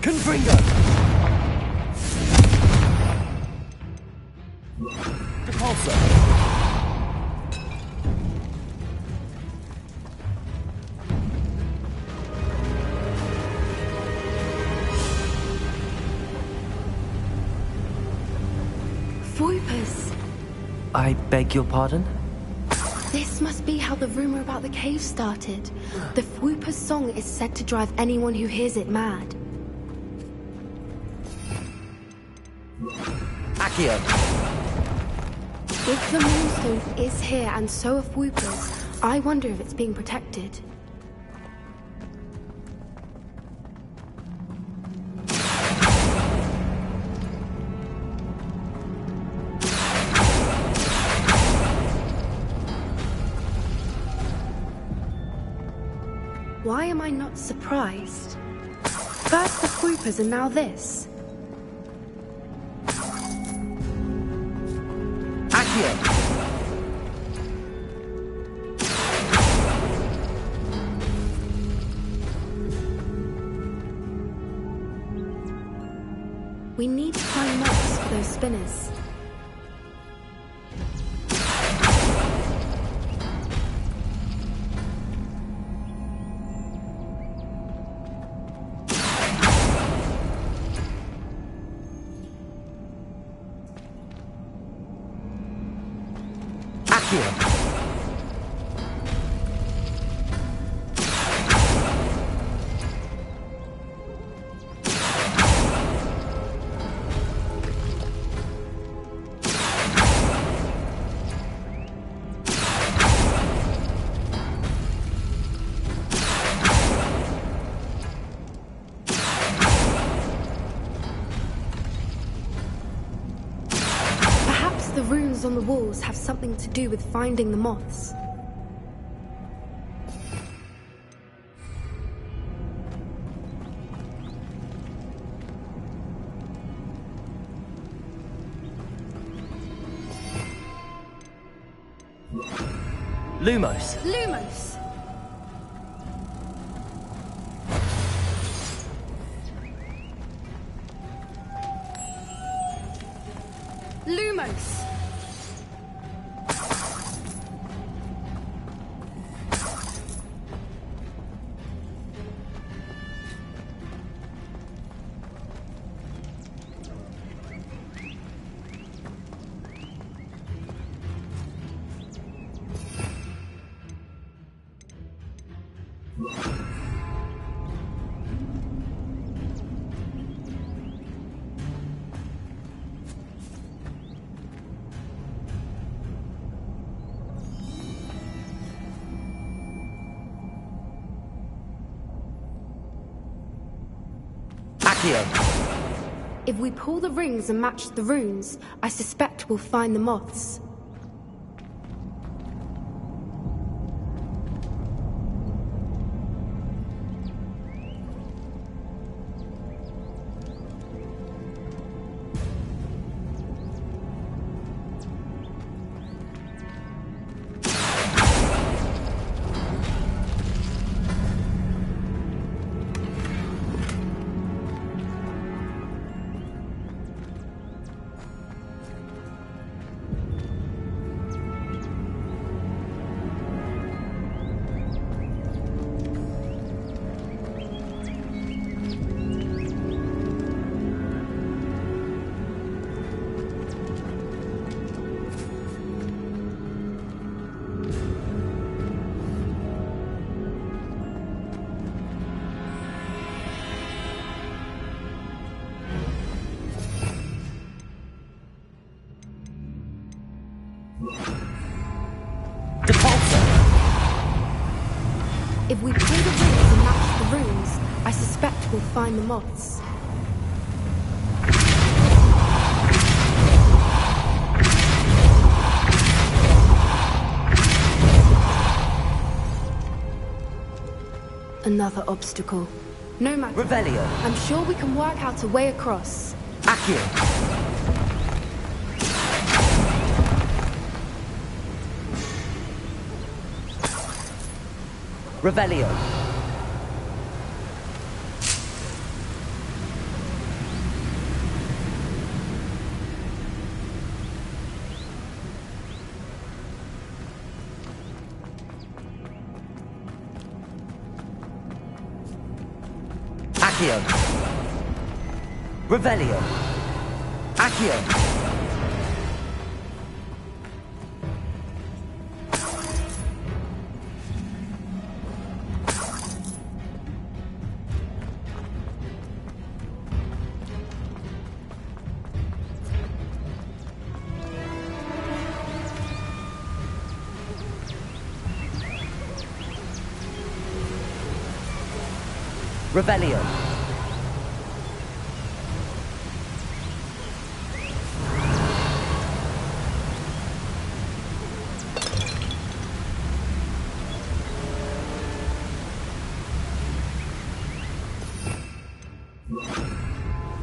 Confringo. Depulso. Voipers. I beg your pardon? This must be how the rumor about the cave started. The Whooper's song is said to drive anyone who hears it mad. Accio. If the Moonstone is here and so are Whoopers, I wonder if it's being protected. Why am I not surprised? First the Whoopers and now this. Accio. We need to find moths for those spinners. Perhaps the runes on the walls have something to do with finding the moths. Lumos. Lumos! Lumos! If we pull the rings and match the runes, I suspect we'll find the moths. If we pull the rings and match the runes, I suspect we'll find the moths. Another obstacle. No matter. Revelio. I'm sure we can work out a way across. Accio. Revelio. Accio. Revelio. Accio. Revelio.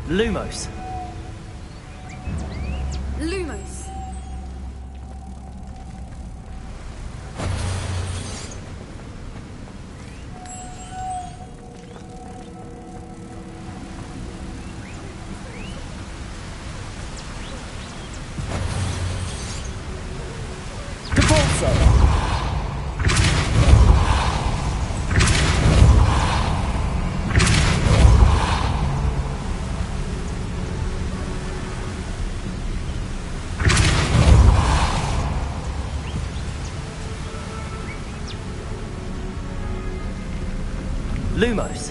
Lumos. Lumos. Lumos.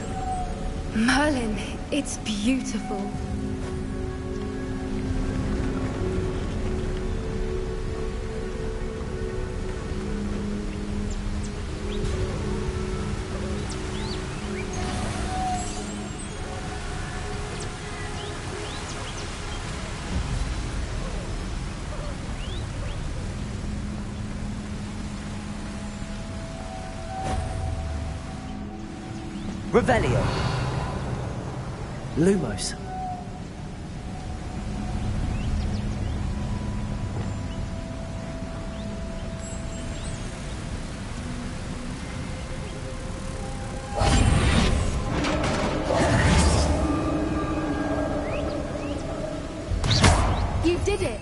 Merlin, it's beautiful. Revelio. Lumos. You did it!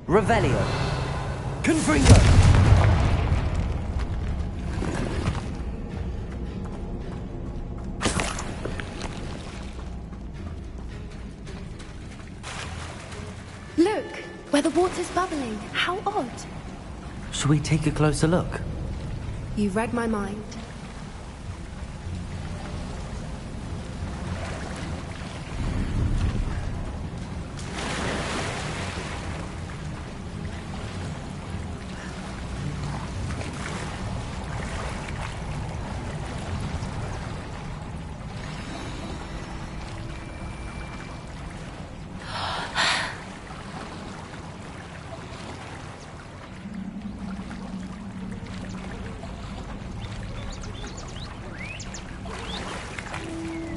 Revelio. Confringo. Look, where the water's bubbling. How odd. Shall we take a closer look? You read my mind.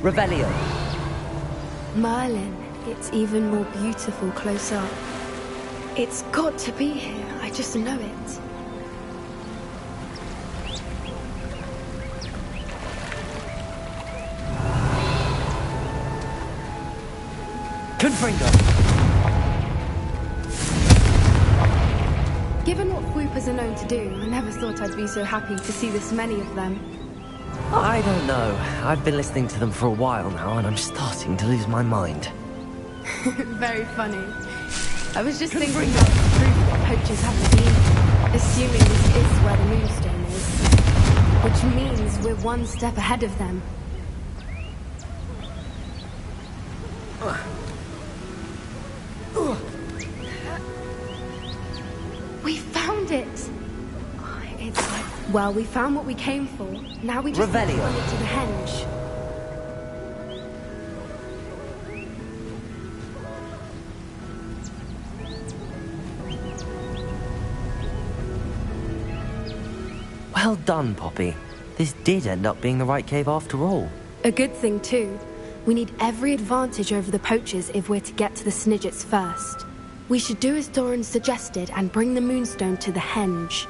Revelio. Merlin, it's even more beautiful close up. It's got to be here, I just know it. Confringo! Given what Whoopers are known to do, I never thought I'd be so happy to see this many of them. I don't know. I've been listening to them for a while now, and I'm starting to lose my mind. Very funny. I was just thinking about the proof that poachers haven't been, assuming this is where the Moonstone is. Which means we're one step ahead of them. We found it! It's like, well, we found what we came for. Now we just have to run it to the henge. Well done, Poppy. This did end up being the right cave after all. A good thing, too. We need every advantage over the poachers if we're to get to the Snidgets first. We should do as Doran suggested and bring the Moonstone to the henge.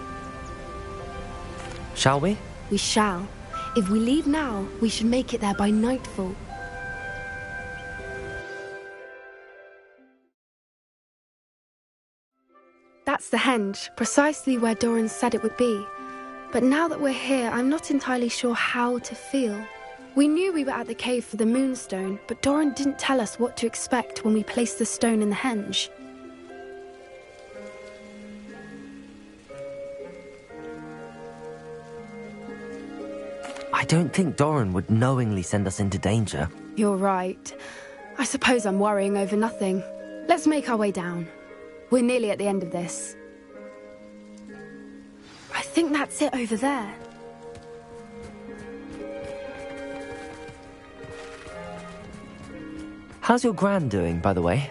Shall we? We shall. If we leave now, we should make it there by nightfall. That's the henge, precisely where Doran said it would be. But now that we're here, I'm not entirely sure how to feel. We knew we were at the cave for the Moonstone, but Doran didn't tell us what to expect when we placed the stone in the henge. I don't think Doran would knowingly send us into danger. You're right. I suppose I'm worrying over nothing. Let's make our way down. We're nearly at the end of this. I think that's it over there. How's your Gran doing, by the way?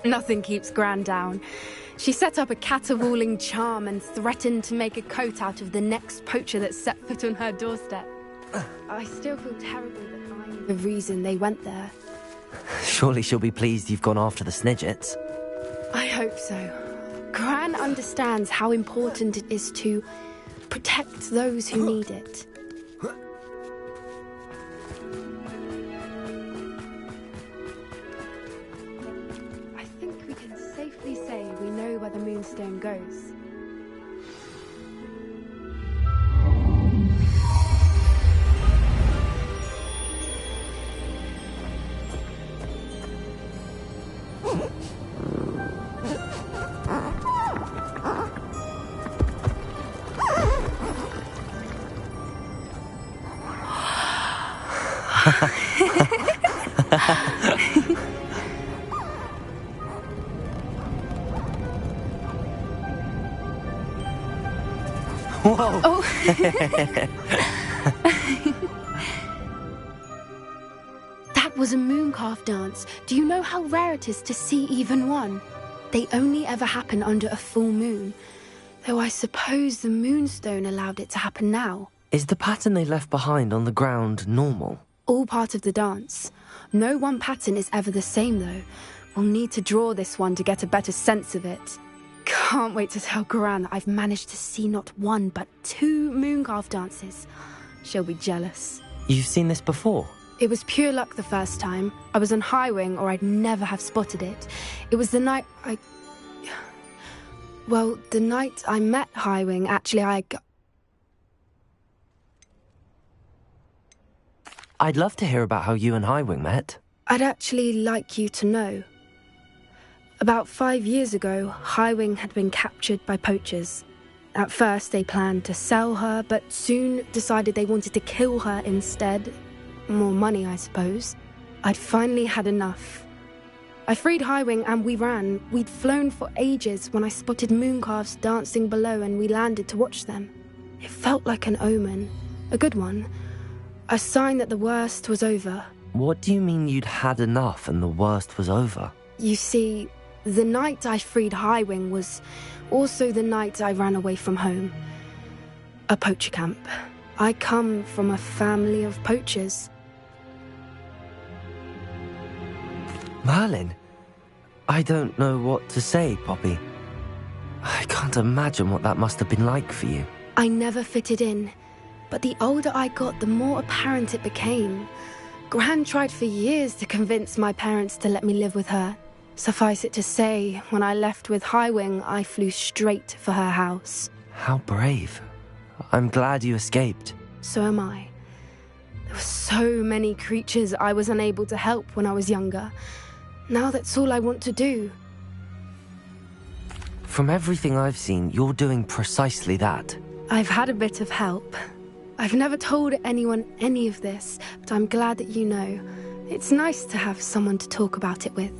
Nothing keeps Gran down. She set up a caterwauling charm and threatened to make a coat out of the next poacher that set foot on her doorstep. I still feel terrible that I'm the reason they went there. Surely she'll be pleased you've gone after the Snidgets. I hope so. Gran understands how important it is to protect those who need it. I think we can safely say we know where the Moonstone goes. Whoa! Oh. That was a mooncalf dance. Do you know how rare it is to see even one? They only ever happen under a full moon. Though I suppose the Moonstone allowed it to happen now. Is the pattern they left behind on the ground normal? All part of the dance. No one pattern is ever the same, though. We'll need to draw this one to get a better sense of it. Can't wait to tell Gran that I've managed to see not one, but 2 mooncalf dances. She'll be jealous. You've seen this before? It was pure luck the first time. I was on Highwing, or I'd never have spotted it. It was the night Well, the night I met Highwing, actually, I'd love to hear about how you and Highwing met. I'd actually like you to know. About 5 years ago, Highwing had been captured by poachers. At first, they planned to sell her, but soon decided they wanted to kill her instead. More money, I suppose. I'd finally had enough. I freed Highwing and we ran. We'd flown for ages when I spotted mooncalves dancing below and we landed to watch them. It felt like an omen. A good one. A sign that the worst was over. What do you mean you'd had enough and the worst was over? You see, the night I freed Highwing was also the night I ran away from home. A poacher camp. I come from a family of poachers. Merlin? I don't know what to say, Poppy. I can't imagine what that must have been like for you. I never fitted in, but the older I got, the more apparent it became. Gran tried for years to convince my parents to let me live with her. Suffice it to say, when I left with Highwing, I flew straight for her house. How brave. I'm glad you escaped. So am I. There were so many creatures I was unable to help when I was younger. Now that's all I want to do. From everything I've seen, you're doing precisely that. I've had a bit of help. I've never told anyone any of this, but I'm glad that you know. It's nice to have someone to talk about it with.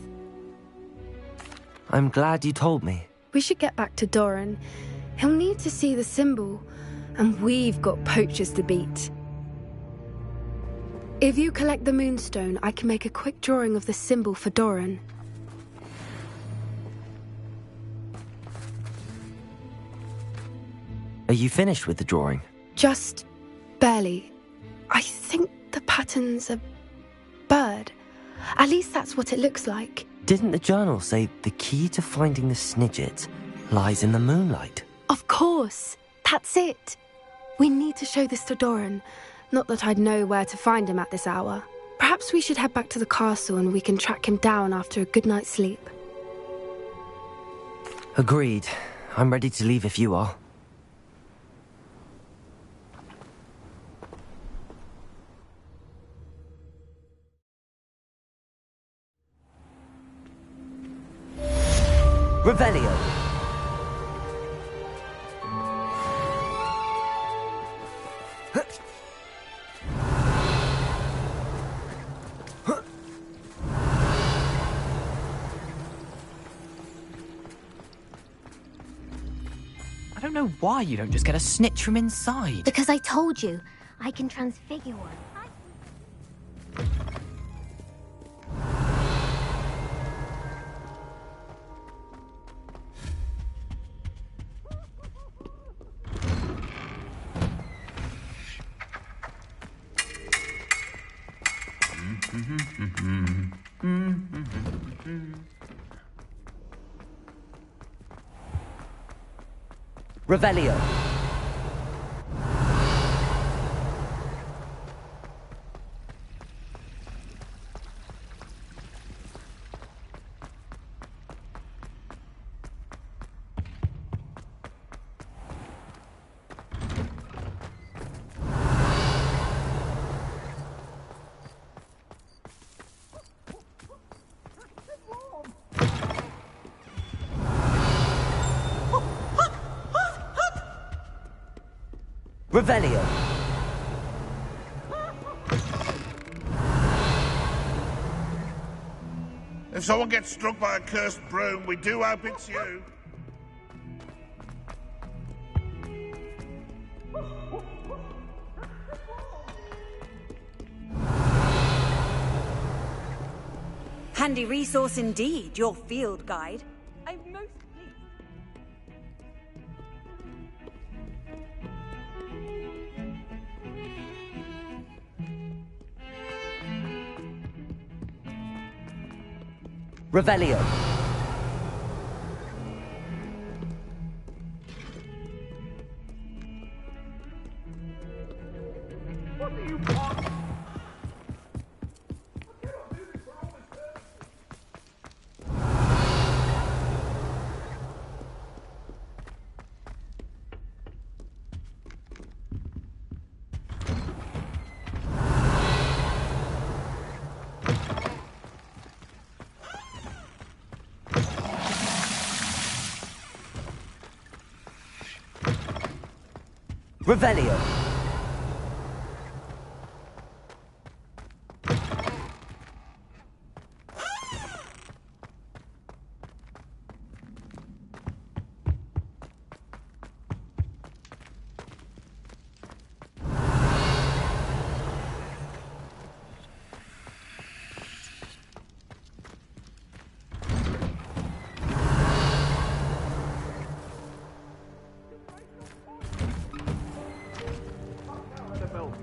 I'm glad you told me. We should get back to Doran. He'll need to see the symbol, and we've got poachers to beat. If you collect the Moonstone, I can make a quick drawing of the symbol for Doran. Are you finished with the drawing? Just barely. I think the pattern's a bird. At least that's what it looks like. Didn't the journal say the key to finding the Snidget lies in the moonlight? Of course. That's it. We need to show this to Doran. Not that I'd know where to find him at this hour. Perhaps we should head back to the castle and we can track him down after a good night's sleep. Agreed. I'm ready to leave if you are. Revelio. I don't know why you don't just get a snitch from inside. Because I told you, I can transfigure one. Revelio. Revelio. If someone gets struck by a cursed broom, we do hope it's you. Handy resource indeed, your field guide. I'm most pleased. Revelio. What do you want? Revelio.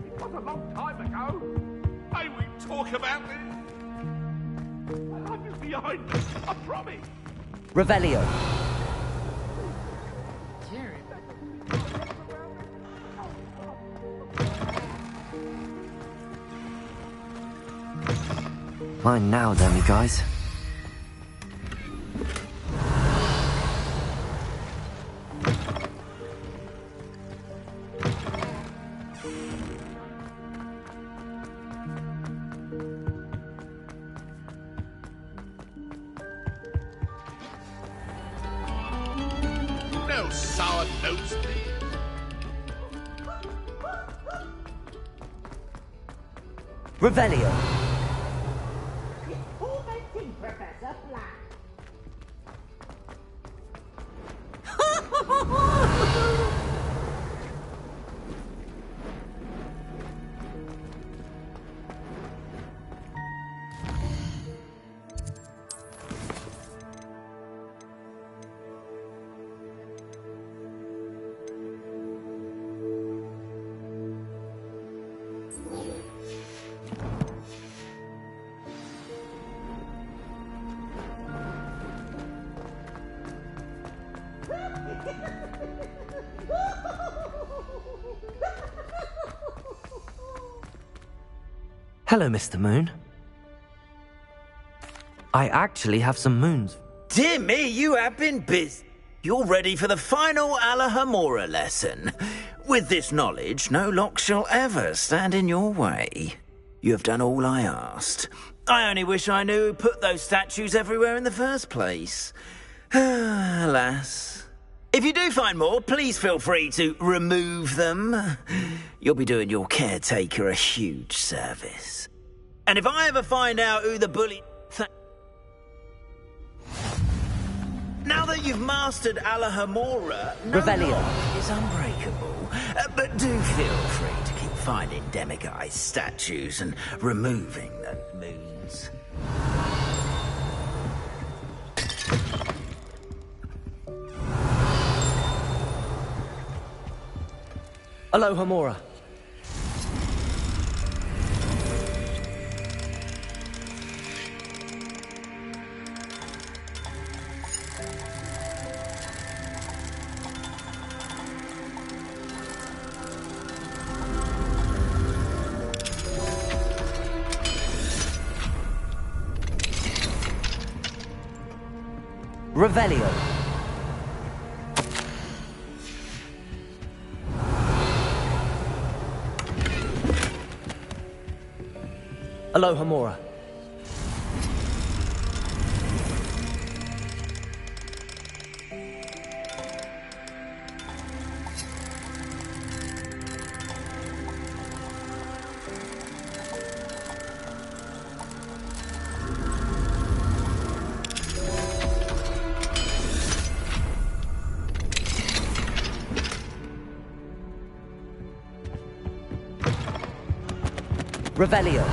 It was a long time ago. May we talk about this? I love you behind us. I promise. Revelio. Mine now, then, you guys. No sour notes, please. Revelio. Professor Black. Hello, Mr. Moon. I actually have some moons. Dear me, you have been busy. You're ready for the final Alahamora lesson. With this knowledge, no lock shall ever stand in your way. You have done all I asked. I only wish I knew who put those statues everywhere in the first place. Alas. If you do find more, please feel free to remove them. You'll be doing your caretaker a huge service. And if I ever find out who the bully... Now that you've mastered Alahamora, no Revelio. lock is unbreakable. But do feel free to keep finding demiguise statues and removing those moons. Alohomora. Revelio. Alohomora. Revelio.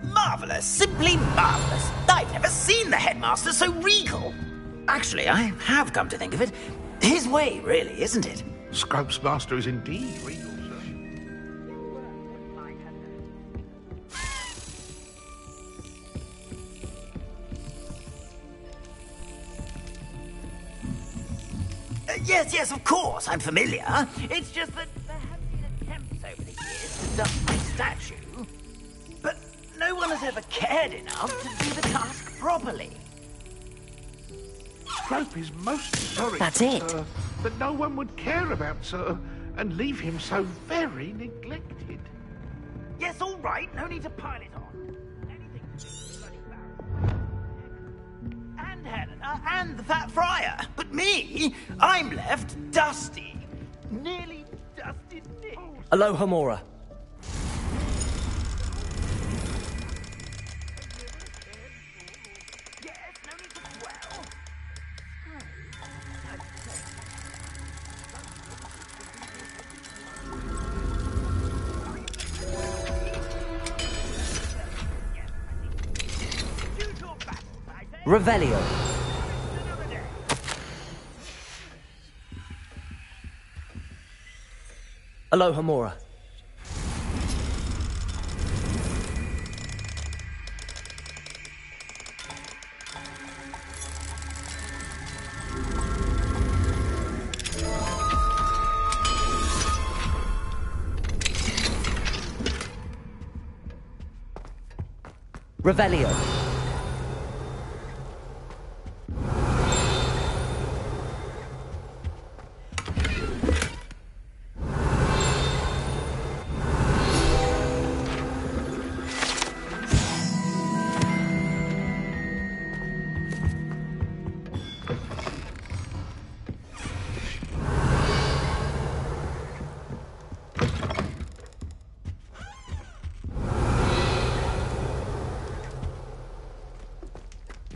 Marvellous, simply marvellous. I've never seen the headmaster so regal. Actually, I have come to think of it. His way, really, isn't it? Scrope's master is indeed regal, sir. Yes, of course, I'm familiar. It's just that there have been attempts over the years to dust my statue, but no one has ever cared enough to do the task properly. Scrope is most sorry, That's it. sir, that no one would care about, sir, and leave him so very neglected. Yes, all right, no need to pile it on. Anything to do with bloody Barrow. And Helena, and the Fat Friar. But me, I'm left dusty. Nearly dusted Nick. Alohomora. Revelio. Aloha Mora. Revelio.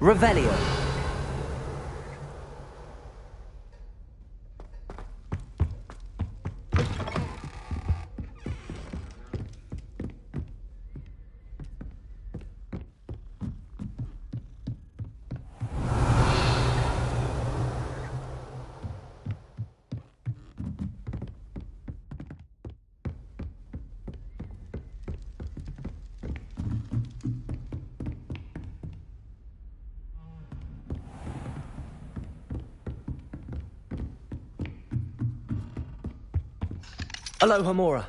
Revelio. Aloha Mora.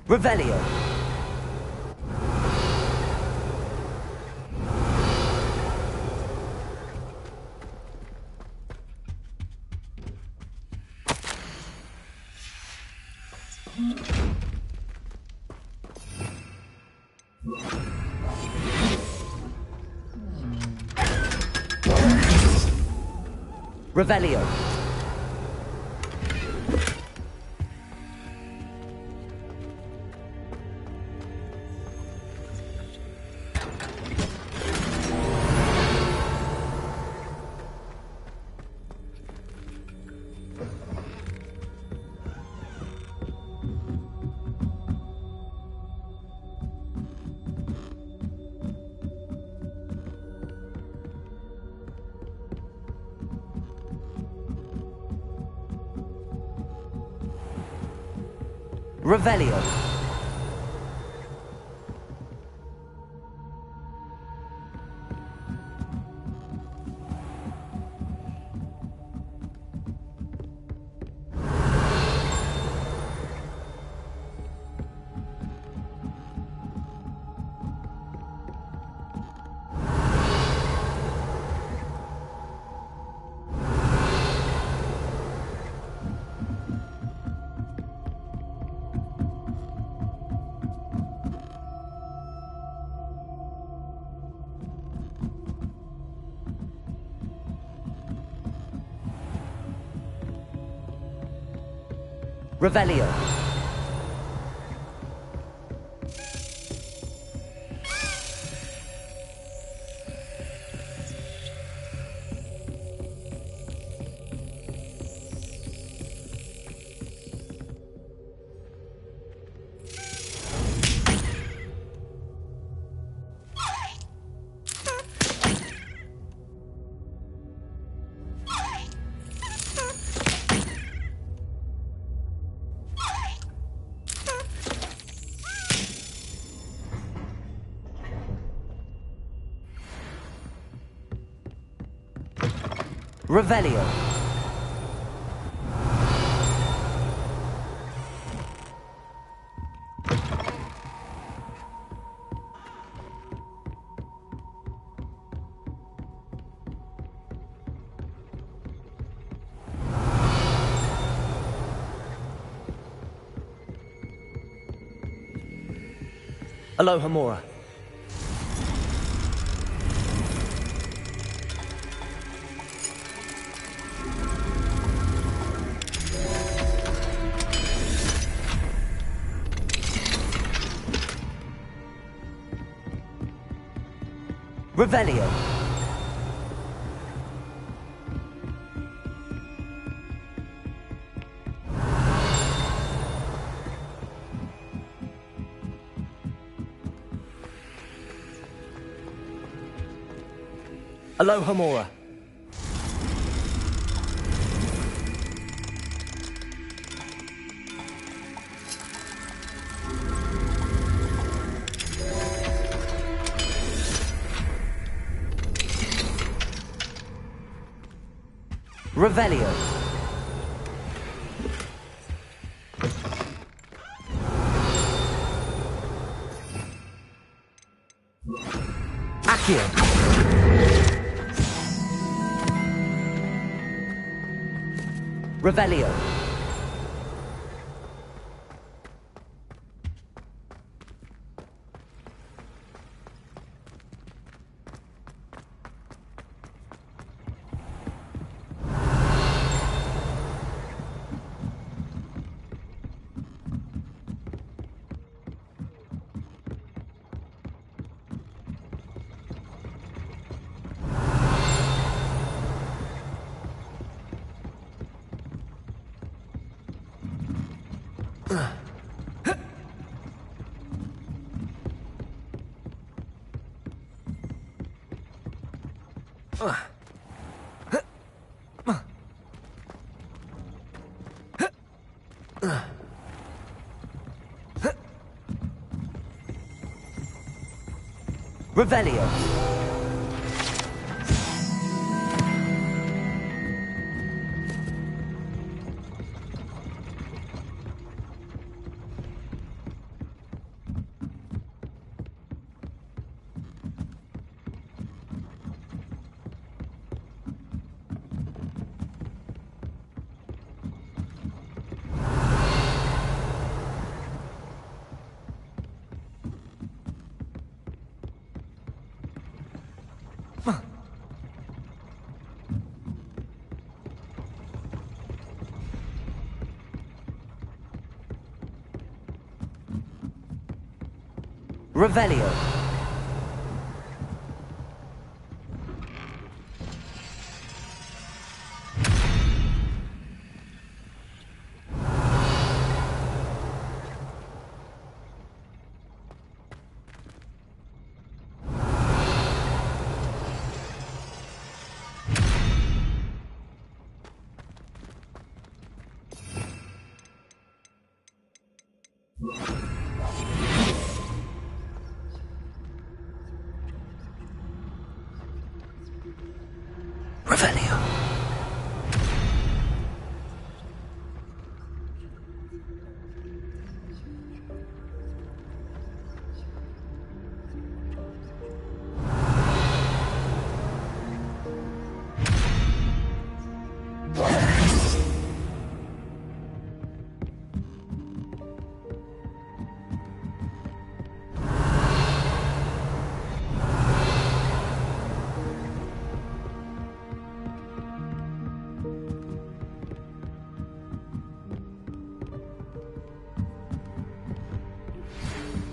Revelio. Revelio. Revelio. Revelio. Revelio. Aloha Mora. Revelio. Alohomora. Revelio. Accio. Revelio. Revelio. Revelio. Revelio.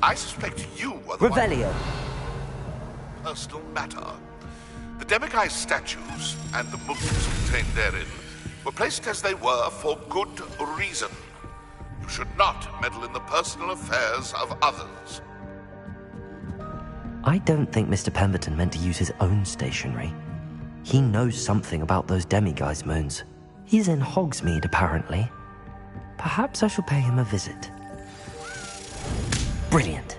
I suspect you were the Revelio. Personal matter. The Demiguy's statues and the moons contained therein were placed as they were for good reason. You should not meddle in the personal affairs of others. I don't think Mr. Pemberton meant to use his own stationery. He knows something about those demiguise moons. He's in Hogsmeade, apparently. Perhaps I shall pay him a visit. Brilliant.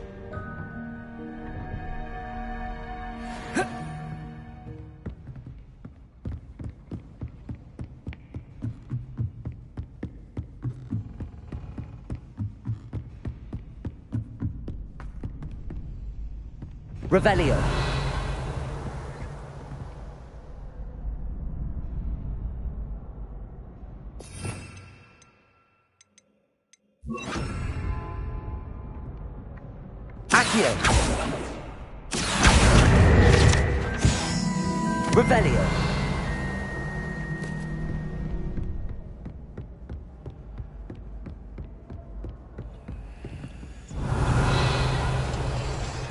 Revelio. Accio. Revelio.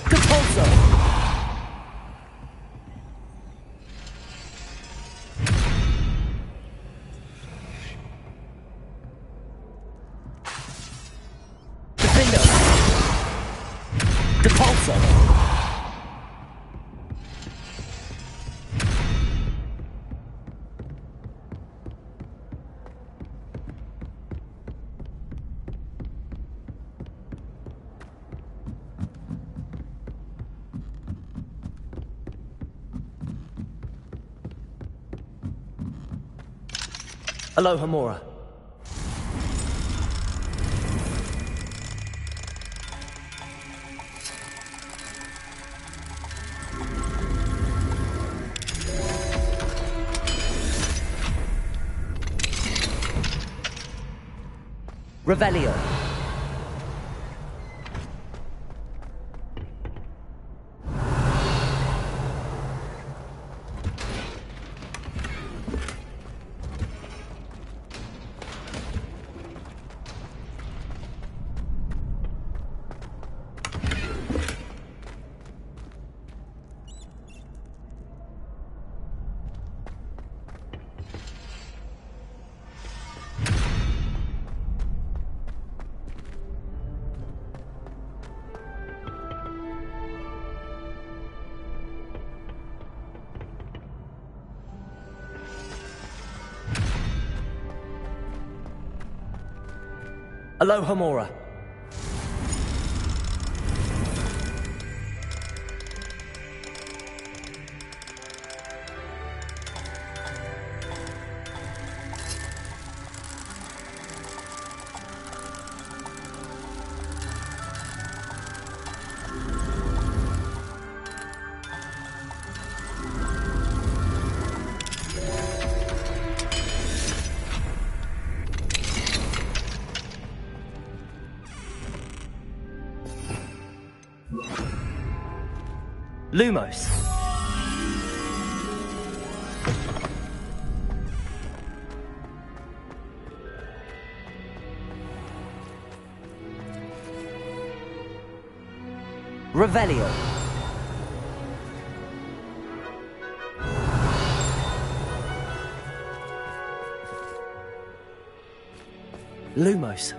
Compulso. Aloha Mora. Revelio. Aloha Mora. Lumos. Revelio. Lumos.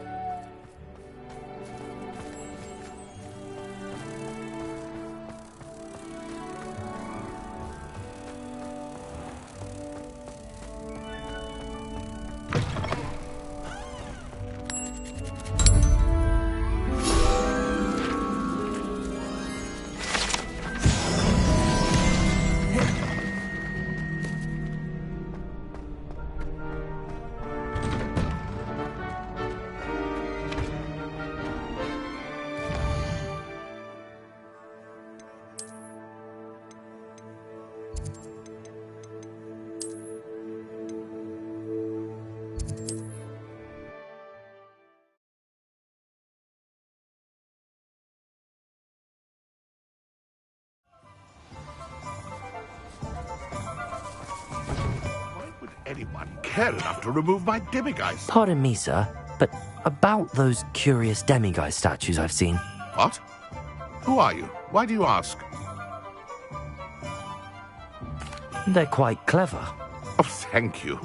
Anyone care enough to remove my demiguise? Pardon me, sir, but about those curious demiguise statues I've seen. What? Who are you? Why do you ask? They're quite clever. Oh, thank you.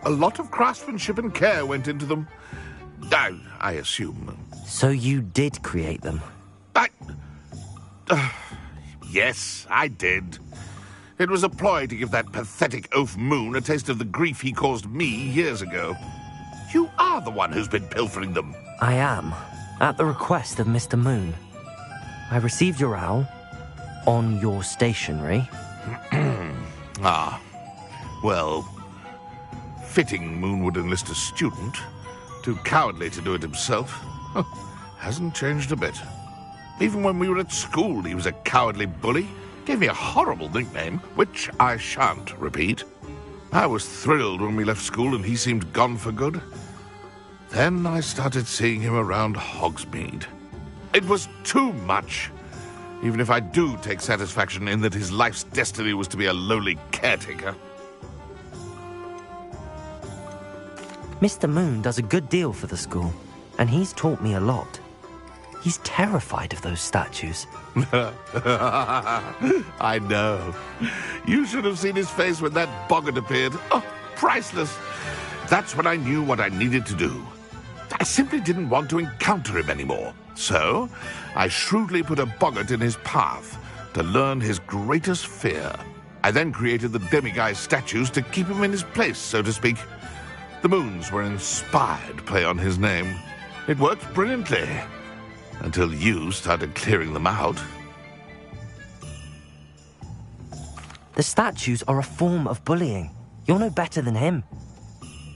A lot of craftsmanship and care went into them. I assume. So you did create them? Yes, I did. It was a ploy to give that pathetic oaf Moon a taste of the grief he caused me years ago. You are the one who's been pilfering them. I am, at the request of Mr. Moon. I received your owl on your stationery. Well, fitting Moon would enlist a student. Too cowardly to do it himself. Hasn't changed a bit. Even when we were at school, he was a cowardly bully. Gave me a horrible nickname, which I shan't repeat. I was thrilled when we left school and he seemed gone for good. Then I started seeing him around Hogsmeade. It was too much. Even if I do take satisfaction in that his life's destiny was to be a lowly caretaker. Mr. Moon does a good deal for the school, and he's taught me a lot. He's terrified of those statues. I know. You should have seen his face when that boggart appeared. Oh, priceless. That's when I knew what I needed to do. I simply didn't want to encounter him anymore. So, I shrewdly put a boggart in his path to learn his greatest fear. I then created the demiguise statues to keep him in his place, so to speak. The moons were an inspired play on his name. It worked brilliantly. Until you started clearing them out. The statues are a form of bullying. You're no better than him.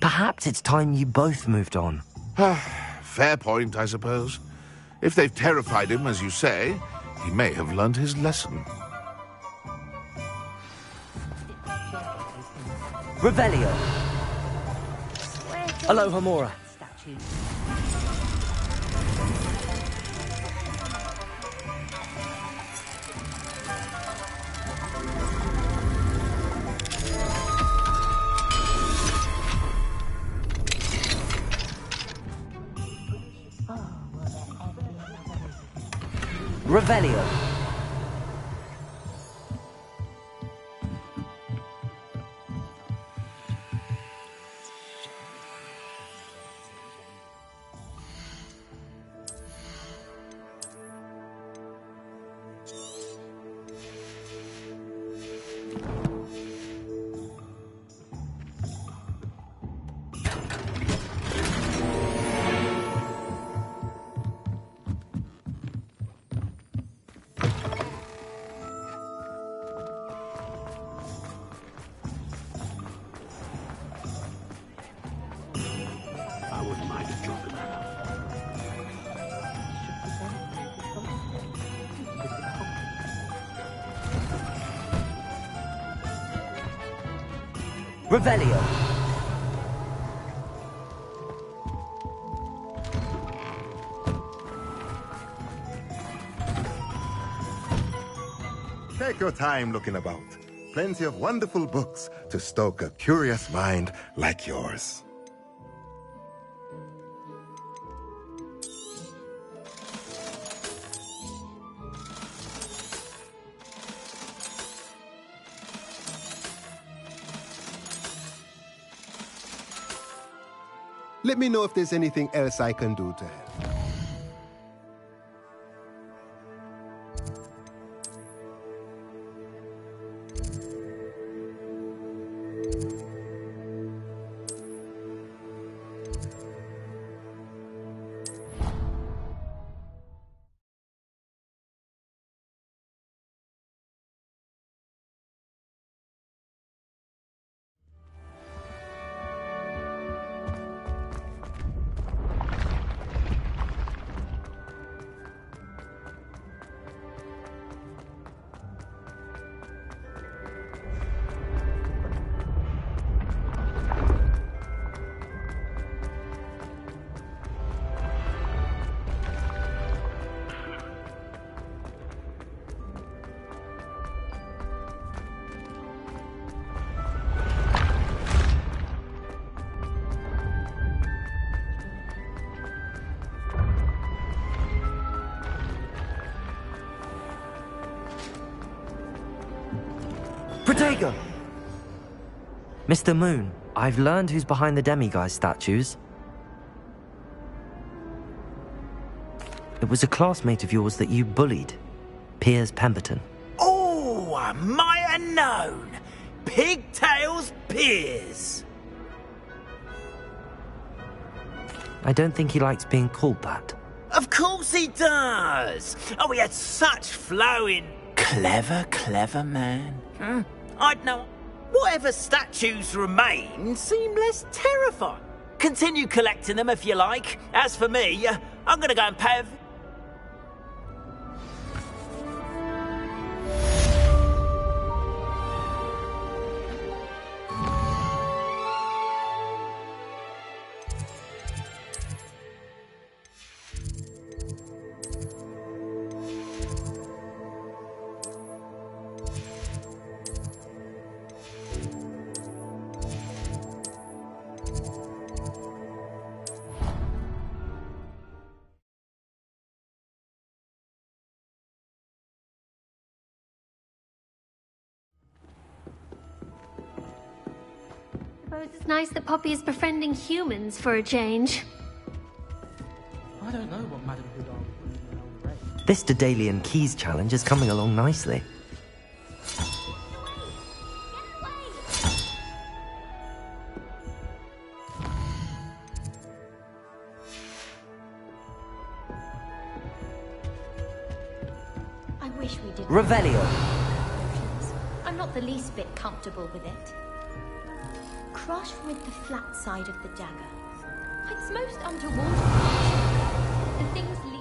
Perhaps it's time you both moved on. Fair point, I suppose. If they've terrified him, as you say, he may have learned his lesson. Revelio. Aloha Mora. Revelio. Revelio. Take your time looking about. Plenty of wonderful books to stoke a curious mind like yours. Let me know if there's anything else I can do to help. Protego! Mr. Moon, I've learned who's behind the demiguise statues. It was a classmate of yours that you bullied, Piers Pemberton. Oh, I might have known. Pigtails Piers. I don't think he likes being called that. Of course he does. Oh, he had such flowing... Clever man. I'd know. Whatever statues remain seem less terrifying. Continue collecting them if you like. As for me, I'm gonna go and pay a... It's nice that Poppy is befriending humans for a change. I don't know what Madame Houdin... This Daedalian Keys challenge is coming along nicely. I wish we did. Revelio. I'm not the least bit comfortable with it. crush with the flat side of the dagger. It's most underwater creatures. The things leap.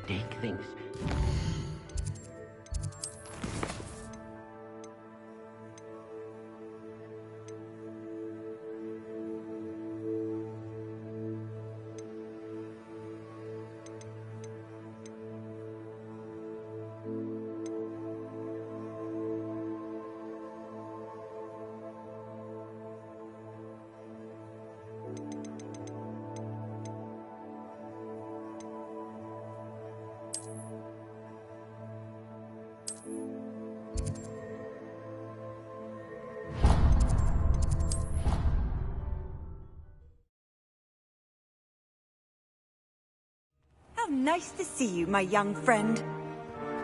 Take things. How nice to see you, my young friend.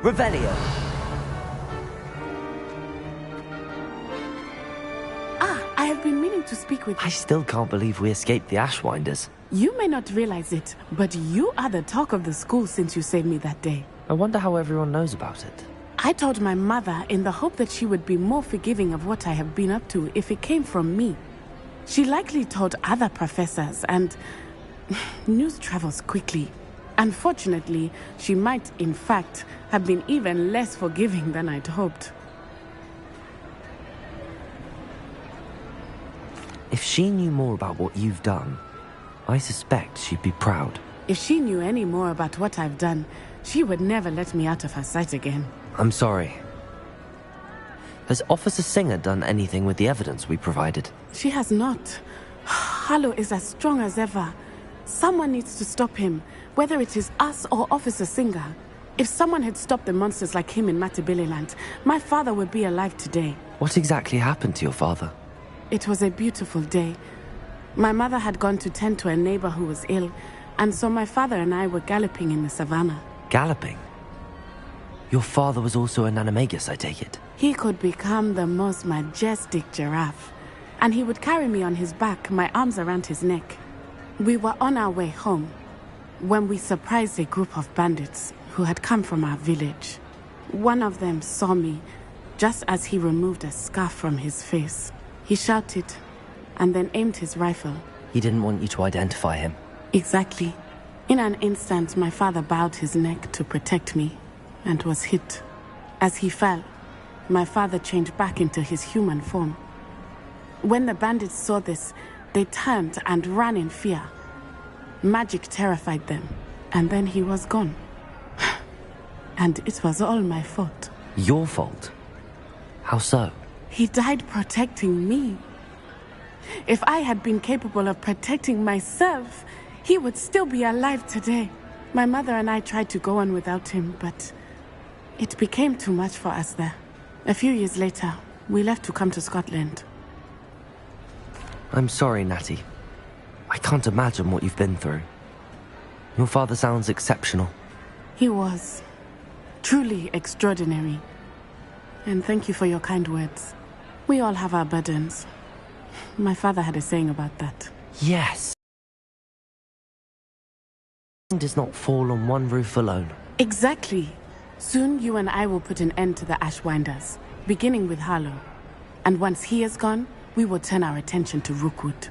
Revelio. I have been meaning to speak with you. I still can't believe we escaped the Ashwinders. You may not realize it, but you are the talk of the school since you saved me that day. I wonder how everyone knows about it. I told my mother in the hope that she would be more forgiving of what I have been up to if it came from me. She likely told other professors, and news travels quickly. Unfortunately, she might, in fact, have been even less forgiving than I'd hoped. If she knew more about what you've done, I suspect she'd be proud. If she knew any more about what I've done, she would never let me out of her sight again. I'm sorry. Has Officer Singer done anything with the evidence we provided? She has not. Harlow is as strong as ever. Someone needs to stop him, whether it is us or Officer Singer. If someone had stopped the monsters like him in Matabeleland, my father would be alive today. What exactly happened to your father? It was a beautiful day. My mother had gone to tend to a neighbor who was ill, and so my father and I were galloping in the savannah. Galloping? Your father was also an animagus, I take it? He could become the most majestic giraffe, and he would carry me on his back, my arms around his neck. We were on our way home when we surprised a group of bandits who had come from our village. One of them saw me just as he removed a scarf from his face. He shouted and then aimed his rifle. He didn't want you to identify him. Exactly. In an instant, my father bowed his neck to protect me and was hit. As he fell, my father changed back into his human form. When the bandits saw this, they turned and ran in fear. Magic terrified them, and then he was gone. And it was all my fault. Your fault? How so? He died protecting me. If I had been capable of protecting myself, he would still be alive today. My mother and I tried to go on without him, but it became too much for us there. A few years later, we left to come to Scotland. I'm sorry, Natty. I can't imagine what you've been through. Your father sounds exceptional. He was. Truly extraordinary. And thank you for your kind words. We all have our burdens. My father had a saying about that. Yes. Does not fall on one roof alone. Exactly. Soon you and I will put an end to the Ashwinders, beginning with Harlow. And once he is gone, we will turn our attention to Rookwood.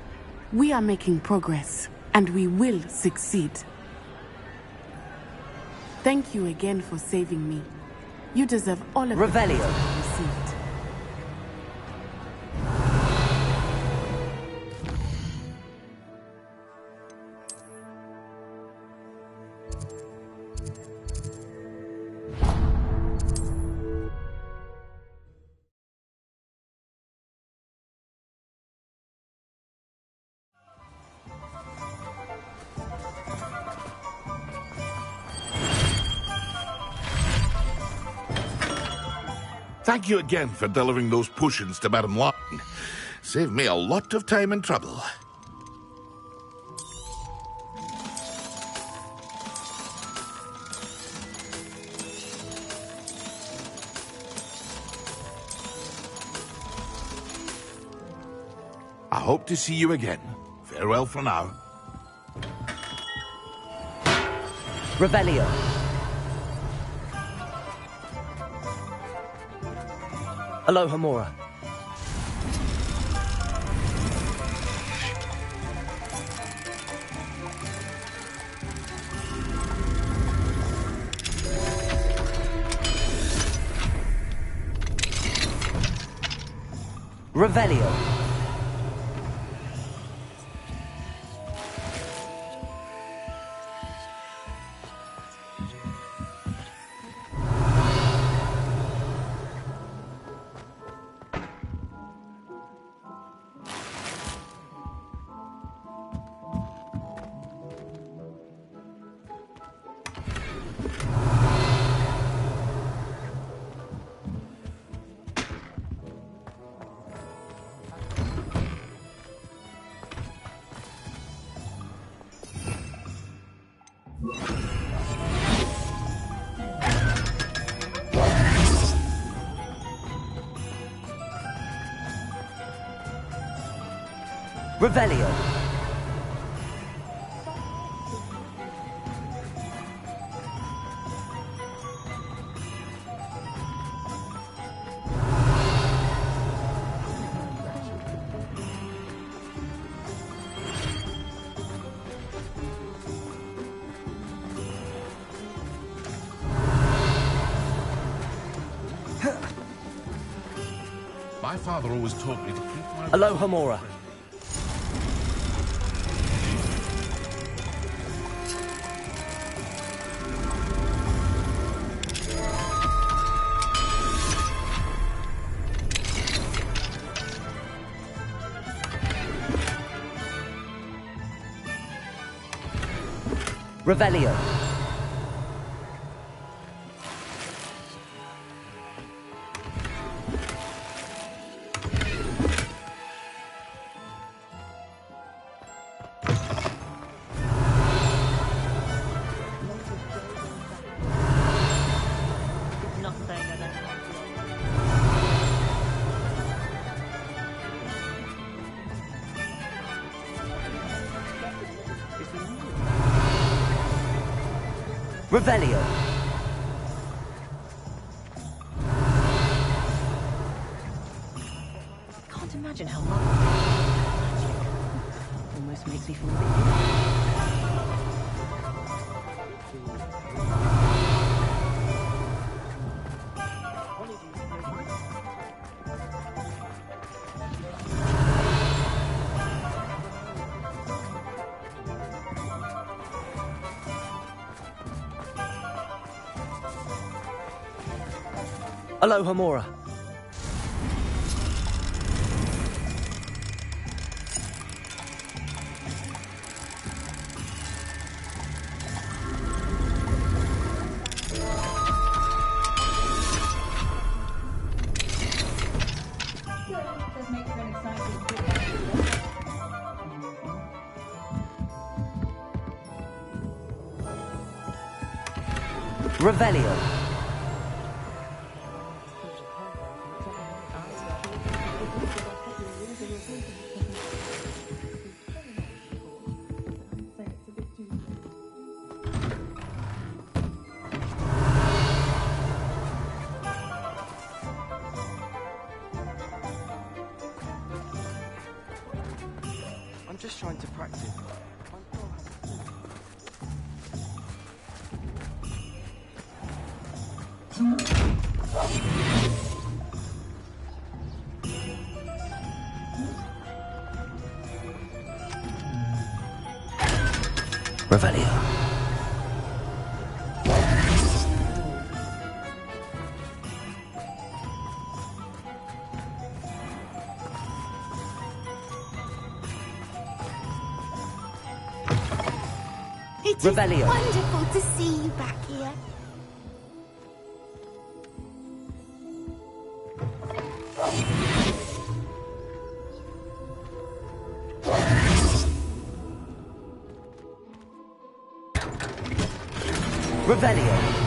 We are making progress, and we will succeed. Thank you again for saving me. You deserve all of the Revelio. praise you received. Thank you again for delivering those potions to Madame Wine. Saved me a lot of time and trouble. I hope to see you again. Farewell for now. Revelio. Aloha Mora. Revelio. Revelio. My father always taught me to keep my... Aloha Mora. Revelio. Revelio. Can't imagine how much magic almost makes me feel Aloha Mora. Revelio. I'm just trying to practice. Revelio. It Revelio. is wonderful to see you back here. Revelio.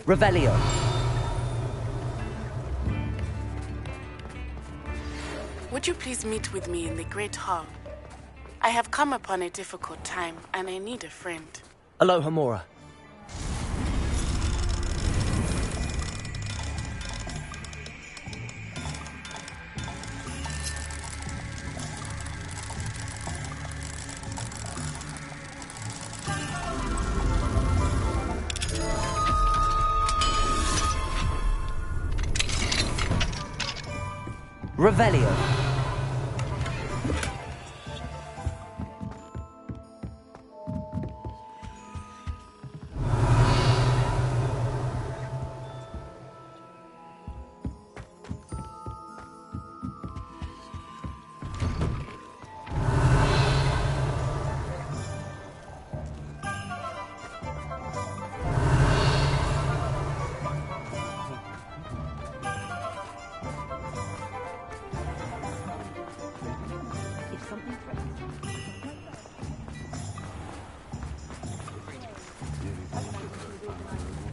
Revelio. Would you please meet with me in the Great Hall? I have come upon a difficult time, and I need a friend. Aloha Mora. Revelio.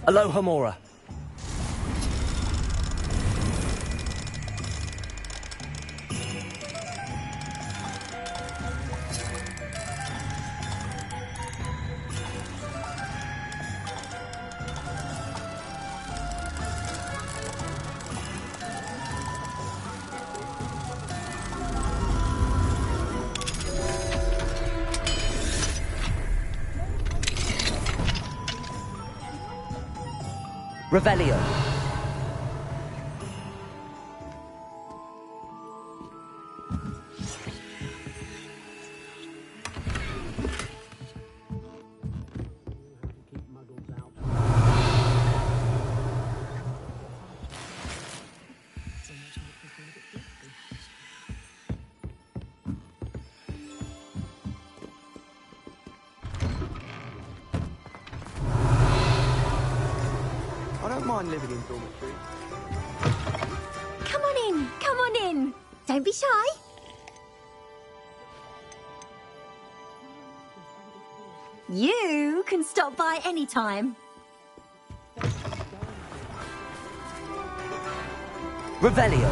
Aloha Mora. Revelio. I don't mind living in dormitories. Come on in, come on in. Don't be shy. You can stop by any time. Revelio.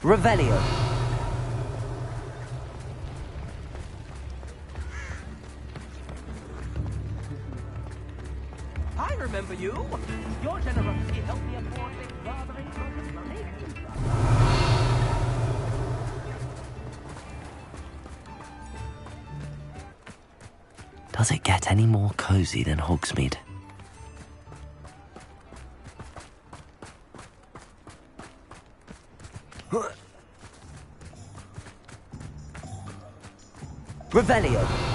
Revelio. I remember you. Your generosity helped me afford a rather expensive money. Does it get any more cozy than Hogsmeade? Revelio.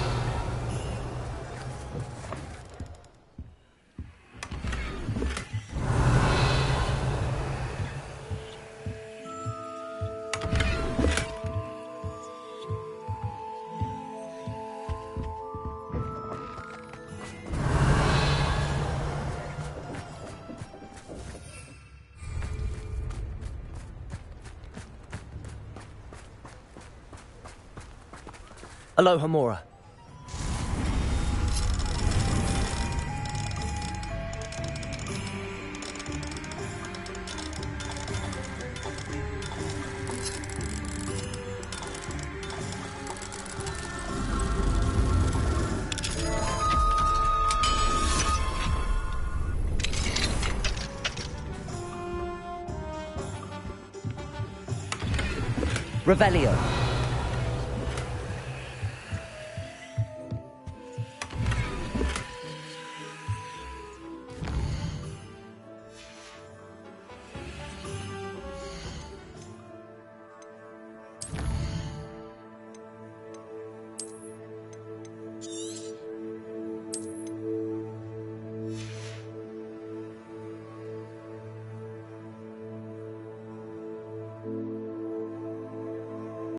Aloha Mora. Revelio.